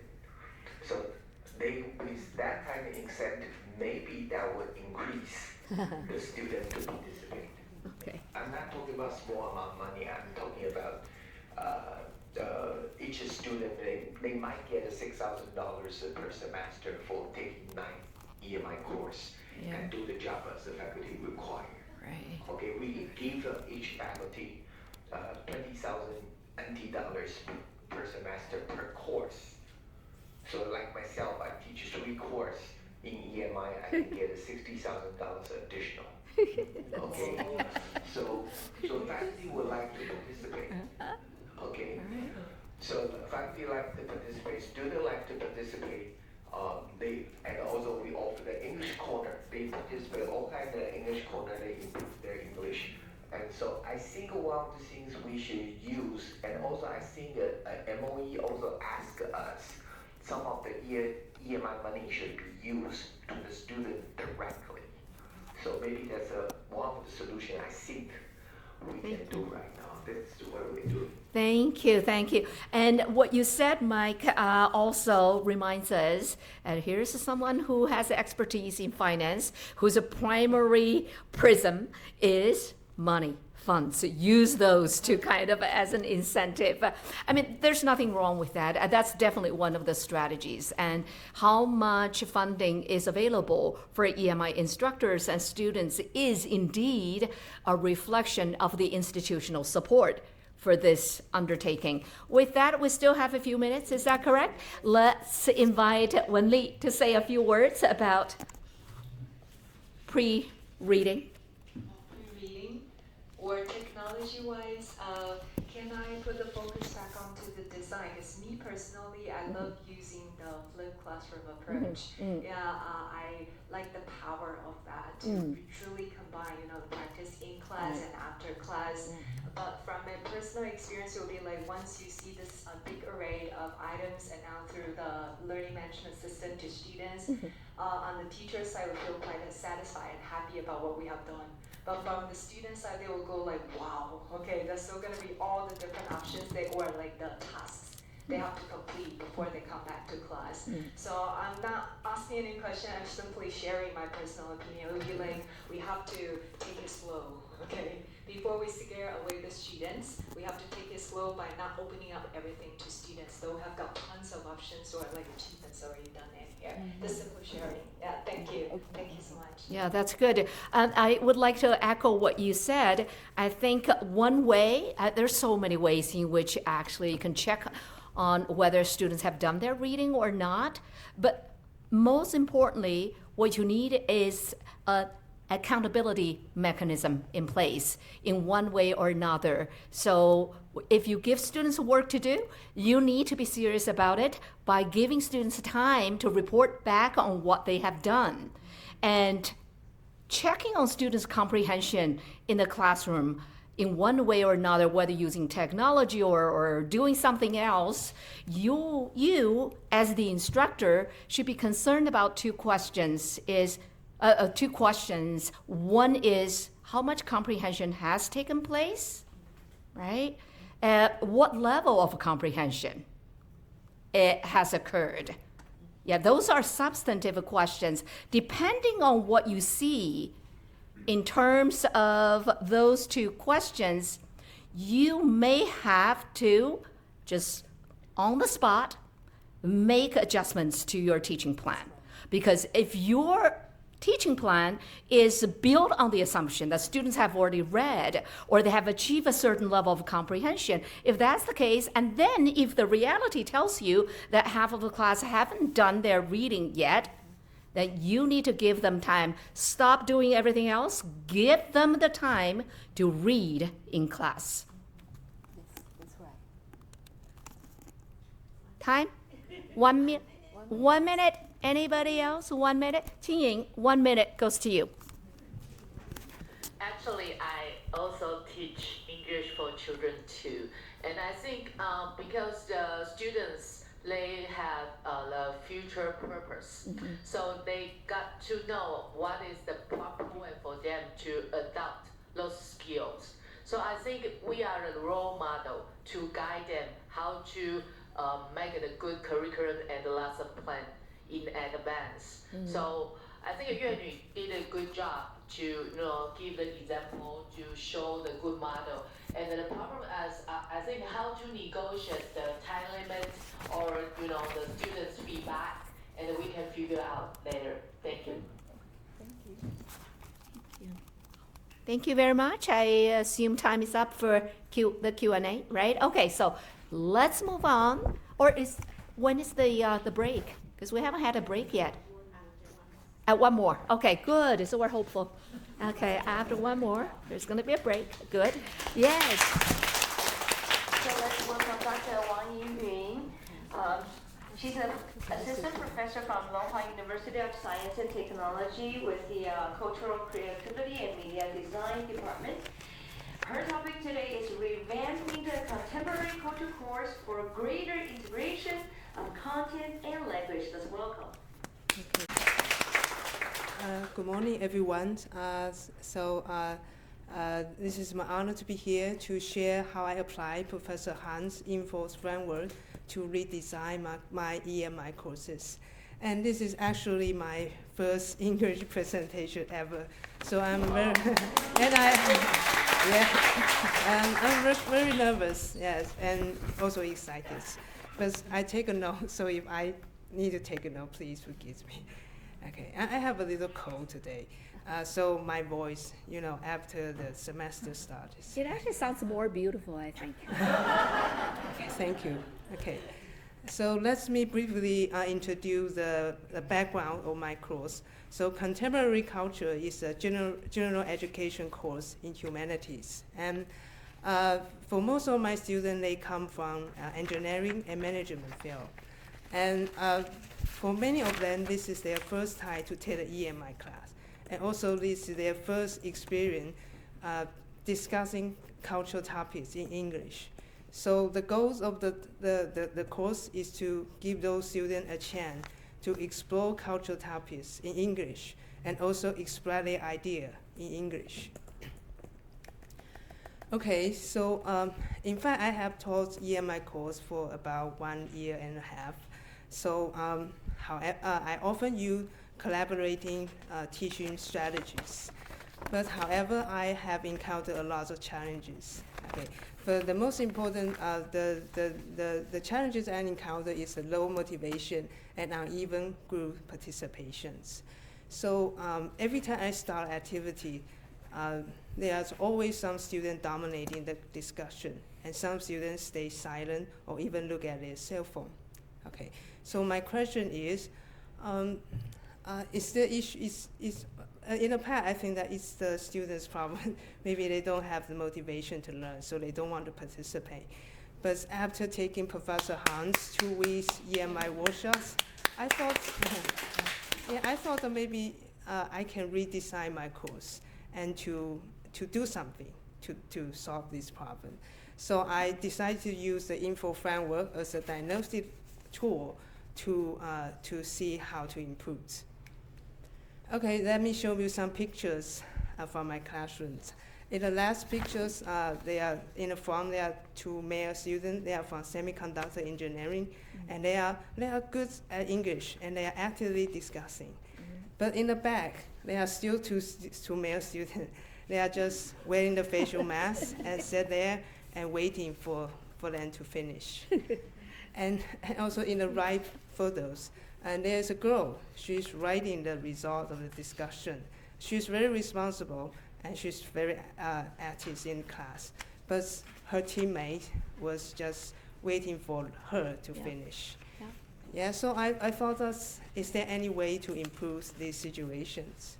Speaker 4: So with that kind of incentive, maybe that would increase the student to participate.
Speaker 3: Okay.
Speaker 4: I'm not talking about small amount of money, I'm talking about each student, they might get $6,000 per semester for taking 9 EMI course and do the job as the faculty require.
Speaker 3: Right.
Speaker 4: Okay, we give each faculty 20,000 NT dollars per semester per course. So like myself, I teach 3 courses in EMI, I can get $60,000 additional. Okay, so faculty would like to participate. Okay, so faculty like to participate, students like to participate. And also we offer the English corner. they participate all kind of English corner, they improve their English. And so I think one of the things we should use, and also I think MOE also asked us, some of the EMI money should be used to the student directly. So maybe that's one of the solutions I think we can do right now. That's what we're doing.
Speaker 3: Thank you, thank you. And what you said, Mike, also reminds us, and here's someone who has expertise in finance, whose primary prism is money. Funds, use those to kind of as an incentive. I mean, there's nothing wrong with that. That's definitely one of the strategies. And how much funding is available for EMI instructors and students is indeed a reflection of the institutional support for this undertaking. With that, we still have a few minutes, is that correct? Let's invite Wenli to say a few words about pre-reading.
Speaker 19: Or technology-wise, can I put the focus back onto the design? Because me personally, I love using the flipped classroom approach. Yeah, I like the power of that to truly combine, the practice in class and after class. But from my personal experience, it will be like once you see this big array of items and now through the learning management system to students, on the teacher side, we feel quite satisfied and happy about what we have done. But from the student side, they will go like, wow, okay, there's still gonna be all the different options or like the tasks they have to complete before they come back to class. So I'm not asking any question, I'm simply sharing my personal opinion. It would be like, we have to take it slow, okay? Before we scare away the students, we have to take it slow by not opening up everything to students. Though we have got tons of options or like achievements already done in here. Just simply sharing. Yeah, thank you. Thank you so much.
Speaker 3: Yeah, that's good. I would like to echo what you said. I think one way, there's so many ways in which actually you can check on whether students have done their reading or not. But most importantly, what you need is a accountability mechanism in place in one way or another. So if you give students work to do, you need to be serious about it by giving students time to report back on what they have done. And checking on students' comprehension in the classroom in one way or another, whether using technology or doing something else, you as the instructor should be concerned about two questions. One is how much comprehension has taken place, right? What level of comprehension it has occurred? Yeah, those are substantive questions. Depending on what you see in terms of those two questions, you may have to just on the spot make adjustments to your teaching plan. Because if your teaching plan is built on the assumption that students have already read or they have achieved a certain level of comprehension, if that's the case, and then if the reality tells you that half of the class haven't done their reading yet, then you need to give them time. Stop doing everything else. Give them the time to read in class.
Speaker 8: Yes, that's right.
Speaker 3: Time? 1 minute. 1 minute. Anybody else? 1 minute. Qingying, 1 minute goes to you.
Speaker 5: Actually, I also teach English for children too. And I think because the students, they have the future purpose. So they got to know what is the proper way for them to adopt those skills. So I think we are the role model to guide them how to make it a good curriculum and lots of plan in advance. So I think Yuanyu did a good job to give the example, to show the good model. And the problem is, I think how to negotiate the time limits or the students' feedback, and we can figure out later. Thank you.
Speaker 3: Thank you very much. I assume time is up for the Q&A, right? Okay, so let's move on. When is the break? Because we haven't had a break yet. One more. Okay, good. So we're hopeful. Okay, after one more, there's going to be a break. Good. Yes.
Speaker 1: So let's welcome Dr. Wang Yiyun. She's an assistant professor from Longhua University of Science and Technology with the Cultural Creativity and Media Design Department. Her topic today is revamping the contemporary culture course for greater integration of content and language. Let's welcome.
Speaker 20: Good morning, everyone. This is my honor to be here to share how I apply Professor Han's info framework to redesign my EMI courses. And this is actually my first English presentation ever. So I'm very, I'm very nervous, yes, and also excited. But I take a note, so if I need to take a note, please forgive me. Okay, I have a little cold today. So my voice, after the semester starts.
Speaker 3: It actually sounds more beautiful, I think.
Speaker 20: Okay, thank you. Okay, so let me briefly introduce the background of my course. So contemporary culture is a general education course in humanities. And for most of my students, they come from engineering and management field. And for many of them, this is their first time to take the EMI class. And also this is their first experience discussing cultural topics in English. So the goals of the course is to give those students a chance to explore cultural topics in English and also express their idea in English. Okay, so in fact, I have taught EMI course for about 1 year and a half. So I often use collaborating teaching strategies. But however, I have encountered a lot of challenges. Okay. But the most important, the challenges I encounter is the low motivation and uneven group participations. So every time I start activity, there's always some student dominating the discussion, and some students stay silent or even look at their cell phone. Okay. So my question is the issue in the past, I think that it's the students' problem. Maybe they don't have the motivation to learn, so they don't want to participate. But after taking Professor Han's 2 weeks EMI workshops, I thought that maybe I can redesign my course and to do something to solve this problem. So I decided to use the info framework as a diagnostic tool to see how to improve. Okay, let me show you some pictures from my classrooms. In the last pictures, they are in the front. They are 2 male students. They are from semiconductor engineering, and they are good at English, and they are actively discussing. But in the back, they are still two male students. They are just wearing the facial mask and sit there and waiting for them to finish. And also in the right photos, and there's a girl. She's writing the result of the discussion. She's very responsible, and she's very active in class. But her teammate was just waiting for her to finish. Yeah, so I thought is there any way to improve these situations?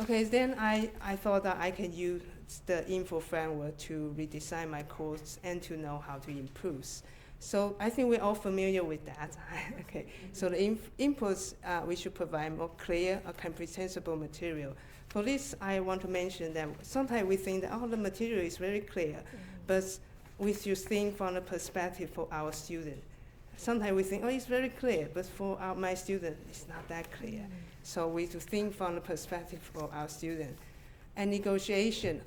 Speaker 20: Okay, then I thought that I can use the info framework to redesign my course and to know how to improve. So I think we're all familiar with that. Okay. So the inputs, we should provide more clear or comprehensible material. For this, I want to mention that sometimes we think that the material is very clear, but we should think from the perspective for our student. Sometimes we think, it's very clear, but for my student, it's not that clear. So we should think from the perspective for our student. And negotiation,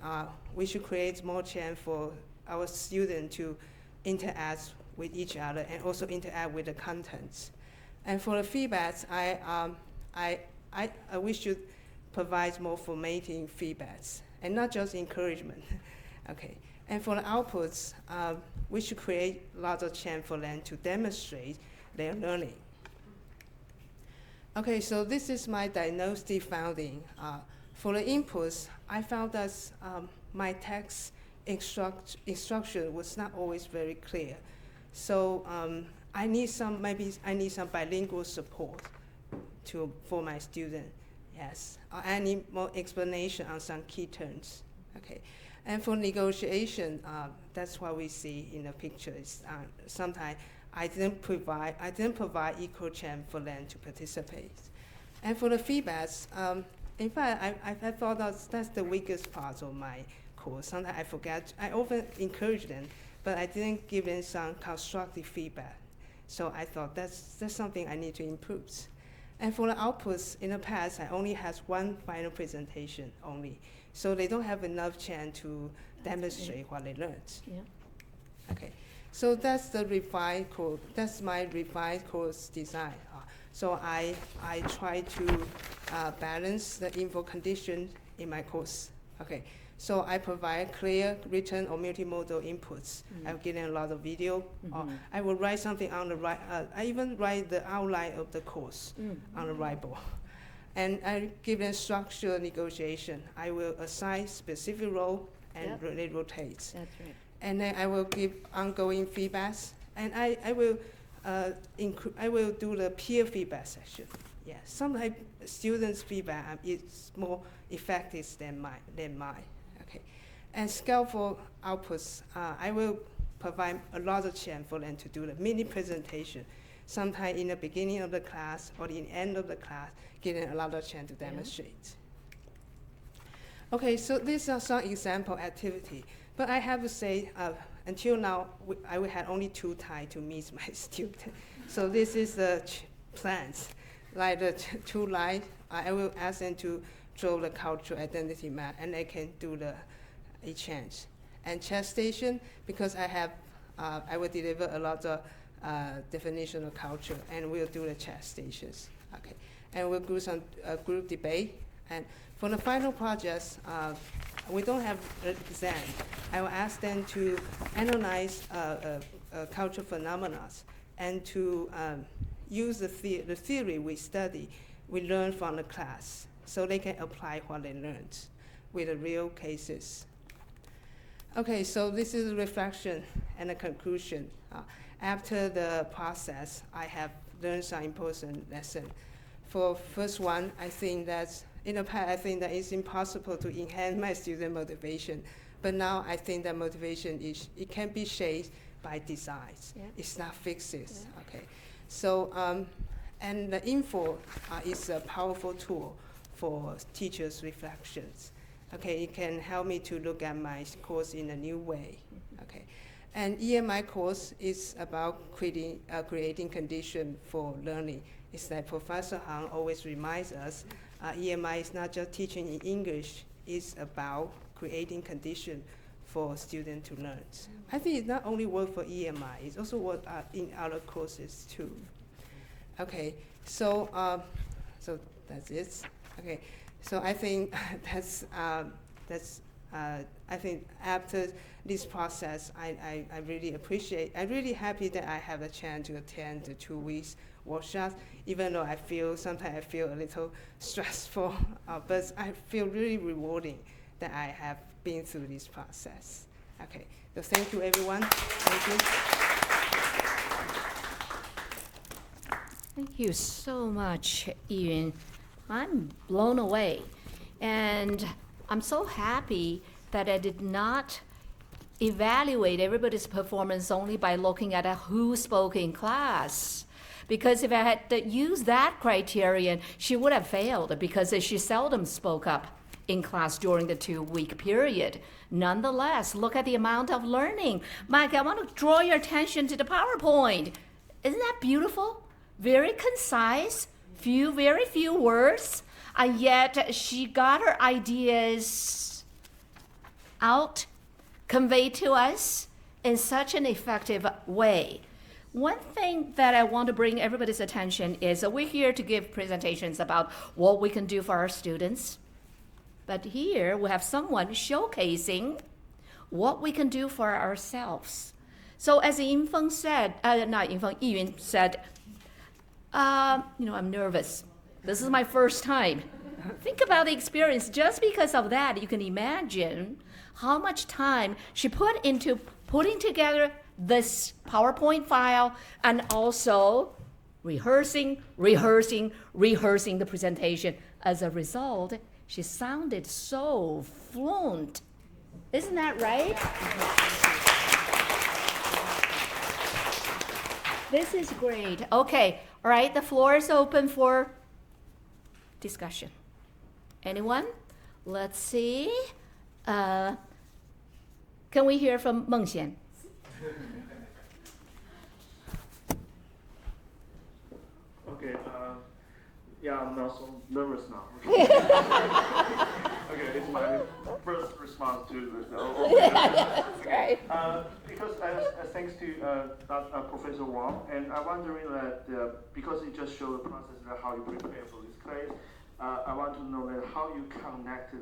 Speaker 20: we should create more chance for our student to interact with each other and also interact with the contents. And for the feedbacks, we should provide more formative feedbacks and not just encouragement. Okay. And for the outputs, we should create lots of chance for them to demonstrate their learning. Okay, so this is my diagnostic finding. For the inputs, I found that my text instruction was not always very clear. So I need some bilingual support for my student. Yes, I need more explanation on some key terms. Okay, And for negotiation, that's what we see in the pictures. Sometimes I didn't provide equal chance for them to participate. And for the feedbacks, in fact, I thought that's the weakest part of my course. Sometimes I forget. I often encourage them, but I didn't give them some constructive feedback. So I thought that's something I need to improve. And for the outputs, in the past, I only had one final presentation only. So they don't have enough chance to demonstrate what they learned.
Speaker 3: Yeah.
Speaker 20: Okay, so that's the refined course. That's my refined course design. So I try to balance the info condition in my course. Okay, so I provide clear written or multimodal inputs. I've given a lot of video. I will write something on the right. I even write the outline of the course on the whiteboard. And I give them structured negotiation. I will assign specific role and they rotate.
Speaker 3: That's right.
Speaker 20: And then I will give ongoing feedbacks. And I will do the peer feedback session. Yeah, sometimes students' feedback is more effective than mine. Okay, and scalable outputs. I will provide a lot of chance for them to do the mini presentation, sometime in the beginning of the class or the end of the class, giving a lot of chance to demonstrate. Okay, so these are some example activity, but I have to say, until now, I had only 2 times to meet my student. So this is the plans. Like the 2 lines, I will ask them to draw the cultural identity map, and they can do the exchange. And chat station, because I will deliver a lot of definition of culture, and we'll do the chat stations. Okay, and we'll do some group debate. And for the final projects, we don't have an exam. I will ask them to analyze cultural phenomena and to use the theory we study, we learn from the class, so they can apply what they learned with the real cases. Okay, so this is a reflection and a conclusion. After the process, I have learned some important lessons. For first one, I think that in the past, I think that it's impossible to enhance my student motivation. But now I think that motivation it can be shaped by designs. Yeah. It's not fixes. Yeah. Okay. So, and the info is a powerful tool for teachers' reflections. Okay, it can help me to look at my course in a new way. Okay, and EMI course is about creating conditions for learning. It's like Professor Han always reminds us, EMI is not just teaching in English, it's about creating conditions for students to learn. I think it not only works for EMI, it's also works in other courses too. Okay, so so that's it. Okay, so I think I think after this process, I really appreciate. I'm really happy that I have a chance to attend the 2 weeks workshops, even though sometimes I feel a little stressful, but I feel really rewarding that I have been through this process. Okay, so thank you everyone. Thank you.
Speaker 3: Thank you so much, Yun. I'm blown away. And I'm so happy that I did not evaluate everybody's performance only by looking at who spoke in class. Because if I had used that criterion, she would have failed because she seldom spoke up in class during the 2-week period. Nonetheless, look at the amount of learning. Mike, I want to draw your attention to the PowerPoint. Isn't that beautiful? Very concise, very few words, and yet she got her ideas out, conveyed to us in such an effective way. One thing that I want to bring everybody's attention is we're here to give presentations about what we can do for our students. But here we have someone showcasing what we can do for ourselves. So as Yifeng said, Yiyun said, I'm nervous. This is my first time. Think about the experience. Just because of that, you can imagine how much time she put into putting together this PowerPoint file and also rehearsing the presentation. As a result, she sounded so fluent Isn't that right? This is great. Okay, all right, the floor is open for discussion. Anyone? Let's see. Can we hear from Meng Xian?
Speaker 21: Okay, yeah, I'm not so nervous now. Okay, it's my first response to this.
Speaker 3: That's right.
Speaker 21: Because thanks to Professor Wang, and I'm wondering that because you just showed the process of how you prepare for this class, I want to know that how you connect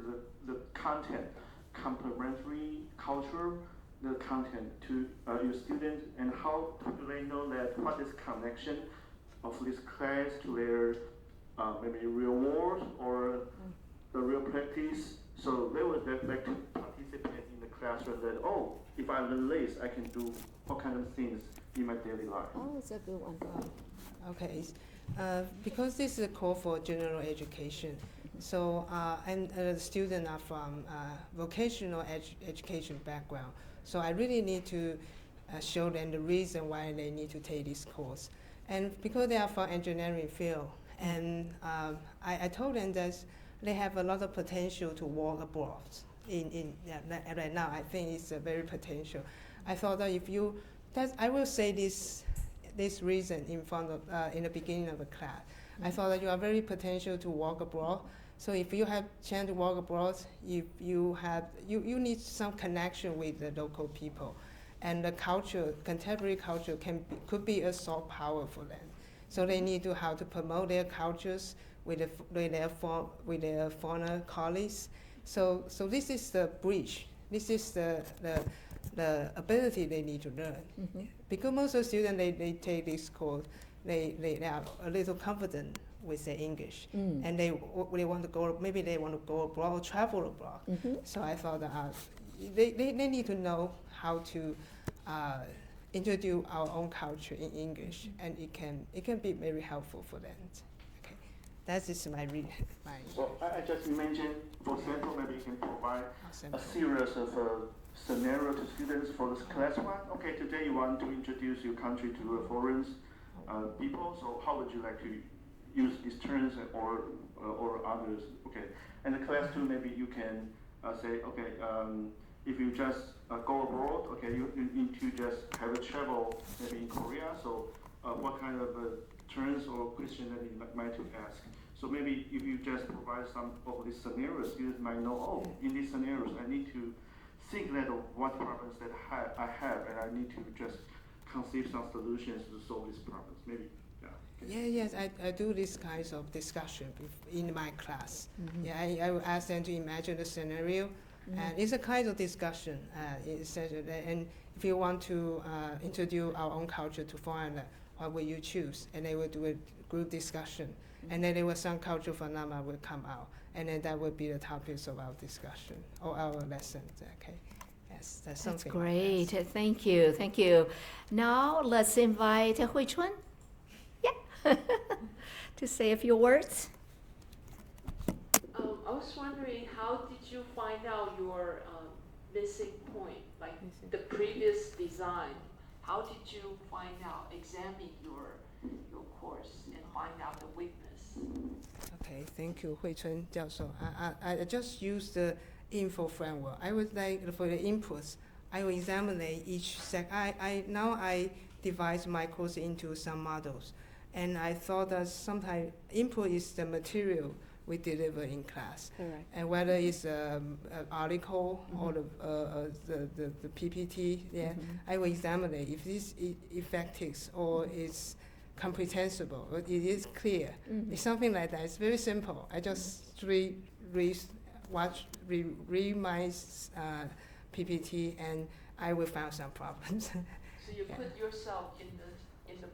Speaker 21: the content, complementary culture, the content to your students, and how do they know that what is connection of this class to their maybe real world or the real practice, so they would like to participate in the classroom that, oh, if I learn this, I can do what kind of things in my daily life.
Speaker 3: Oh, it's a good one.
Speaker 20: Okay, because this is a call for general education, so and the students are from vocational education background, so I really need to show them the reason why they need to take this course. And because they are from engineering field, and I told them that they have a lot of potential to work abroad. Right now, I think it's a very potential. I thought that I will say this reason in front of in the beginning of the class. I thought that you are very potential to work abroad. So if you have chance to work abroad, you need some connection with the local people, and the culture, contemporary culture, could be a soft power for them. So they need to how to promote their cultures with their foreigner colleagues. So this is the bridge. This is the ability they need to learn.
Speaker 3: Mm-hmm.
Speaker 20: Because most of the students they take this course, they are a little confident with their English, and they want to go. Maybe they want to go abroad or travel abroad.
Speaker 3: Mm-hmm.
Speaker 20: So I thought that they need to know how to introduce our own culture in English, and it can be very helpful for them. Okay, that is my.
Speaker 21: So I just mentioned, for example, maybe you can provide a series of scenario to students for this class one. Okay, today you want to introduce your country to foreign people. So how would you like to use these terms or others? Okay, and the class two, maybe you can say, okay, if you just go abroad, okay, you need to just have a travel maybe in Korea. So what kind of terms or questions that you might to ask? So maybe if you just provide some of these scenarios, students might know, oh, in these scenarios, I need to think that of what problems that I have, and I need to just conceive some solutions to solve these problems. Maybe, yeah.
Speaker 20: Yeah, yes, I do these kinds of discussion in my class. Mm-hmm. Yeah, I will ask them to imagine the scenario, and it's a kind of discussion. And if you want to introduce our own culture to foreigner, what will you choose? And they will do a group discussion, and then there will some cultural phenomena will come out, and then that will be the topics of our discussion or our lessons. Okay, yes, that's something.
Speaker 3: That's great. Thank you, thank you. Now let's invite Hui Chun, to say a few words.
Speaker 12: I was wondering, how did you find out your missing point, like the previous design? How did you find out, examine your course and find out the weakness?
Speaker 20: Okay, thank you, Hui Chun 教授. I just used the info framework. I would like for the inputs, I will examine each now I divide my course into some models, and I thought that sometimes input is the material we deliver in class.
Speaker 3: Correct.
Speaker 20: And whether it's an article or the PPT, I will examine it if it's effective or it's comprehensible, or it is clear. It's something like that. It's very simple. I just read my PPT, and I will find some problems.
Speaker 12: So you put yourself in the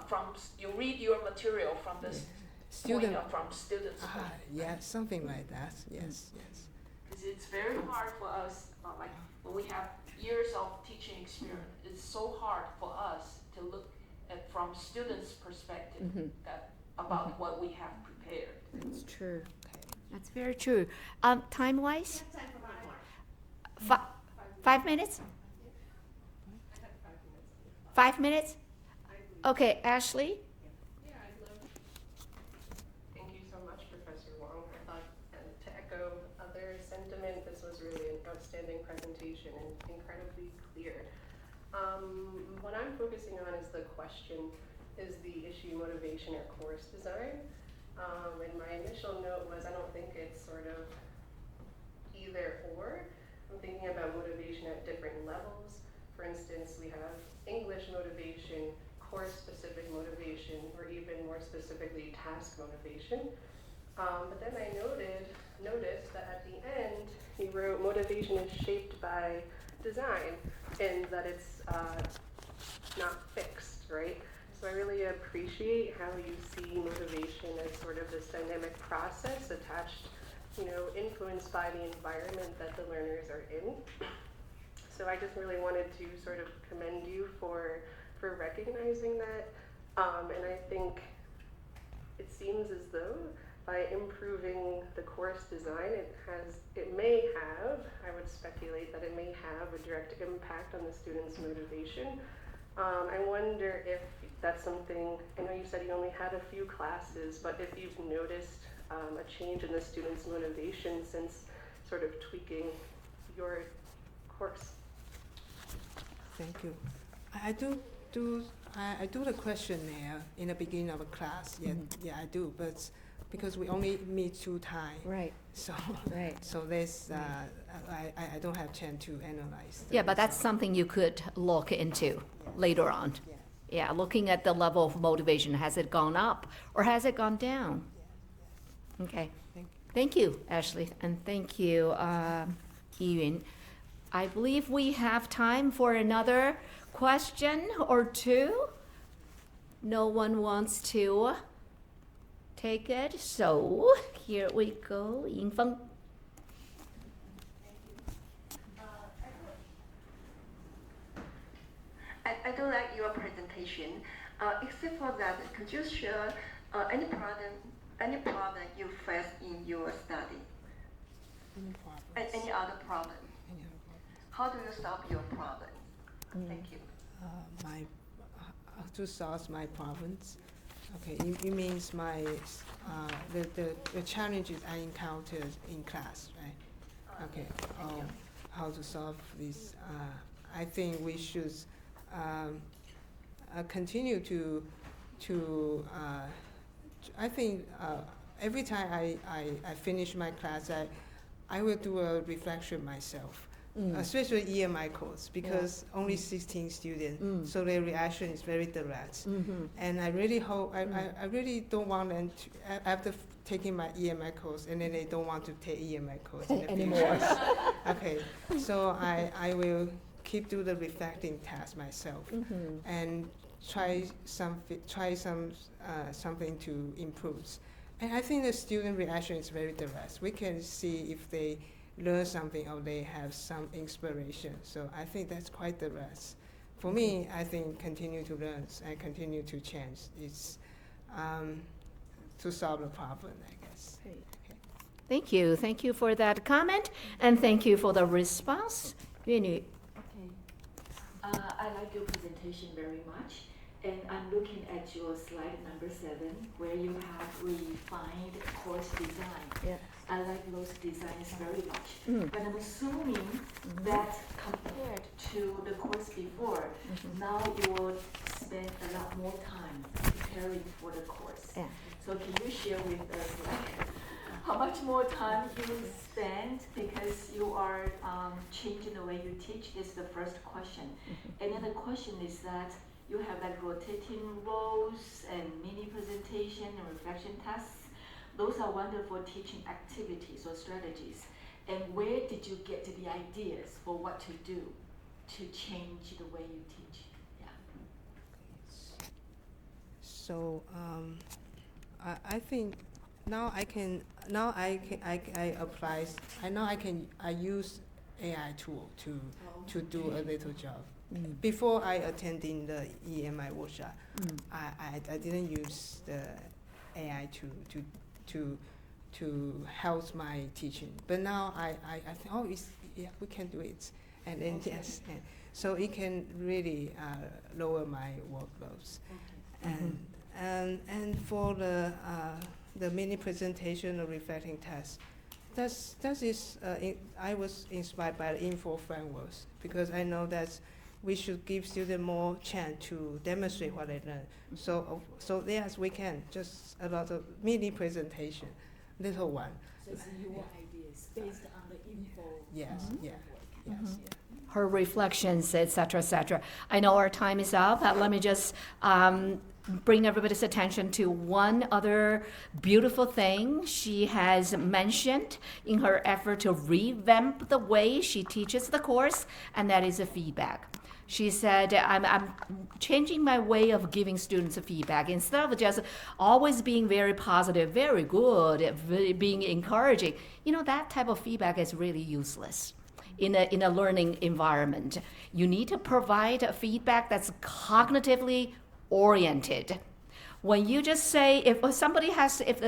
Speaker 12: from you read your material from this
Speaker 20: student
Speaker 12: from students.
Speaker 20: Yeah, something like that. Yes, yes.
Speaker 12: Because it's very hard for us, like when we have years of teaching experience, it's so hard for us to look at from students' perspective about what we have prepared.
Speaker 3: That's true. That's very true. Time-wise? 5 minutes? 5 minutes? Okay, Ashley?
Speaker 2: Thank you so much, Professor Wong. I thought, to echo other sentiment, this was really an outstanding presentation and incredibly clear. What I'm focusing on is the question, is the issue motivation or course design? And my initial note was, I don't think it's sort of either or. I'm thinking about motivation at different levels. For instance, we have English motivation, course-specific motivation, or even more specifically, task motivation. But then I noticed that at the end, he wrote motivation is shaped by design, and that it's not fixed, right? So I really appreciate how you see motivation as sort of this dynamic process attached, influenced by the environment that the learners are in. So I just really wanted to sort of commend you for recognizing that. And I think it seems as though by improving the course design, I would speculate that it may have a direct impact on the students' motivation. I wonder if that's something, I know you said you only had a few classes, but if you've noticed a change in the students' motivation since sort of tweaking your course.
Speaker 20: Thank you. I do the questionnaire in the beginning of a class. Yeah, I do, but because we only meet 2 times.
Speaker 3: Right.
Speaker 20: So
Speaker 3: Right.
Speaker 20: So there's I don't have chance to analyze.
Speaker 3: Yeah, but that's something you could look into later on. Yeah, looking at the level of motivation. Has it gone up or has it gone down? Okay. Thank you, Ashley, and thank you, Yun. I believe we have time for another question or two. No one wants to take it, so here we go. Yingfeng.
Speaker 22: I do like your presentation. Except for that, could you share any problem you face in your study? Any other problem? How do you solve your problem? Thank you.
Speaker 20: How to solve my problems? Okay, it means the challenges I encountered in class, right? Okay. How to solve this? I think we should continue to. I think every time I finish my class, I will do a reflection myself. Especially EMI course, because only 16 students, so their reaction is very direct. And I really hope, I really don't want them to, after taking my EMI course, and then they don't want to take EMI course in the
Speaker 3: Anymore.
Speaker 20: future. Okay, so I will keep do the reflecting task myself, and try something to improve. And I think the student reaction is very direct. We can see if they learn something or they have some inspiration. So I think that's quite the rest. For me, I think continue to learn and continue to change. It's to solve the problem, I guess.
Speaker 3: Okay. Thank you. Thank you for that comment, and thank you for the response. Yuan.
Speaker 23: Okay. I like your presentation very much. And I'm looking at your slide number 7, where you have refined course design.
Speaker 3: Yeah.
Speaker 23: I like those designs very much. But I'm assuming that compared to the course before, now you will spend a lot more time preparing for the course.
Speaker 3: Yeah.
Speaker 23: So can you share with us how much more time you spend because you are changing the way you teach? This is the first question. And then the question is that you have like rotating roles and mini presentation and reflection tasks. Those are wonderful teaching activities or strategies. And where did you get the ideas for what to do to change the way you teach? Yeah.
Speaker 20: So I think I use AI tool to do a little job. Before I attending the EMI workshop, I didn't use the AI to help my teaching. But now I think yeah, we can do it. And then, yes, and so it can really lower my workloads. And for the mini presentation or reflecting test, I was inspired by the info frameworks, because I know that we should give students more chance to demonstrate what they learn. So yes, we can, just a lot of mini presentation, little one.
Speaker 23: So it's your ideas based on the info.
Speaker 20: Yes, yeah, yes, yeah.
Speaker 3: Her reflections, etc., etc. I know our time is up. Let me just bring everybody's attention to one other beautiful thing she has mentioned in her effort to revamp the way she teaches the course, and that is a feedback. She said, I'm changing my way of giving students a feedback. Instead of just always being very positive, very good, being encouraging, that type of feedback is really useless in a learning environment. You need to provide a feedback that's cognitively oriented. When you just say, if the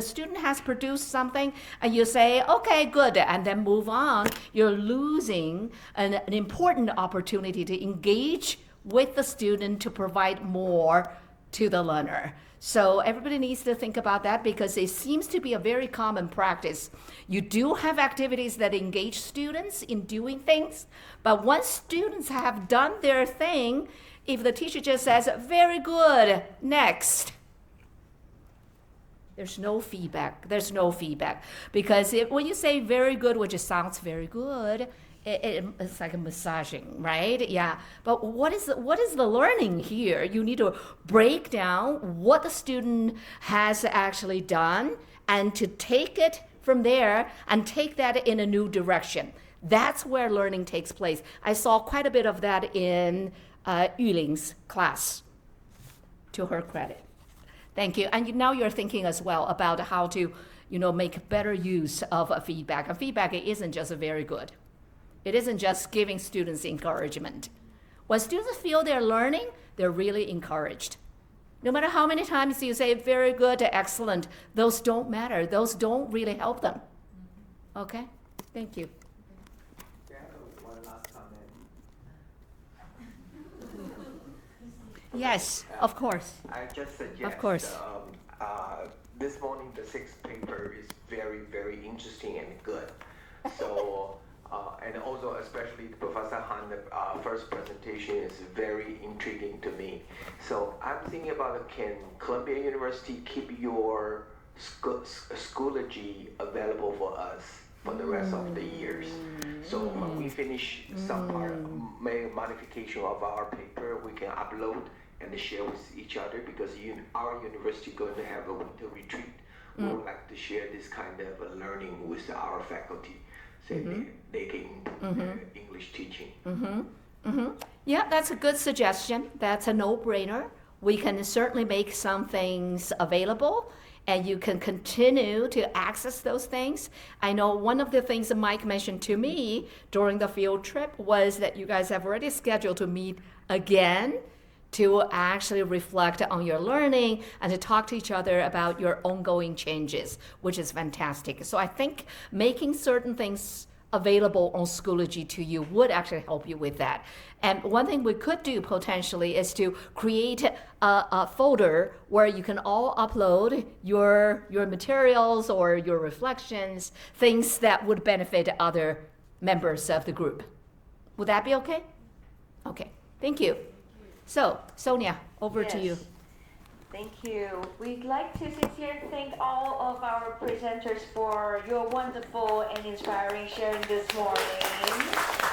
Speaker 3: student has produced something and you say, okay, good, and then move on, you're losing an important opportunity to engage with the student to provide more to the learner. So everybody needs to think about that, because it seems to be a very common practice. You do have activities that engage students in doing things, but once students have done their thing, if the teacher just says, very good, next, there's no feedback. There's no feedback. Because when you say very good, which sounds very good, it's like a massaging, right? Yeah. But what is the learning here? You need to break down what the student has actually done and to take it from there and take that in a new direction. That's where learning takes place. I saw quite a bit of that in Yuling's class, to her credit. Thank you. And now you're thinking as well about how to, make better use of feedback. And feedback isn't just very good. It isn't just giving students encouragement. When students feel they're learning, they're really encouraged. No matter how many times you say very good, excellent, those don't matter. Those don't really help them. Okay? Thank you.
Speaker 4: One last comment.
Speaker 3: Yes, of course.
Speaker 4: I just suggest,
Speaker 3: of course.
Speaker 4: This morning the sixth paper is very, very interesting and good. So, and also especially Professor Han, the first presentation is very intriguing to me. So I'm thinking about, can Columbia University keep your Schoology available for us for the rest of the years? So when we finish some part, make modification of our paper, we can upload and share with each other, because our university is going to have a winter retreat. We would like to share this kind of learning with our faculty, so they can English teaching.
Speaker 3: Yeah, that's a good suggestion. That's a no-brainer. We can certainly make some things available, and you can continue to access those things. I know one of the things that Mike mentioned to me during the field trip was that you guys have already scheduled to meet again to actually reflect on your learning and to talk to each other about your ongoing changes, which is fantastic. So I think making certain things available on Schoology to you would actually help you with that. And one thing we could do potentially is to create a folder where you can all upload your materials or your reflections, things that would benefit other members of the group. Would that be okay? Okay, thank you. So, Sonia, over to you.
Speaker 1: Thank you. We'd like to sincerely thank all of our presenters for your wonderful and inspiring sharing this morning.